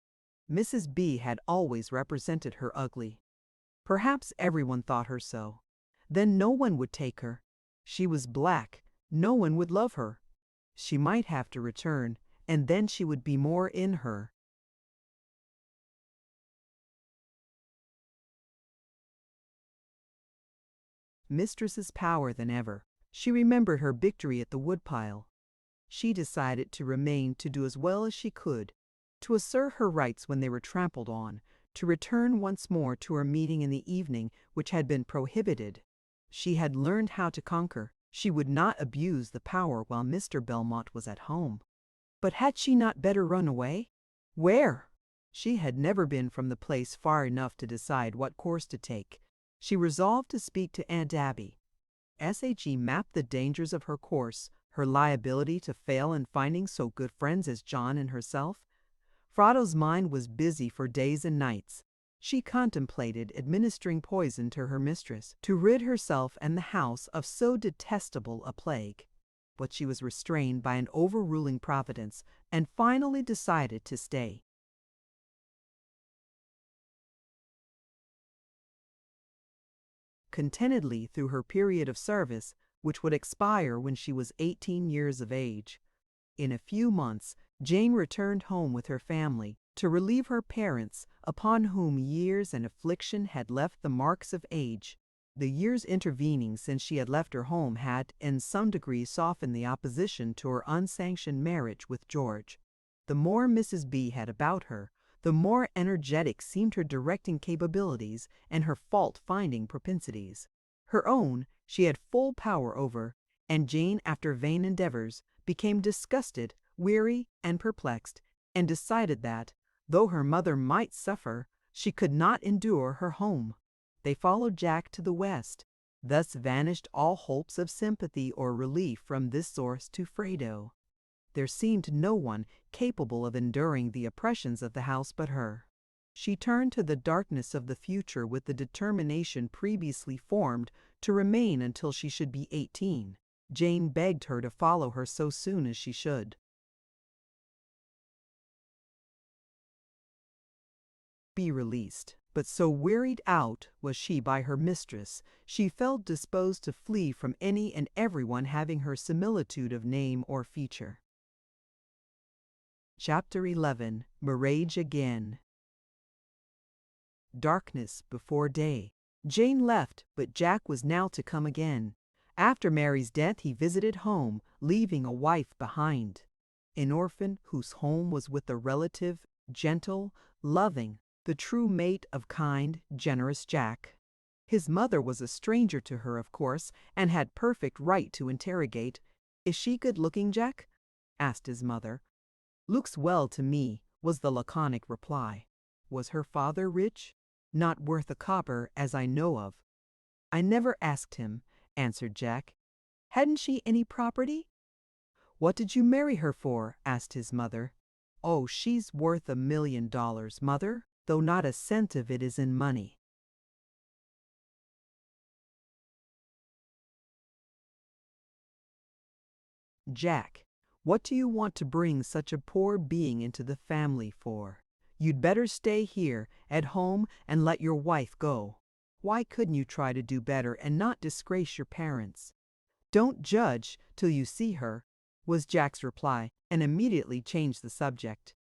Mrs. B had always represented her ugly. Perhaps everyone thought her so. Then no one would take her. She was black. No one would love her. She might have to return, and then she would be more in her. Mistress's power than ever. She remembered her victory at the woodpile. She decided to remain to do as well as she could, to assert her rights when they were trampled on, to return once more to her meeting in the evening which had been prohibited. She had learned how to conquer. She would not abuse the power while Mr. Belmont was at home. But had she not better run away? Where? She had never been from the place far enough to decide what course to take. She resolved to speak to Aunt Abby. SHE mapped the dangers of her course, her liability to fail in finding so good friends as John and herself. Frodo's mind was busy for days and nights. She contemplated administering poison to her mistress, to rid herself and the house of so detestable a plague. But she was restrained by an overruling providence, and finally decided to stay. Contentedly through her period of service, which would expire when she was 18 years of age. In a few months, Jane returned home with her family to relieve her parents, upon whom years and affliction had left the marks of age. The years intervening since she had left her home had in some degree softened the opposition to her unsanctioned marriage with George. The more Mrs. B had about her, the more energetic seemed her directing capabilities and her fault-finding propensities. Her own she had full power over, and Jane, after vain endeavors, became disgusted, weary, and perplexed, and decided that, though her mother might suffer, she could not endure her home. They followed Jack to the West. Thus vanished all hopes of sympathy or relief from this source to Fredo. There seemed no one capable of enduring the oppressions of the house but her. She turned to the darkness of the future with the determination previously formed to remain until she should be 18. Jane begged her to follow her so soon as she should be released. But so wearied out was she by her mistress, she felt disposed to flee from any and everyone having her similitude of name or feature. Chapter 11. Marriage Again. Darkness before day. Jane left, but Jack was now to come again. After Mary's death he visited home, leaving a wife behind. An orphan whose home was with a relative, gentle, loving, the true mate of kind, generous Jack. His mother was a stranger to her, of course, and had perfect right to interrogate. "Is she good-looking, Jack?" asked his mother. "Looks well to me," was the laconic reply. "Was her father rich?" "Not worth a copper, as I know of." "I never asked him," answered Jack. "Hadn't she any property?" "What did you marry her for?" asked his mother. "Oh, she's worth $1 million, mother, though not a cent of it is in money." "Jack, what do you want to bring such a poor being into the family for? You'd better stay here at home and let your wife go. Why couldn't you try to do better and not disgrace your parents?" "Don't judge till you see her," was Jack's reply, and immediately changed the subject.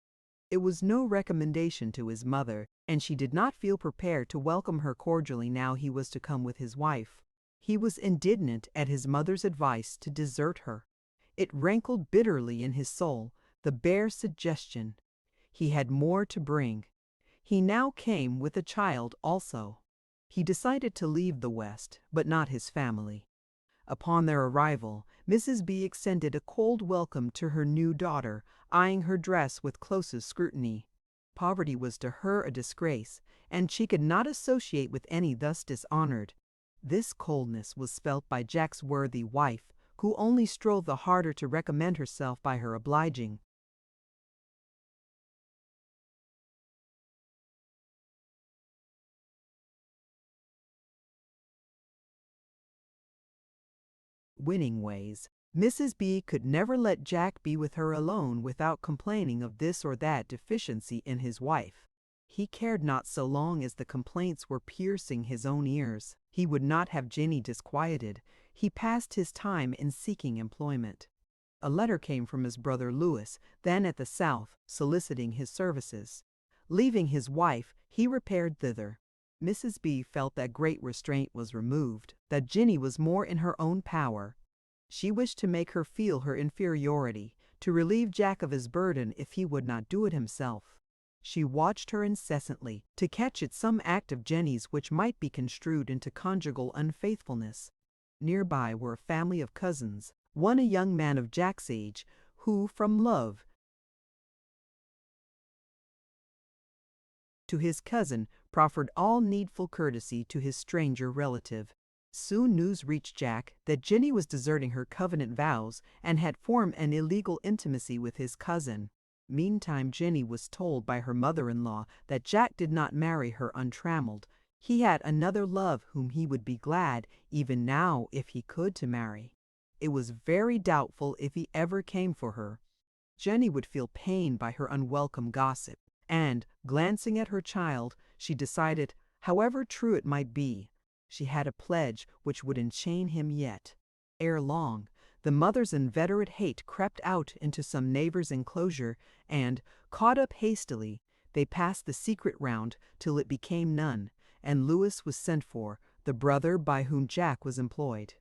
It was no recommendation to his mother, and she did not feel prepared to welcome her cordially now he was to come with his wife. He was indignant at his mother's advice to desert her. It rankled bitterly in his soul, the bare suggestion. He had more to bring. He now came with a child also. He decided to leave the West, but not his family. Upon their arrival, Mrs. B extended a cold welcome to her new daughter, eyeing her dress with closest scrutiny. Poverty was to her a disgrace, and she could not associate with any thus dishonored. This coldness was felt by Jack's worthy wife, who only strove the harder to recommend herself by her obliging, winning ways. Mrs. B could never let Jack be with her alone without complaining of this or that deficiency in his wife. He cared not so long as the complaints were piercing his own ears. He would not have Jenny disquieted. He passed his time in seeking employment. A letter came from his brother Louis, then at the South, soliciting his services. Leaving his wife, he repaired thither. Mrs. B felt that great restraint was removed, that Jenny was more in her own power. She wished to make her feel her inferiority, to relieve Jack of his burden if he would not do it himself. She watched her incessantly, to catch at some act of Jenny's which might be construed into conjugal unfaithfulness. Nearby were a family of cousins, one a young man of Jack's age, who, from love to his cousin, proffered all needful courtesy to his stranger relative. Soon news reached Jack that Jenny was deserting her covenant vows and had formed an illegal intimacy with his cousin. Meantime, Jenny was told by her mother-in-law that Jack did not marry her untrammeled. He had another love whom he would be glad, even now, if he could, to marry. It was very doubtful if he ever came for her. Jenny would feel pained by her unwelcome gossip, and, glancing at her child, she decided, however true it might be, she had a pledge which would enchain him yet. Ere long, the mother's inveterate hate crept out into some neighbor's enclosure, and, caught up hastily, they passed the secret round till it became none, and Lewis was sent for, the brother by whom Jack was employed.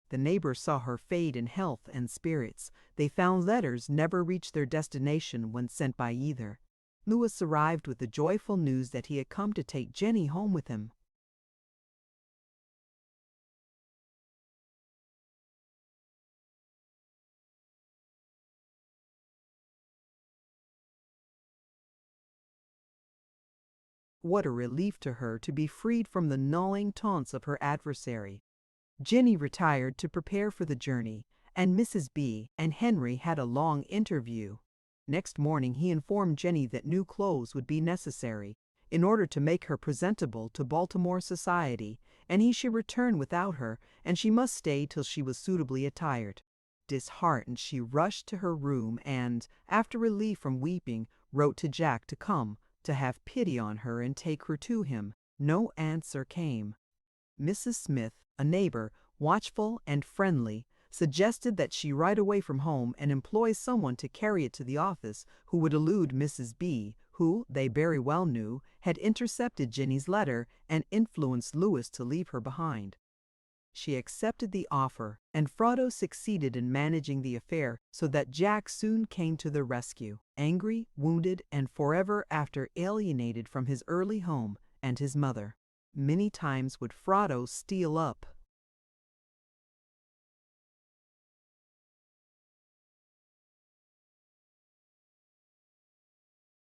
The neighbors saw her fade in health and spirits. They found letters never reached their destination when sent by either. Lewis arrived with the joyful news that he had come to take Jenny home with him. What a relief to her to be freed from the gnawing taunts of her adversary. Jenny retired to prepare for the journey, and Mrs. B. and Henry had a long interview. Next morning he informed Jenny that new clothes would be necessary in order to make her presentable to Baltimore society, and he should return without her, and she must stay till she was suitably attired. Disheartened, she rushed to her room and, after relief from weeping, wrote to Jack to come, to have pity on her and take her to him. No answer came. Mrs. Smith, a neighbor, watchful and friendly, suggested that she ride away from home and employ someone to carry it to the office who would elude Mrs. B., who, they very well knew, had intercepted Jenny's letter and influenced Lewis to leave her behind. She accepted the offer, and Frodo succeeded in managing the affair so that Jack soon came to the rescue, angry, wounded, and forever after alienated from his early home and his mother. Many times would Frodo steal up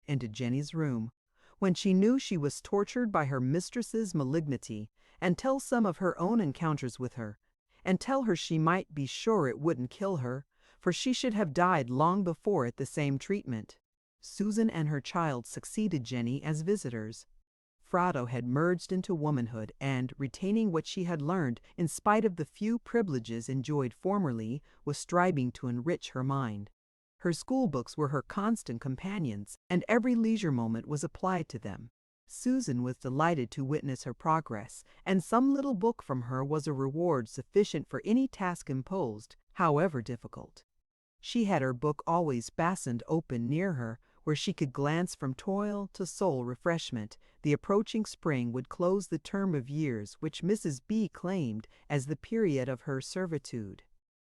into Jenny's room, when she knew she was tortured by her mistress's malignity, and tell some of her own encounters with her, and tell her she might be sure it wouldn't kill her, for she should have died long before at the same treatment. Susan and her child succeeded Jenny as visitors. Frodo had merged into womanhood and, retaining what she had learned in spite of the few privileges enjoyed formerly, was striving to enrich her mind. Her school books were her constant companions, and every leisure moment was applied to them. Susan was delighted to witness her progress, and some little book from her was a reward sufficient for any task imposed, however difficult. She had her book always fastened open near her, where she could glance from toil to soul refreshment. The approaching spring would close the term of years which Mrs. B. claimed as the period of her servitude.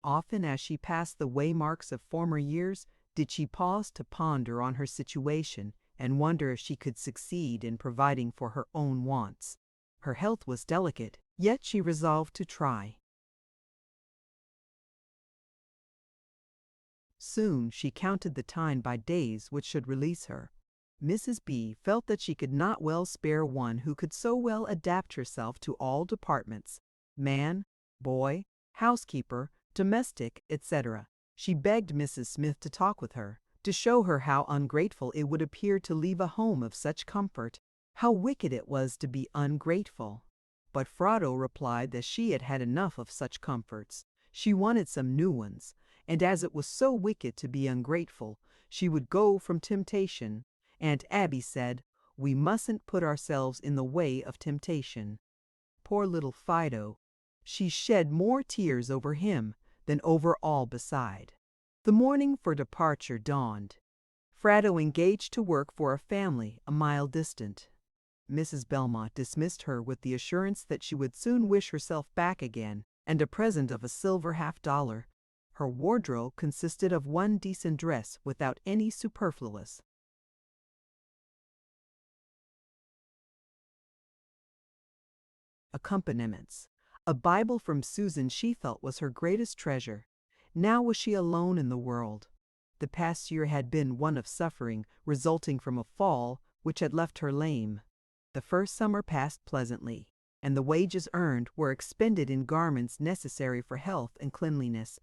Often as she passed the waymarks of former years, did she pause to ponder on her situation and wonder if she could succeed in providing for her own wants. Her health was delicate, yet she resolved to try. Soon she counted the time by days which should release her. Mrs. B. felt that she could not well spare one who could so well adapt herself to all departments, man, boy, housekeeper, domestic, etc. She begged Mrs. Smith to talk with her, to show her how ungrateful it would appear to leave a home of such comfort, how wicked it was to be ungrateful. But Frodo replied that she had had enough of such comforts. She wanted some new ones, and as it was so wicked to be ungrateful, she would go from temptation. Aunt Abby said, "We mustn't put ourselves in the way of temptation." Poor little Fido! She shed more tears over him than over all beside. The morning for departure dawned. Frodo engaged to work for a family a mile distant. Mrs. Belmont dismissed her with the assurance that she would soon wish herself back again, and a present of a silver $50. Her wardrobe consisted of one decent dress without any superfluous accompaniments. A Bible from Susan she felt was her greatest treasure. Now was she alone in the world. The past year had been one of suffering, resulting from a fall which had left her lame. The first summer passed pleasantly, and the wages earned were expended in garments necessary for health and cleanliness.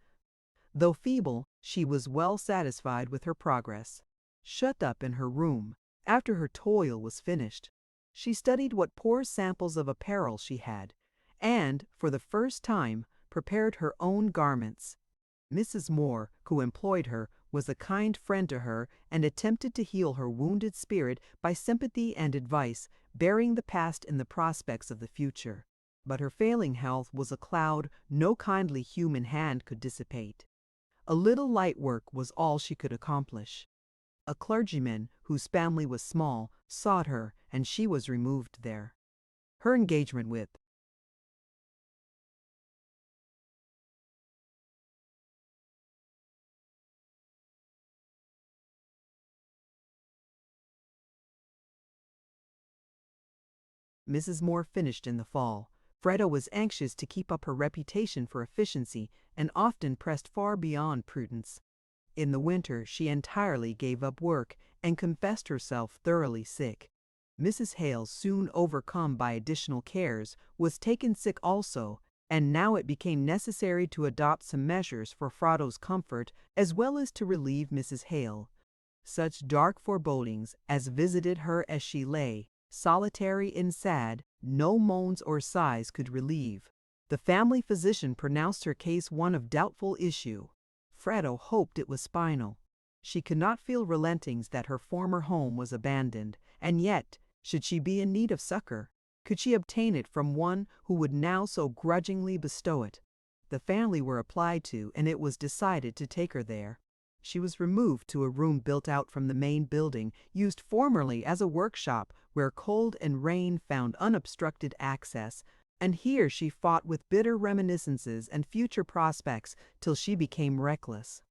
Though feeble, she was well satisfied with her progress. Shut up in her room, after her toil was finished, she studied what poor samples of apparel she had, and, for the first time, prepared her own garments. Mrs. Moore, who employed her, was a kind friend to her and attempted to heal her wounded spirit by sympathy and advice, burying the past in the prospects of the future. But her failing health was a cloud no kindly human hand could dissipate. A little light work was all she could accomplish. A clergyman, whose family was small, sought her, and she was removed there. Her engagement with Mrs. Moore finished in the fall. Freda was anxious to keep up her reputation for efficiency and often pressed far beyond prudence. In the winter she entirely gave up work and confessed herself thoroughly sick. Mrs. Hale, soon overcome by additional cares, was taken sick also, and now it became necessary to adopt some measures for Frado's comfort as well as to relieve Mrs. Hale. Such dark forebodings as visited her as she lay, solitary and sad, no moans or sighs could relieve. The family physician pronounced her case one of doubtful issue. Freda hoped it was spinal. She could not feel relentings that her former home was abandoned, and yet, should she be in need of succor, could she obtain it from one who would now so grudgingly bestow it? The family were applied to, and it was decided to take her there. She was removed to a room built out from the main building, used formerly as a workshop, where cold and rain found unobstructed access, and here she fought with bitter reminiscences and future prospects till she became reckless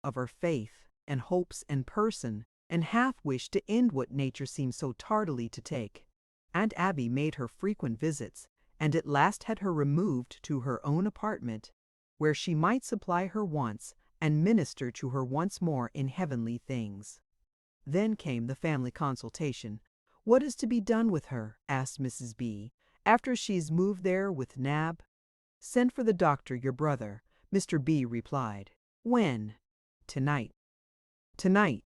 of her faith and hopes and person, and half wished to end what nature seemed so tardily to take. Aunt Abby made her frequent visits, and at last had her removed to her own apartment, where she might supply her wants and minister to her once more in heavenly things. Then came the family consultation. "What is to be done with her?" asked Mrs. B. "After she's moved there with Nab?" "Send for the doctor, your brother," Mr. B. replied. "When?" "Tonight." "Tonight."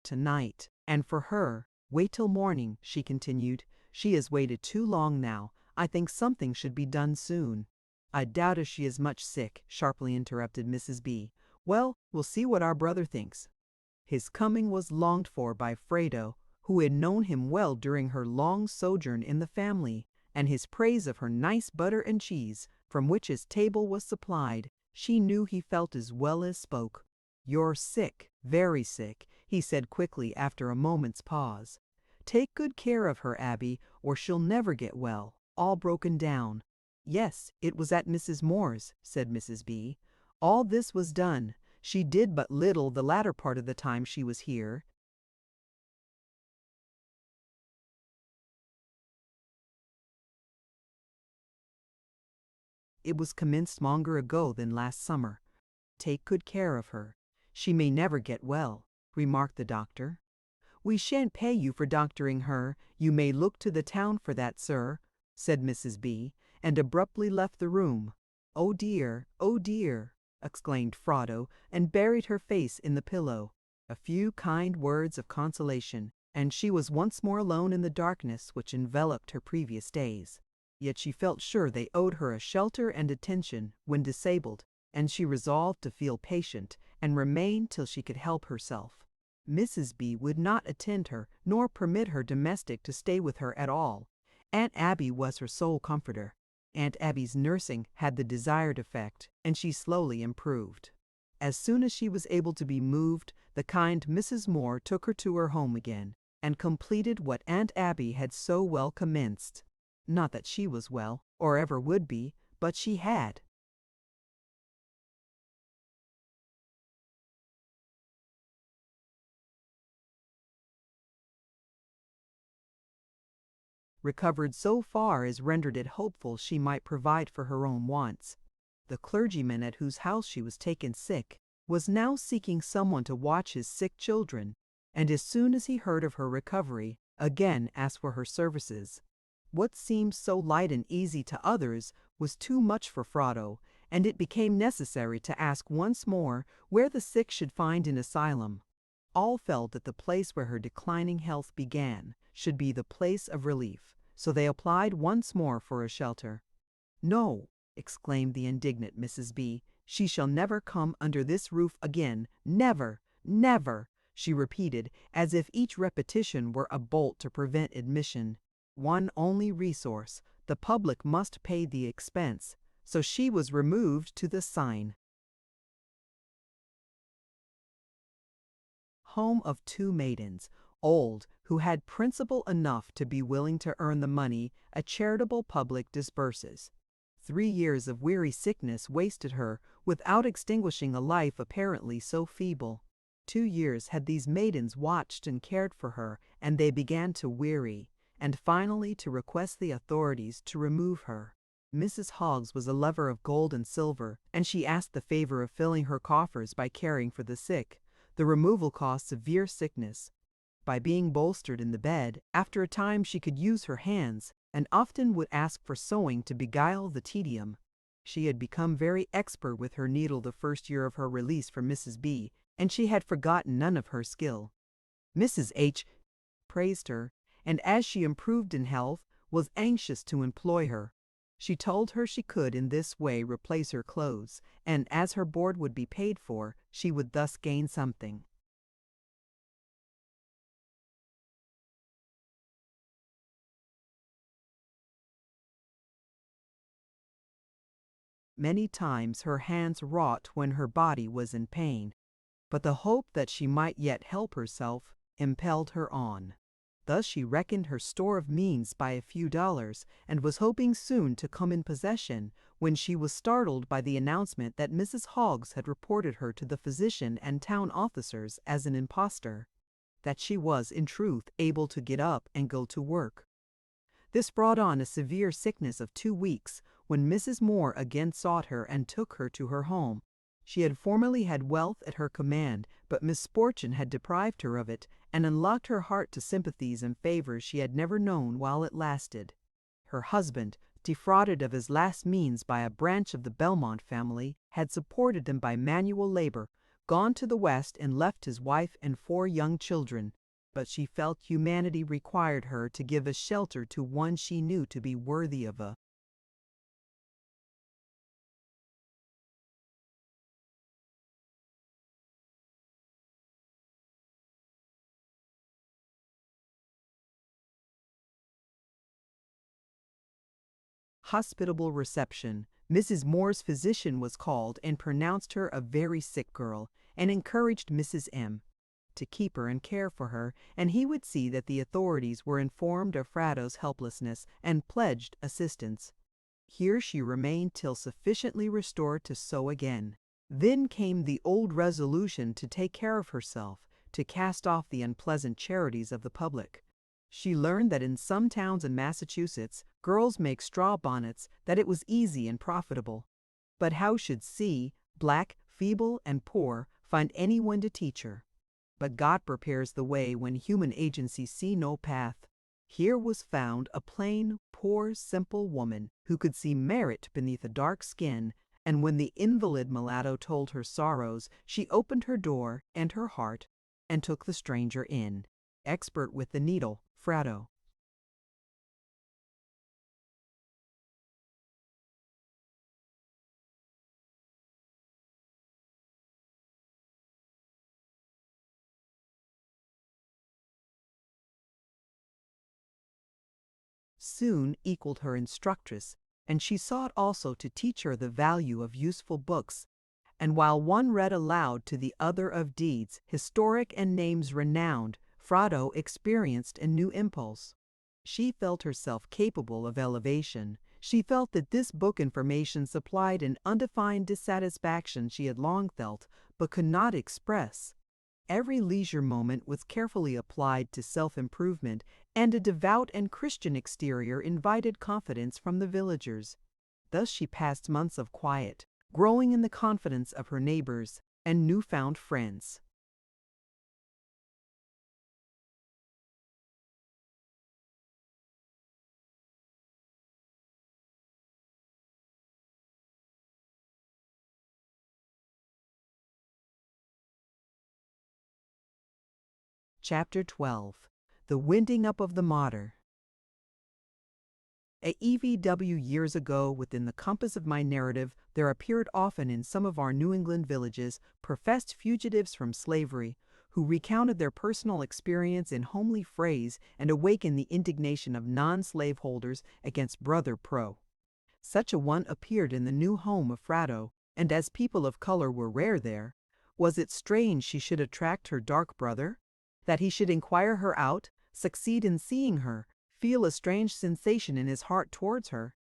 Tonight. And for her, wait till morning, she continued. She has waited too long now. I think something should be done soon. "I doubt if she is much sick," sharply interrupted Mrs. B. "Well, we'll see what our brother thinks." His coming was longed for by Freda, who had known him well during her long sojourn in the family, and his praise of her nice butter and cheese, from which his table was supplied, she knew he felt as well as spoke. "You're sick, very sick," he said quickly after a moment's pause. "Take good care of her, Abby, or she'll never get well, all broken down." "Yes, it was at Mrs. Moore's," said Mrs. B. "All this was done. She did but little the latter part of the time she was here. It was commenced longer ago than last summer. Take good care of her. She may never get well," remarked the doctor. "We shan't pay you for doctoring her. You may look to the town for that, sir," said Mrs. B., and abruptly left the room. "Oh dear, oh dear!" exclaimed Frado, and buried her face in the pillow. A few kind words of consolation, and she was once more alone in the darkness which enveloped her previous days. Yet she felt sure they owed her a shelter and attention when disabled, and she resolved to feel patient and remain till she could help herself. Mrs. B. would not attend her, nor permit her domestic to stay with her at all. Aunt Abby was her sole comforter. Aunt Abby's nursing had the desired effect, and she slowly improved. As soon as she was able to be moved, the kind Mrs. Moore took her to her home again. and completed what Aunt Abby had so well commenced. Not that she was well, or ever would be, but she had. Recovered so far as rendered it hopeful she might provide for her own wants. The clergyman at whose house she was taken sick was now seeking someone to watch his sick children, and as soon as he heard of her recovery, again asked for her services. What seemed so light and easy to others was too much for Frado, and it became necessary to ask once more where the sick should find an asylum. All felt that the place where her declining health began should be the place of relief, so they applied once more for a shelter. "No," exclaimed the indignant Mrs. B., "she shall never come under this roof again, never, never," she repeated, as if each repetition were a bolt to prevent admission. One only resource, the public must pay the expense, so she was removed to the sign. Home of two maidens, old, who had principle enough to be willing to earn the money a charitable public disburses. 3 years of weary sickness wasted her without extinguishing a life apparently so feeble. 2 years had these maidens watched and cared for her, and they began to weary, and finally to request the authorities to remove her. Mrs. Hoggs was a lover of gold and silver, and she asked the favor of filling her coffers by caring for the sick. The removal caused severe sickness. By being bolstered in the bed, after a time she could use her hands, and often would ask for sewing to beguile the tedium. She had become very expert with her needle the first year of her release from Mrs. B., and she had forgotten none of her skill. Mrs. H. praised her, and as she improved in health, was anxious to employ her. She told her she could in this way replace her clothes, and as her board would be paid for, she would thus gain something. Many times her hands wrought when her body was in pain, but the hope that she might yet help herself impelled her on. Thus she reckoned her store of means by a few dollars, and was hoping soon to come in possession, when she was startled by the announcement that Mrs. Hoggs had reported her to the physician and town officers as an impostor, that she was, in truth, able to get up and go to work. This brought on a severe sickness of 2 weeks, when Mrs. Moore again sought her and took her to her home. She had formerly had wealth at her command, but misfortune had deprived her of it, and unlocked her heart to sympathies and favors she had never known while it lasted. Her husband, defrauded of his last means by a branch of the Belmont family, had supported them by manual labor, gone to the West and left his wife and 4 young children, but she felt humanity required her to give a shelter to one she knew to be worthy of a hospitable reception. Mrs. Moore's physician was called and pronounced her a very sick girl, and encouraged Mrs. M. to keep her and care for her, and he would see that the authorities were informed of Frado's helplessness and pledged assistance. Here she remained till sufficiently restored to sew again. Then came the old resolution to take care of herself, to cast off the unpleasant charities of the public. She learned that in some towns in Massachusetts, girls make straw bonnets, that it was easy and profitable. But how should C, black, feeble, and poor, find anyone to teach her? But God prepares the way when human agencies see no path. Here was found a plain, poor, simple woman who could see merit beneath a dark skin, and when the invalid mulatto told her sorrows, she opened her door and her heart and took the stranger in. Expert with the needle, Frado. Soon equaled her instructress, and she sought also to teach her the value of useful books, and while one read aloud to the other of deeds, historic and names renowned, Frado experienced a new impulse. She felt herself capable of elevation. She felt that this book information supplied an undefined dissatisfaction she had long felt but could not express. Every leisure moment was carefully applied to self-improvement, and a devout and Christian exterior invited confidence from the villagers. Thus she passed months of quiet, growing in the confidence of her neighbors and newfound friends. Chapter 12. The Winding Up of the Martyr. At EVW years ago, within the compass of my narrative, there appeared often in some of our New England villages professed fugitives from slavery, who recounted their personal experience in homely phrase and awakened the indignation of non-slaveholders against Brother Pro. Such a one appeared in the new home of Frado, and as people of color were rare there, was it strange she should attract her dark brother? That he should inquire her out, succeed in seeing her, feel a strange sensation in his heart towards her?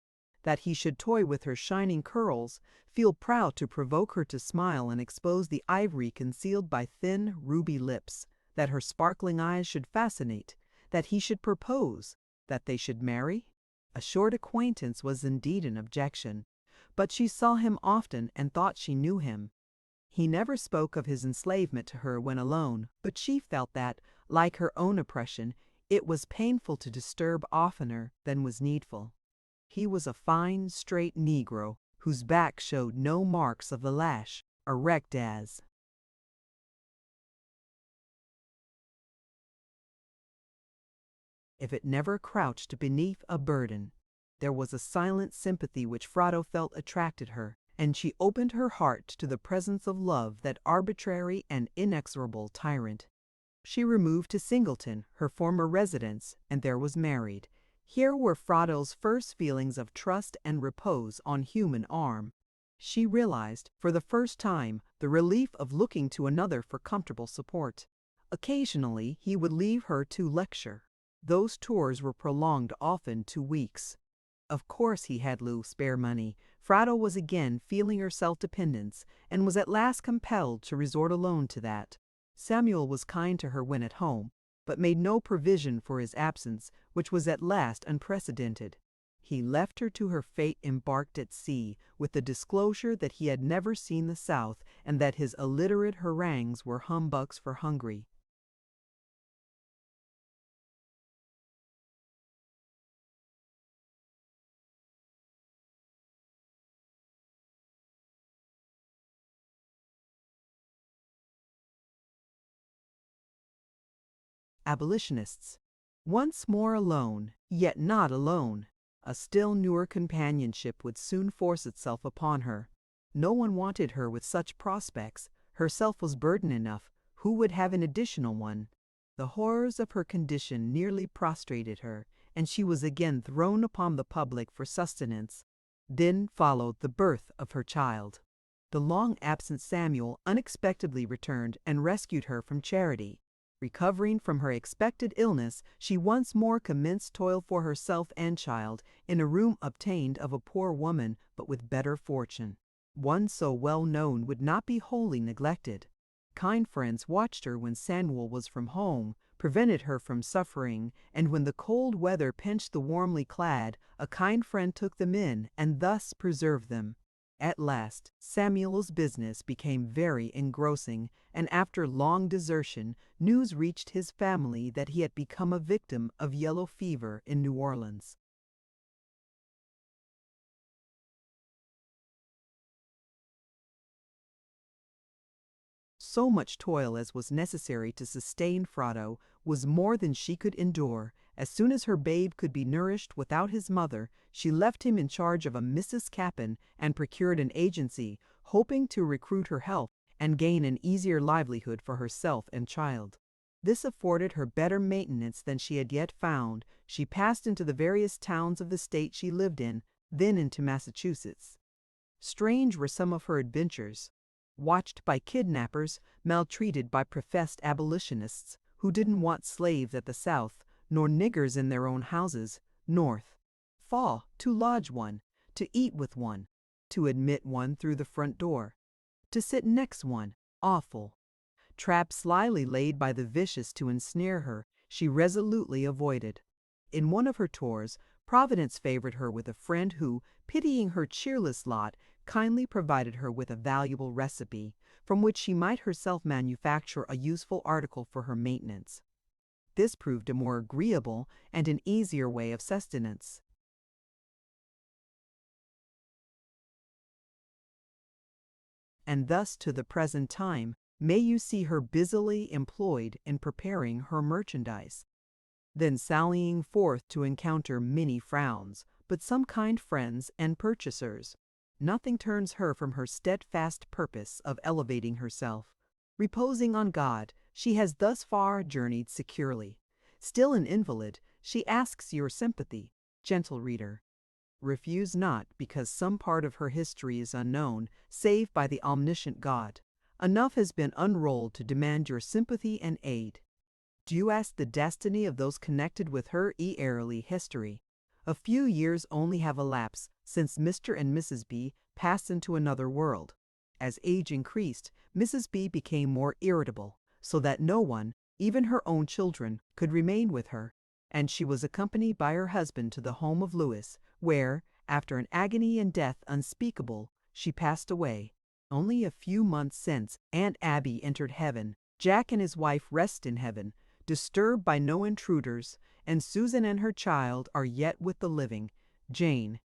That he should toy with her shining curls, feel proud to provoke her to smile and expose the ivory concealed by thin, ruby lips? That her sparkling eyes should fascinate? That he should propose? That they should marry? A short acquaintance was indeed an objection, but she saw him often and thought she knew him. He never spoke of his enslavement to her when alone, but she felt that, like her own oppression, it was painful to disturb oftener than was needful. He was a fine, straight Negro, whose back showed no marks of the lash, erect as if it never crouched beneath a burden. There was a silent sympathy which Frado felt attracted her, and she opened her heart to the presence of love, that arbitrary and inexorable tyrant. She removed to Singleton, her former residence, and there was married. Here were Frado's first feelings of trust and repose on human arm. She realized, for the first time, the relief of looking to another for comfortable support. Occasionally he would leave her to lecture. Those tours were prolonged often to weeks. Of course he had little spare money. Frado was again feeling her self-dependence, and was at last compelled to resort alone to that. Samuel was kind to her when at home, but made no provision for his absence, which was at last unprecedented. He left her to her fate embarked at sea, with the disclosure that he had never seen the South, and that his illiterate harangues were humbugs for Hungary. Abolitionists. Once more alone, yet not alone. A still newer companionship would soon force itself upon her. No one wanted her with such prospects. Herself was burden enough. Who would have an additional one? The horrors of her condition nearly prostrated her, and she was again thrown upon the public for sustenance. Then followed the birth of her child. The long-absent Samuel unexpectedly returned and rescued her from Charity. Recovering from her expected illness, she once more commenced toil for herself and child in a room obtained of a poor woman, but with better fortune. One so well known would not be wholly neglected. Kind friends watched her when Samuel was from home, prevented her from suffering, and when the cold weather pinched the warmly clad, a kind friend took them in and thus preserved them. At last, Samuel's business became very engrossing, and after long desertion, news reached his family that he had become a victim of yellow fever in New Orleans. So much toil as was necessary to sustain Frado was more than she could endure. As soon as her babe could be nourished without his mother, she left him in charge of a Mrs. Capin and procured an agency, hoping to recruit her health and gain an easier livelihood for herself and child. This afforded her better maintenance than she had yet found. She passed into the various towns of the state she lived in, then into Massachusetts. Strange were some of her adventures. Watched by kidnappers, maltreated by professed abolitionists, who didn't want slaves at the south, nor niggers in their own houses, north. Fa, to lodge one, to eat with one, to admit one through the front door, to sit next one, awful. Trap slyly laid by the vicious to ensnare her, she resolutely avoided. In one of her tours, Providence favored her with a friend who, pitying her cheerless lot, kindly provided her with a valuable recipe, from which she might herself manufacture a useful article for her maintenance. This proved a more agreeable and an easier way of sustenance. And thus to the present time may you see her busily employed in preparing her merchandise. Then sallying forth to encounter many frowns, but some kind friends and purchasers. Nothing turns her from her steadfast purpose of elevating herself. Reposing on God, she has thus far journeyed securely. Still an invalid, she asks your sympathy, gentle reader. Refuse not, because some part of her history is unknown, save by the omniscient God. Enough has been unrolled to demand your sympathy and aid. Do you ask the destiny of those connected with her early history? A few years only have elapsed since Mr. and Mrs. B passed into another world. As age increased, Mrs. B became more irritable, so that no one, even her own children, could remain with her, and she was accompanied by her husband to the home of Lewis, where, after an agony and death unspeakable, she passed away. Only a few months since, Aunt Abby entered heaven. Jack and his wife rest in heaven, disturbed by no intruders, and Susan and her child are yet with the living. Jane.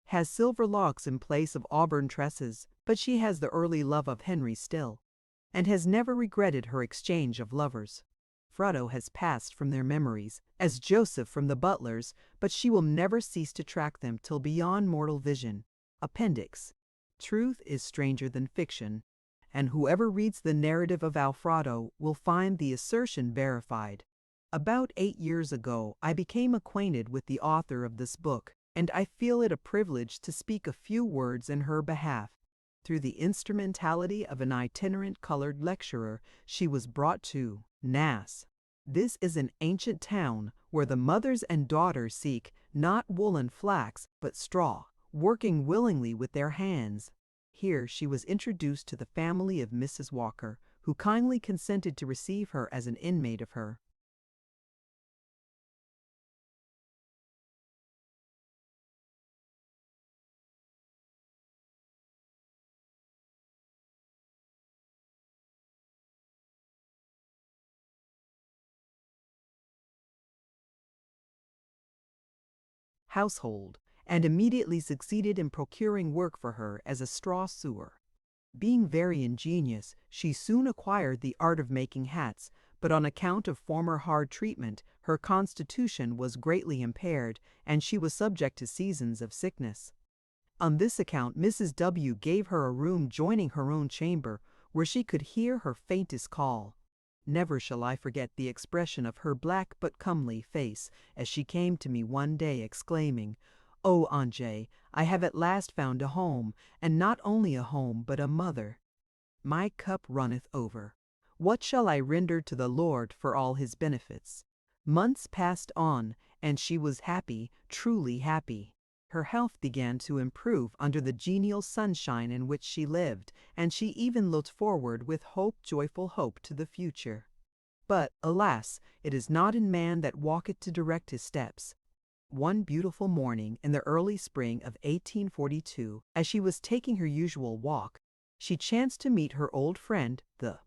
Has silver locks in place of auburn tresses, but she has the early love of Henry still, and has never regretted her exchange of lovers. Frodo has passed from their memories, as Joseph from the butlers, but she will never cease to track them till beyond mortal vision. Appendix. Truth is stranger than fiction, and whoever reads the narrative of Alfredo will find the assertion verified. About 8 years ago, I became acquainted with the author of this book, and I feel it a privilege to speak a few words in her behalf. Through the instrumentality of an itinerant colored lecturer, she was brought to Nass. This is an ancient town where the mothers and daughters seek not wool and flax, but straw, working willingly with their hands. Here she was introduced to the family of Mrs. Walker, who kindly consented to receive her as an inmate of her household, and immediately succeeded in procuring work for her as a straw sewer. Being very ingenious, she soon acquired the art of making hats, but on account of former hard treatment, her constitution was greatly impaired, and she was subject to seasons of sickness. On this account, Mrs. W. gave her a room joining her own chamber, where she could hear her faintest call. Never shall I forget the expression of her black but comely face as she came to me one day exclaiming, "Oh, Ange, I have at last found a home, and not only a home, but a mother. My cup runneth over. What shall I render to the Lord for all his benefits?" Months passed on, and she was happy, truly happy. Her health began to improve under the genial sunshine in which she lived, and she even looked forward with joyful hope to the future. But, alas, it is not in man that walketh to direct his steps. One beautiful morning in the early spring of 1842, as she was taking her usual walk, she chanced to meet her old friend, the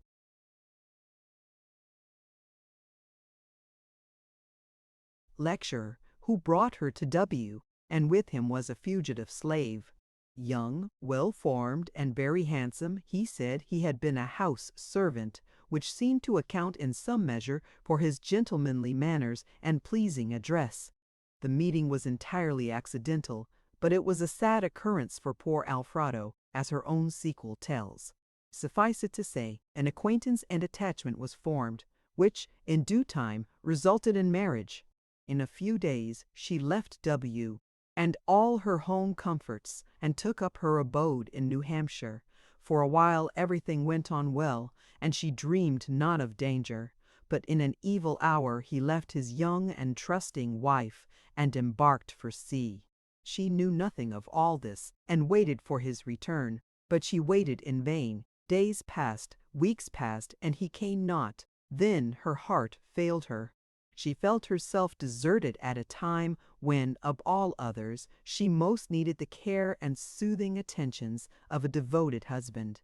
lecturer, who brought her to W., and with him was a fugitive slave. Young, well-formed, and very handsome, he said he had been a house servant, which seemed to account in some measure for his gentlemanly manners and pleasing address. The meeting was entirely accidental, but it was a sad occurrence for poor Alfredo, as her own sequel tells. Suffice it to say, an acquaintance and attachment was formed, which, in due time, resulted in marriage. In a few days she left W. and all her home comforts and took up her abode in New Hampshire. For a while everything went on well, and she dreamed not of danger. But in an evil hour he left his young and trusting wife and embarked for sea. She knew nothing of all this and waited for his return, but she waited in vain. Days passed, weeks passed, and he came not. Then her heart failed her. She felt herself deserted at a time when, of all others, she most needed the care and soothing attentions of a devoted husband.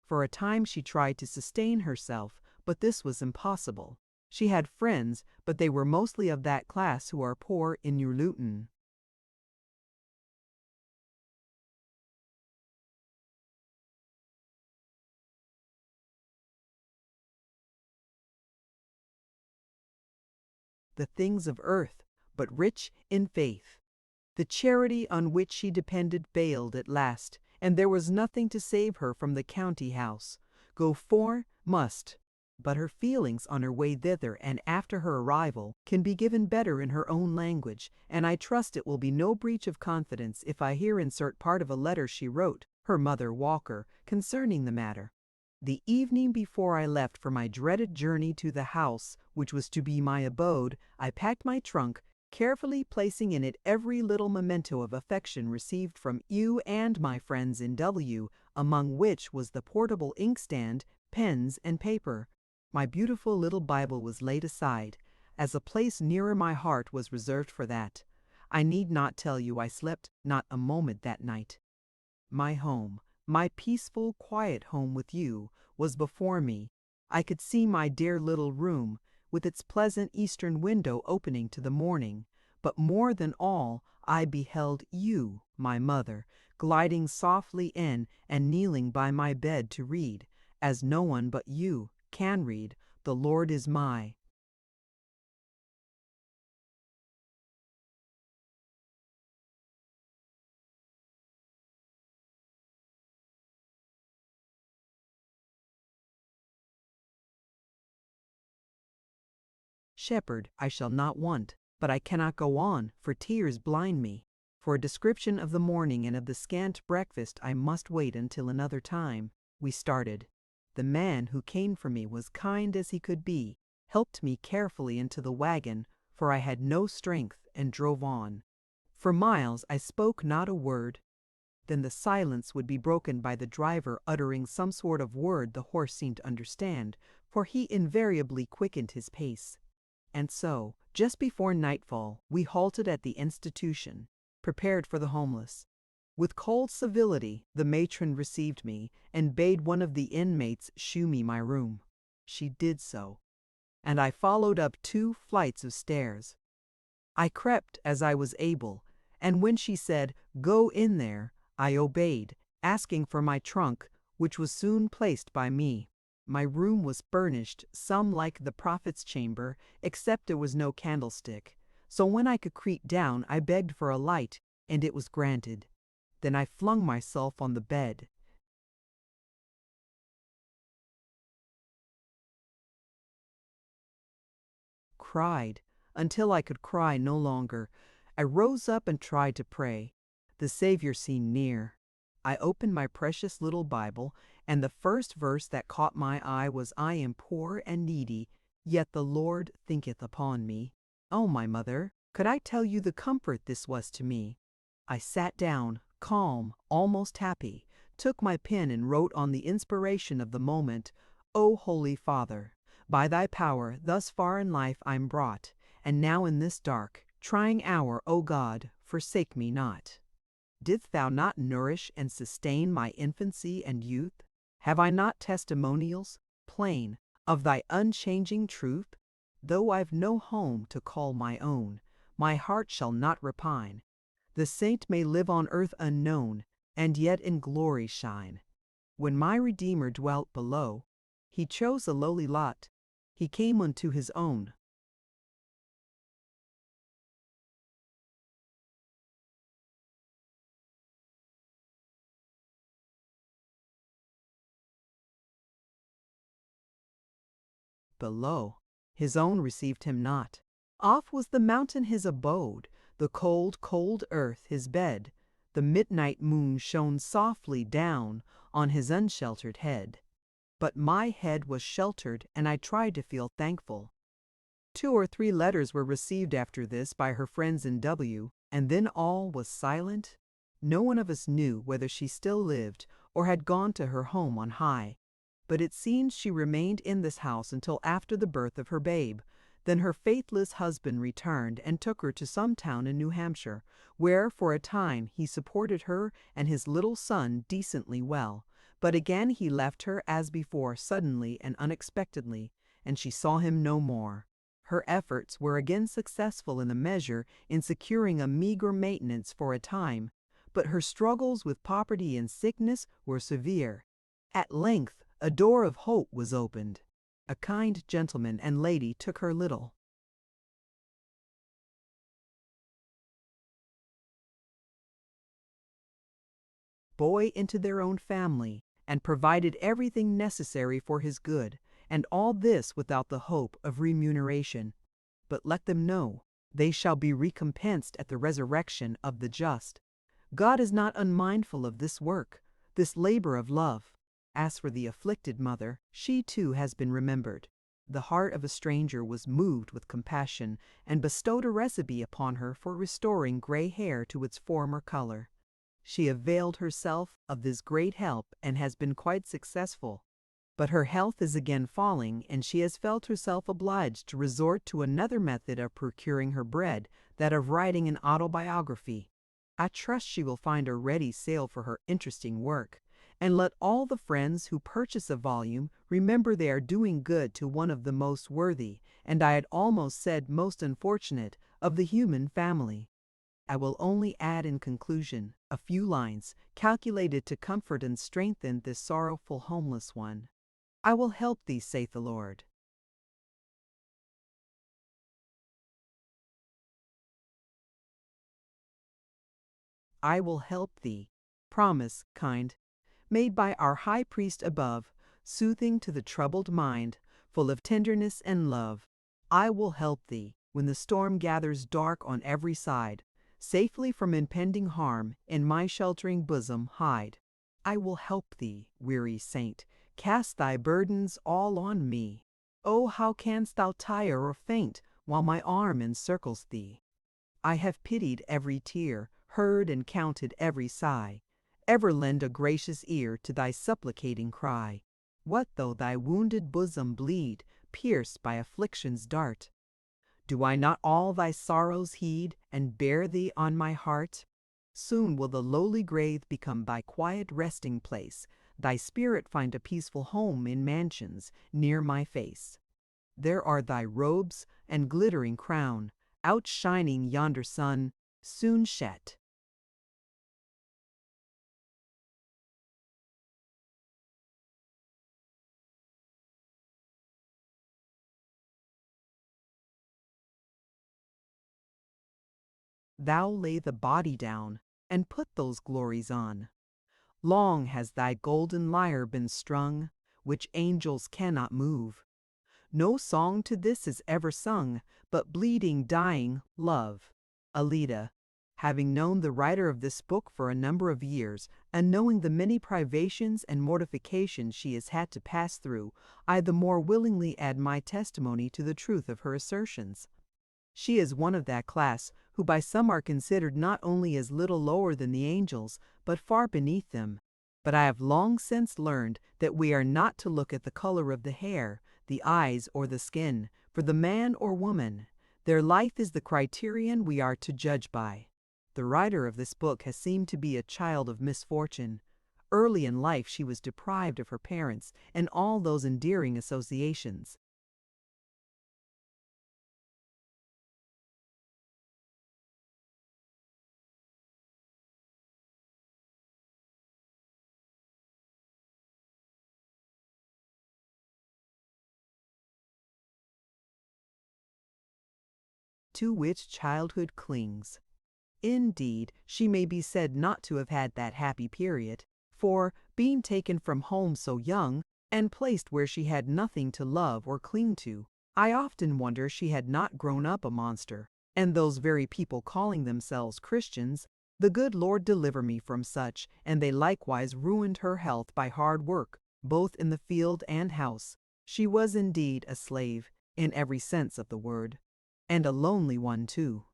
For a time she tried to sustain herself, but this was impossible. She had friends, but they were mostly of that class who are poor in New Luton. The things of earth, but rich in faith. The charity on which she depended failed at last, and there was nothing to save her from the county house. Go for must, but her feelings on her way thither and after her arrival can be given better in her own language, and I trust it will be no breach of confidence if I here insert part of a letter she wrote, her mother Walker, concerning the matter. The evening before I left for my dreaded journey to the house which was to be my abode, I packed my trunk, carefully placing in it every little memento of affection received from you and my friends in W., among which was the portable inkstand, pens, and paper. My beautiful little Bible was laid aside, as a place nearer my heart was reserved for that. I need not tell you I slept not a moment that night. My home, my peaceful, quiet home with you, was before me. I could see my dear little room, with its pleasant eastern window opening to the morning. But more than all, I beheld you, my mother, gliding softly in and kneeling by my bed to read, as no one but you can read, "The Lord is my." Shepherd, I shall not want, but I cannot go on, for tears blind me. For a description of the morning and of the scant breakfast I must wait until another time. We started. The man who came for me was kind as he could be, helped me carefully into the wagon, for I had no strength, and drove on. For miles I spoke not a word. Then the silence would be broken by the driver uttering some sort of word the horse seemed to understand, for he invariably quickened his pace. And so, just before nightfall, we halted at the institution, prepared for the homeless. With cold civility, the matron received me and bade one of the inmates shew me my room. She did so, and I followed up 2 flights of stairs. I crept as I was able, and when she said, "Go in there," I obeyed, asking for my trunk, which was soon placed by me. My room was furnished, some like the prophet's chamber, except there was no candlestick. So when I could creep down, I begged for a light, and it was granted. Then I flung myself on the bed. Cried, until I could cry no longer. I rose up and tried to pray. The Savior seemed near. I opened my precious little Bible, and the first verse that caught my eye was, "I am poor and needy, yet the Lord thinketh upon me." Oh, my mother, could I tell you the comfort this was to me? I sat down, calm, almost happy, took my pen and wrote on the inspiration of the moment, "O Holy Father, by thy power thus far in life I'm brought, and now in this dark, trying hour, O God, forsake me not. Didst thou not nourish and sustain my infancy and youth? Have I not testimonials, plain, of thy unchanging truth? Though I've no home to call my own, my heart shall not repine. The saint may live on earth unknown, and yet in glory shine. When my Redeemer dwelt below, he chose a lowly lot. He came unto his own, below. His own received him not. Off was the mountain his abode, the cold, cold earth his bed. The midnight moon shone softly down on his unsheltered head. But my head was sheltered, and I tried to feel thankful. 2 or 3 letters were received after this by her friends in W, and then all was silent. No one of us knew whether she still lived or had gone to her home on high. But it seems she remained in this house until after the birth of her babe. Then her faithless husband returned and took her to some town in New Hampshire, where for a time he supported her and his little son decently well. But again he left her as before suddenly and unexpectedly, and she saw him no more. Her efforts were again successful in a measure in securing a meager maintenance for a time, but her struggles with poverty and sickness were severe. At length a door of hope was opened. A kind gentleman and lady took her little boy into their own family, and provided everything necessary for his good, and all this without the hope of remuneration. But let them know, they shall be recompensed at the resurrection of the just. God is not unmindful of this work, this labor of love. As for the afflicted mother, she too has been remembered. The heart of a stranger was moved with compassion, and bestowed a recipe upon her for restoring gray hair to its former color. She availed herself of this great help and has been quite successful. But her health is again falling, and she has felt herself obliged to resort to another method of procuring her bread, that of writing an autobiography. I trust she will find a ready sale for her interesting work, and let all the friends who purchase a volume remember they are doing good to one of the most worthy, and I had almost said most unfortunate, of the human family. I will only add in conclusion a few lines calculated to comfort and strengthen this sorrowful homeless one. I will help thee, saith the Lord. I will help thee. Promise, kind, made by our high priest above, soothing to the troubled mind, full of tenderness and love. I will help thee, when the storm gathers dark on every side, safely from impending harm in my sheltering bosom hide. I will help thee, weary saint, cast thy burdens all on me. Oh, how canst thou tire or faint while my arm encircles thee? I have pitied every tear, heard and counted every sigh. Ever lend a gracious ear to thy supplicating cry. What though thy wounded bosom bleed, pierced by affliction's dart? Do I not all thy sorrows heed, and bear thee on my heart? Soon will the lowly grave become thy quiet resting place, thy spirit find a peaceful home in mansions near my face. There are thy robes and glittering crown, outshining yonder sun, soon shet. Thou lay the body down, and put those glories on. Long has thy golden lyre been strung, which angels cannot move. No song to this is ever sung, but bleeding, dying love. Alida, having known the writer of this book for a number of years, and knowing the many privations and mortifications she has had to pass through, I the more willingly add my testimony to the truth of her assertions. She is one of that class who by some are considered not only as little lower than the angels, but far beneath them. But I have long since learned that we are not to look at the color of the hair, the eyes, or the skin, for the man or woman. Their life is the criterion we are to judge by. The writer of this book has seemed to be a child of misfortune. Early in life she was deprived of her parents and all those endearing associations. To which childhood clings. Indeed, she may be said not to have had that happy period, for, being taken from home so young, and placed where she had nothing to love or cling to. I often wonder she had not grown up a monster, and those very people calling themselves Christians, the good Lord deliver me from such, and they likewise ruined her health by hard work, both in the field and house. She was indeed a slave, in every sense of the word, and a lonely one too.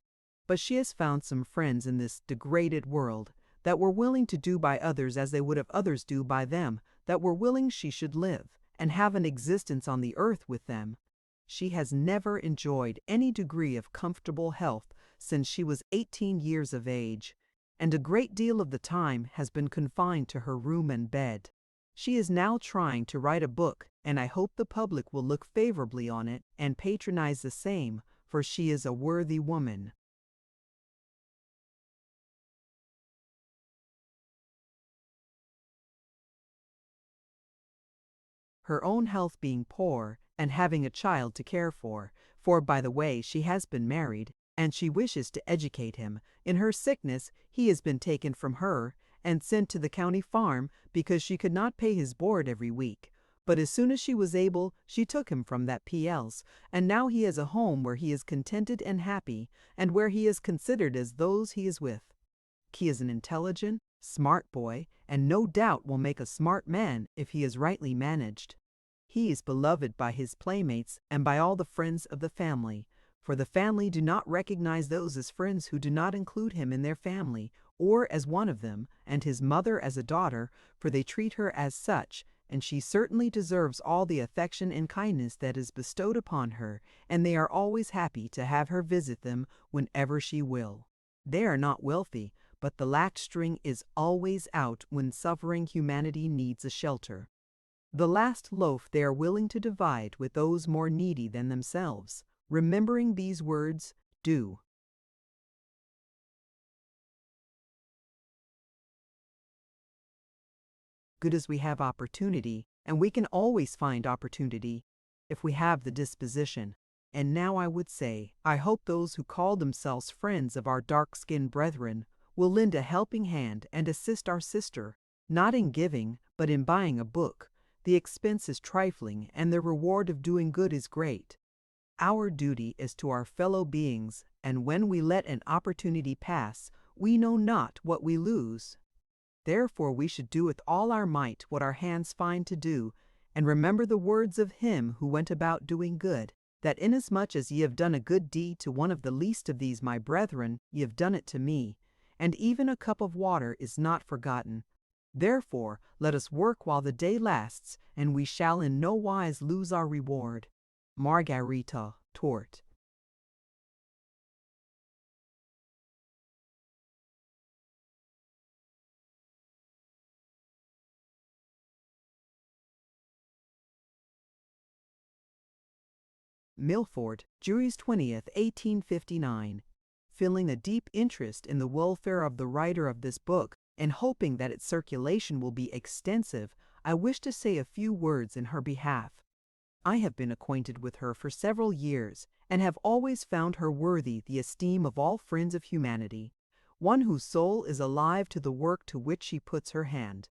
But she has found some friends in this degraded world, that were willing to do by others as they would have others do by them, that were willing she should live, and have an existence on the earth with them. She has never enjoyed any degree of comfortable health since she was 18 years of age, and a great deal of the time has been confined to her room and bed. She is now trying to write a book, and I hope the public will look favorably on it and patronize the same, for she is a worthy woman. Her own health being poor, and having a child to care for, by the way, she has been married, and she wishes to educate him. In her sickness, he has been taken from her and sent to the county farm because she could not pay his board every week. But as soon as she was able, she took him from that P.L.'s, and now he has a home where he is contented and happy, and where he is considered as those he is with. He is an intelligent, smart boy, and no doubt will make a smart man if he is rightly managed. He is beloved by his playmates and by all the friends of the family, for the family do not recognize those as friends who do not include him in their family, or as one of them, and his mother as a daughter, for they treat her as such, and she certainly deserves all the affection and kindness that is bestowed upon her, and they are always happy to have her visit them whenever she will. They are not wealthy, but the latch string is always out when suffering humanity needs a shelter. The last loaf they are willing to divide with those more needy than themselves. Remembering these words, do. Good as we have opportunity, and we can always find opportunity if we have the disposition. And now I would say, I hope those who call themselves friends of our dark-skinned brethren will lend a helping hand and assist our sister, not in giving, but in buying a book. The expense is trifling, and the reward of doing good is great. Our duty is to our fellow beings, and when we let an opportunity pass, we know not what we lose. Therefore we should do with all our might what our hands find to do, and remember the words of him who went about doing good, that inasmuch as ye have done a good deed to one of the least of these my brethren, ye have done it to me, and even a cup of water is not forgotten. Therefore let us work while the day lasts, and we shall in no wise lose our reward. Margarita Tort. Milford, Jury's 20th, 1859. Feeling a deep interest in the welfare of the writer of this book, and hoping that its circulation will be extensive, I wish to say a few words in her behalf. I have been acquainted with her for several years, and have always found her worthy the esteem of all friends of humanity, one whose soul is alive to the work to which she puts her hand.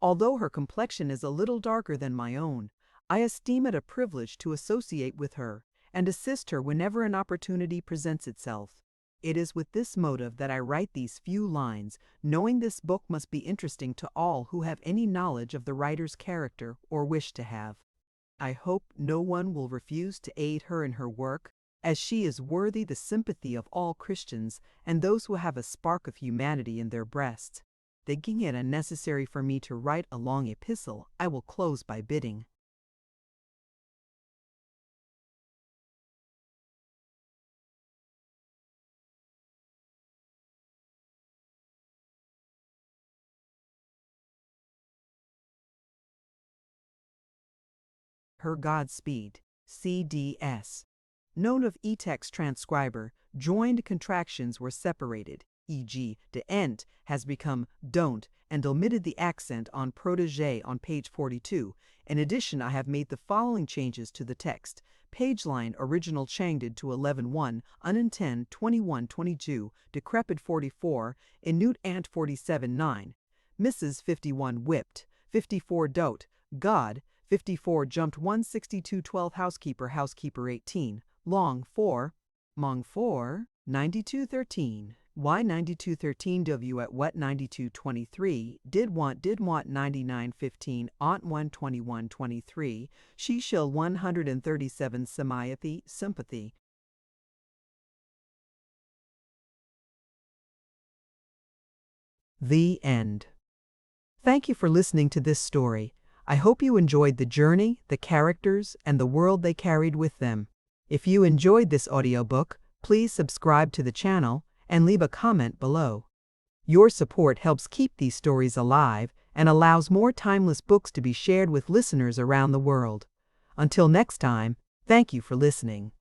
Although her complexion is a little darker than my own, I esteem it a privilege to associate with her, and assist her whenever an opportunity presents itself. It is with this motive that I write these few lines, knowing this book must be interesting to all who have any knowledge of the writer's character or wish to have. I hope no one will refuse to aid her in her work, as she is worthy the sympathy of all Christians and those who have a spark of humanity in their breasts. Thinking it unnecessary for me to write a long epistle, I will close by bidding her Godspeed. CDS. Note of e-text transcriber, joined contractions were separated, e.g., de ent has become don't, and omitted the accent on protégé on page 42. In addition, I have made the following changes to the text. Page line original changed to 11:1, unintend 21:22, decrepit 44, inute ant 47:9, Mrs. 51 whipped, 54 dote, God, 54 jumped 162 12 housekeeper housekeeper 18 long 4 mong 4 9213 y 9213 w at what 9223 did want 9915 aunt 12123 she shill 137 sympathy sympathy. The end. Thank you for listening to this story. I hope you enjoyed the journey, the characters, and the world they carried with them. If you enjoyed this audiobook, please subscribe to the channel and leave a comment below. Your support helps keep these stories alive and allows more timeless books to be shared with listeners around the world. Until next time, thank you for listening.